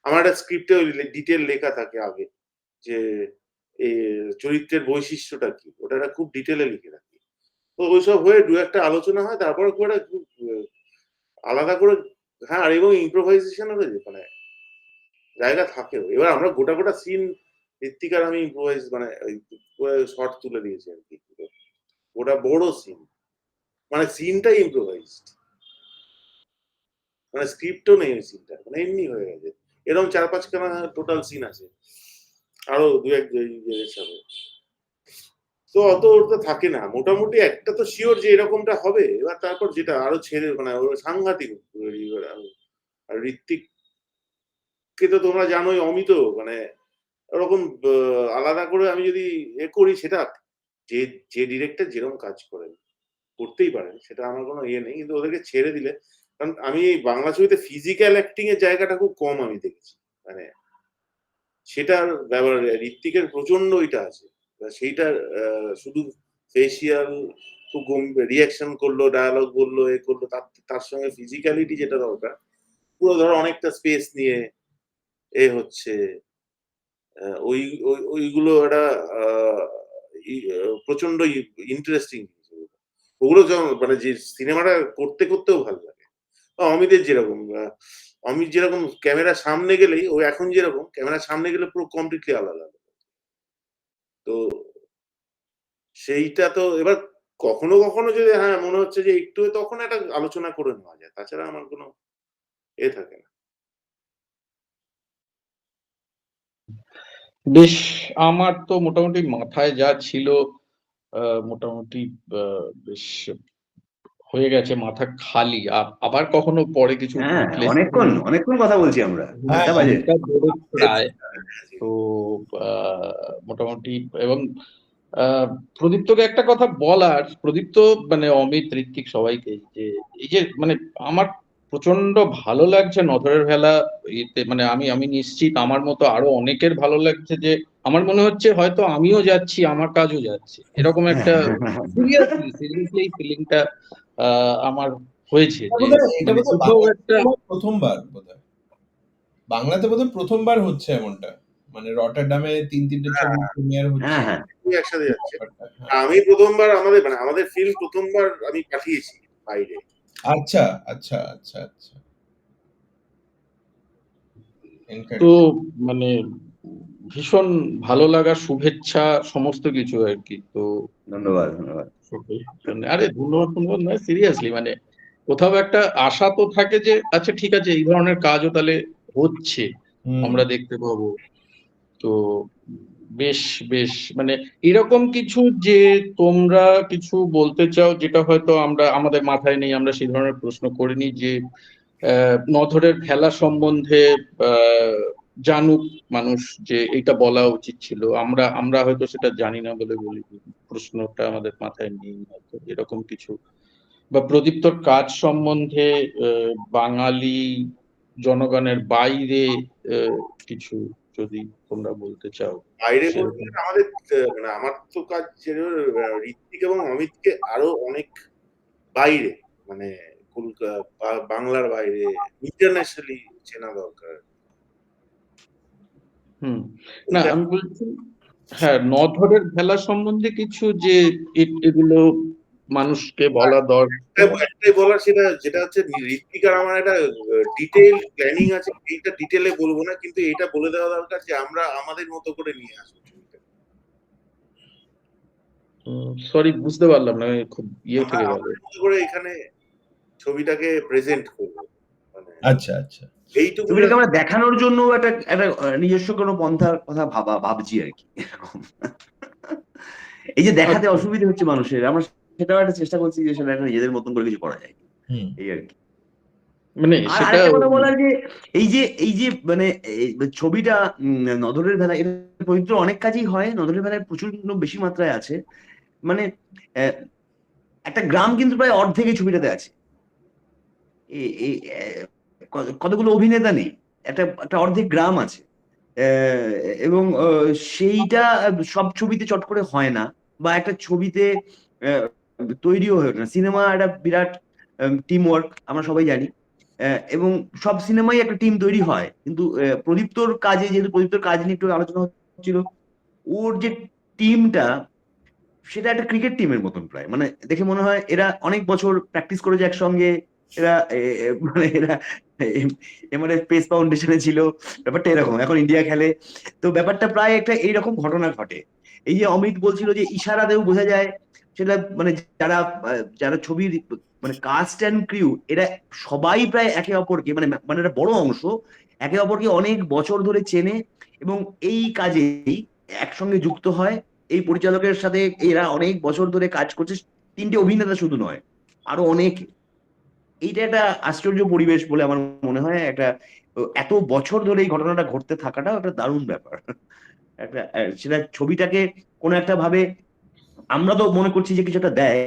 আমার একটা স্ক্রিপ্টে ওই ডিটেল লেখা থাকে আগে যে এই চরিত্রের বৈশিষ্ট্যটা কি, ওটা একটা খুব ডিটেলে লিখে রাখি। তো ওইসব হয়ে দু একটা আলোচনা হয়, তারপর খুব একটা খুব আলাদা করে, হ্যাঁ, আর এবং ইম্প্রোভাইজেশনের মানে জায়গা থাকেও। এবার আমরা গোটা গোটা সিন ঋত্বিক আর আমি ইম্প্রোভাইজ মানে শর্ট তুলে দিয়েছি আর কি, ওটা বড় সিন, মানে সিনটাই ইম্প্রোভাইজড, মানে স্ক্রিপ্টও নেই ওই সিনটা, মানে এমনি হয়ে গেছে। এরকম 4-5খানা টোটাল সিন আছে, আরো দু এক সাথে। তো অত ওটা থাকে না, মোটামুটি একটা তো শিওর যে এরকমটা হবে। এবার তারপর যেটা আরো ছেড়ে মানে ওর সাংঘাতিক। আর ঋত্বিককে তো তোমরা জানোই, অমিত মানে ওরকম আলাদা করে আমি যদি করি, সেটা যে যে ডিরেক্টর যেরকম কাজ করেন করতেই পারেন, সেটা আমার কোনো ইয়ে নেই, কিন্তু ওদেরকে ছেড়ে দিলে, কারণ আমি এই বাংলা ছবিতে ফিজিক্যাল অ্যাক্টিং এর জায়গাটা খুব কম আমি দেখেছি, মানে সেটার ব্যাপার ঋত্বিকের প্রচন্ড ওইটা আছে, সেইটা শুধু ফেসিয়াল খুব রিয়াকশন করলো, ডায়ালগ বললো, এ করলো, তার সঙ্গে ফিজিক্যালিটি যেটা দরকার, পুরো ধরো অনেকটা স্পেস নিয়ে এ হচ্ছে, ওই ওইগুলো একটা প্রচন্ড ইন্টারেস্টিং জিনিস ওগুলো। মানে যে সিনেমাটা করতে করতেও ভালো লাগে। অমিতের যেরকম, অমিত যেরকম ক্যামেরার সামনে গেলেই, ও এখন যেরকম ক্যামেরার সামনে গেলে পুরো কমপ্লিটলি আলাদা। তো সেইটা তো এবার কখনো কখনো যদি হ্যাঁ মনে হচ্ছে যে একটু, তখন একটা আলোচনা করে নেওয়া যায়, তাছাড়া আমার কোনো এ থাকে না। বেশ, আমার তো মোটামুটি মাথায় যা ছিল মোটামুটি বেশ হয়ে গেছে, মাথা খালি। আবার কখনো পরে কিছু হ্যাঁ, উঠলে অনেকক্ষণ কথা বলছি আমরা, হ্যাঁ, 8টা বাজে। ঘন্টা ধরে প্রায়। তো মোটামুটি, এবং প্রদীপ্তকে একটা কথা বলার, প্রদীপ্ত মানে অমিত, ঋত্বিক সবাইকে, যে এই যে মানে আমার প্রচন্ড ভালো লাগছে নজরের ভেলা এতে, মানে আমি নিশ্চিত আমার মতো আরো অনেকের ভালো লাগছে, যে আমার মনে হচ্ছে হয়তো আমিও যাচ্ছি, আমার কাজও যাচ্ছে, এরকম একটা সিরিয়াসলি এই ফিলিংটা আমার হয়েছে, যে এটা মানে বোধহয় কোথাও একটা প্রথমবার বোধহয় বাংলাতে বোধহয় প্রথমবার হচ্ছে এমনটা, মানে রটারডামে 3-3টে ছবি প্রিমিয়ার হচ্ছে। হ্যাঁ, একসাথে যাচ্ছে। হ্যাঁ। আমি প্রথমবার আমাদের ফিল্ম প্রথমবার আমি পাঠিয়েছি বাইরে। আচ্ছা আচ্ছা আচ্ছা আচ্ছা। তো মানে ভীষণ ভালো লাগা, শুভেচ্ছা, সমস্ত কিছু আর কি। তো ধন্যবাদ। আরে ধন্যবাদ নয়, সিরিয়াসলি মানে কোথাও একটা আশা তো থাকে যে আচ্ছা ঠিক আছে, এই ধরনের কাজও তাহলে হচ্ছে, আমরা দেখতে পাবো। তো বেশ বেশ মানে এরকম কিছু যে তোমরা কিছু বলতে চাও, যেটা হয়তো আমাদের মাথায় নেই, আমরা সেই ধরনের প্রশ্ন করিনি, যে নধরের খেলা সম্বন্ধে জানুক মানুষ, যে এটা বলা উচিত ছিল, আমরা হয়তো সেটা জানি না বলে বলি, প্রশ্নটা আমাদের মাথায় নেই হয়তো, এরকম কিছু, বা প্রদীপ্তর কাজ সম্বন্ধে বাঙালি জনগণের বাইরে কিছু যদি তোমরা বলতে চাও। বাইরে সেরকম। বলতে আমাদের মানে আমার তো কাজ ঋত্বিক এবং অমিতকে আরো অনেক বাইরে, মানে বাংলার বাইরে ইন্টারন্যাশনালি চেনা দরকার। না, আমি বলছি হ্যাঁ, নধরের খেলা সম্বন্ধে কিছু, যে এগুলো মানুষকে বলা দরকার। একটাই বলার, যেটা হচ্ছে ঋত্বিক আর আমার একটা ডিটেইল প্ল্যানিং আছে, এইটা ডিটেলে বলবো না, কিন্তু এটা বলে দেওয়া দরকার যে আমরা আমাদের মতো করে নিয়ে আসবো ছবিটা। সরি, বুঝতে পারলাম না, খুব ইয়ে থেকে গেল। করে এখানে ছবিটাকে প্রেজেন্ট করবো, মানে আচ্ছা আচ্ছা। এইটুকু ছবিটাকে আমরা দেখানোর জন্য একটা নিজস্ব কোনো পন্থার কথা ভাবছি আর কি। এই যে দেখাতে অসুবিধা হচ্ছে মানুষের, আমরা সেটাও একটা চেষ্টা করছি যে সেটা নিজেদের মতন করে কিছু করা যায়, এই আর কি। মানে আর সেটা আরেকটা কথা বলার যে এই যে মানে ছবিটা নজরের বেলা এটা পবিত্র অনেক কাজেই হয়, নজরের বেলায় প্রচুর বেশি মাত্রায় আছে। মানে আহ, একটা গ্রাম কিন্তু প্রায় অর্ধেক এই ছবিটাতে আছে। কতগুলো অভিনেতা নেই, একটা একটা অর্ধেক গ্রাম আছে। এবং সেইটা সব ছবিতে চট করে হয় না, বা একটা ছবিতে আহ, তৈরিও হয়ে ওঠে না। সিনেমা একটা বিরাট টিম ওয়ার্ক, আমরা সবাই জানি। এবং সব সিনেমাই একটা টিম তৈরি হয়, কিন্তু প্রদীপ্তর কাজে, যেহেতু প্রদীপ্তর কাজ নিয়ে একটু আলোচনা হচ্ছিল, ওর যে টিমটা সেটা একটা ক্রিকেট টিমের মতন প্রায়। মানে দেখে মনে হয় এরা অনেক বছর প্র্যাকটিস করেছে একসঙ্গে। এরা মানে এরা এমআরএফ স্পেস ফাউন্ডেশনে ছিল, ব্যাপারটা এরকম, এখন ইন্ডিয়া খেলে। তো ব্যাপারটা প্রায় একটা এইরকম ঘটনা ঘটে। এই যে অমিত বলছিল যে ইশারাতেও বোঝা যায় সেটা, মানে যারা যারা ছবির মানে কাস্ট অ্যান্ড ক্রিউ, এরা সবাই প্রায় একে অপরকে, মানে মানে একটা বড় অংশ একে অপরকে অনেক বছর ধরে চেনে, এবং এই কাজেই একসঙ্গে যুক্ত হয়। এই পরিচালকের সাথে এরা অনেক বছর ধরে কাজ করছে, তিনটে অভিনেতা শুধু নয়, আরো অনেক। এইটা একটা আশ্চর্য পরিবেশ বলে আমার মনে হয়। একটা এত বছর ধরে এই ঘটনাটা ঘটতে থাকাটা একটা দারুণ ব্যাপার। একটা সেটা ছবিটাকে কোনো একটা ভাবে, আমরা তো মনে করছি যে কিছু একটা দেয়,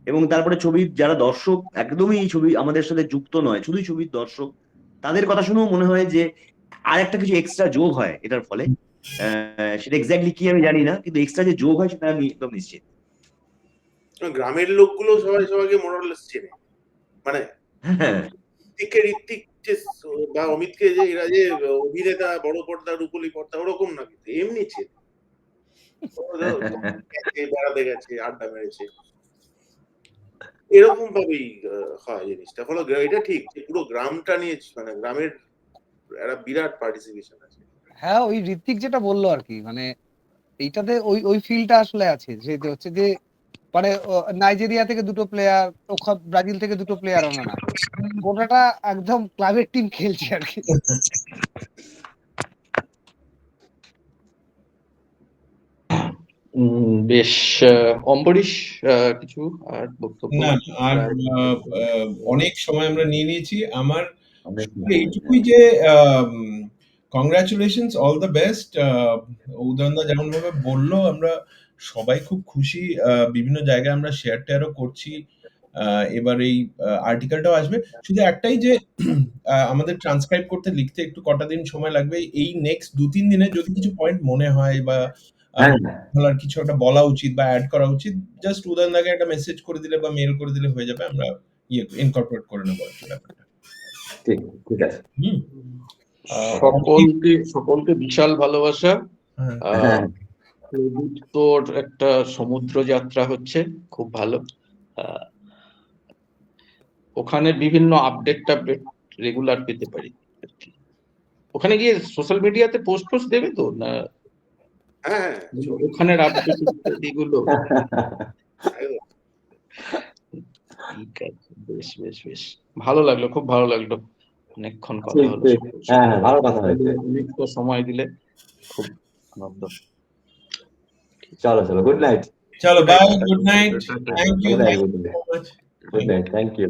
এবং তারপরে ছবির যারা দর্শক একদমই এই ছবি আমাদের সাথে যুক্ত নয়, শুধুই ছবির দর্শক, তাদের কথা শুনেও মনে হয় যে আর একটা কিছু এক্সট্রা যোগ হয় এটার ফলে। সেটা এক্স্যাক্টলি কি আমি জানি না, কিন্তু এক্সট্রা যে যোগ হয় সেটা আমি একদম নিশ্চিত। গ্রামের লোকগুলো সবাই সবাইকে মোরালেস চেনে, মানে হ্যাঁ, ঋত্বিক যে বা অমিতকে যে এরা যে অভিনেতা বড় পর্দা রূপলি পর্দা ওরকম না, কিন্তু এমনি চেনে। বেড়াতে গেছে, আড্ডা মেরেছে, এরকম ভাবেই হয় জিনিসটা। ফলে এটা ঠিক যে পুরো গ্রামটা নিয়ে, মানে গ্রামের একটা বিরাট পার্টিসিপেশন আছে। হ্যাঁ, ওই ঋত্বিক যেটা বললো আর কি, মানে এইটাতে ওই ওই ফিলটা আসলে আছে, যে হচ্ছে যে মানে নাইজেরিয়া থেকে দুটো প্লেয়ার, ব্রাজিল থেকে দুটো প্লেয়ার আনা না, গোটাটা একদম ক্লাবের টিম খেলছে আর কি। বেশ। অম্বরীশ, কিছু আর বক্তব্য? না, আর প্রায় অনেক সময় আমরা নিয়ে নিয়েছি। আমার অনেক শুধু এইটুকুই যে কংগ্রাচুলেশনস, অল দ্য বেস্ট। উদয়নদা যেমন ভাবে বললো, আমরা সবাই খুব খুশি। বিভিন্ন জায়গায় আমরা শেয়ার টেয়ারও করছি। এবার এই আর্টিকেলটাও আসবে। শুধু একটাই যে আমাদের ট্রান্সক্রাইব করতে, লিখতে একটু কটা দিন সময় লাগবে। এই নেক্সট 2-3 দিনে যদি কিছু পয়েন্ট মনে হয় বা হ্যাঁ, বলার কিছু একটা বলা উচিত বা অ্যাড করা উচিত, জাস্ট উদয়নদাকে একটা মেসেজ করে দিলে বা মেল করে দিলে হয়ে যাবে। আমরা ইনকর্পোরেট করে নেবো আর কি ব্যাপারটা। ঠিক ঠিক আছে। হুম। সকলকে বিশাল ভালোবাসা। হ্যাঁ। হ্যাঁ, তোর একটা সমুদ্র যাত্রা হচ্ছে, খুব ভালো। ওখানে বিভিন্ন আপডেট রেগুলার পেতে পারি আর কি। ওখানে গিয়ে সোশ্যাল মিডিয়াতে পোস্ট দেবে তো না? হ্যাঁ, ওখানের আপডেট এগুলো। ঠিক আছে, বেশ বেশ বেশ, ভালো লাগলো, খুব ভালো লাগলো। অনেকক্ষণ কথা হলো। হ্যাঁ, ভালো কথা হয়েছে। অনেকটা সময় দিলে, খুব আনন্দ। চলো চলো, গুড নাইট। চলো, bye, good night, thank you, Good night, thank good you night. So much. Good night, thank you.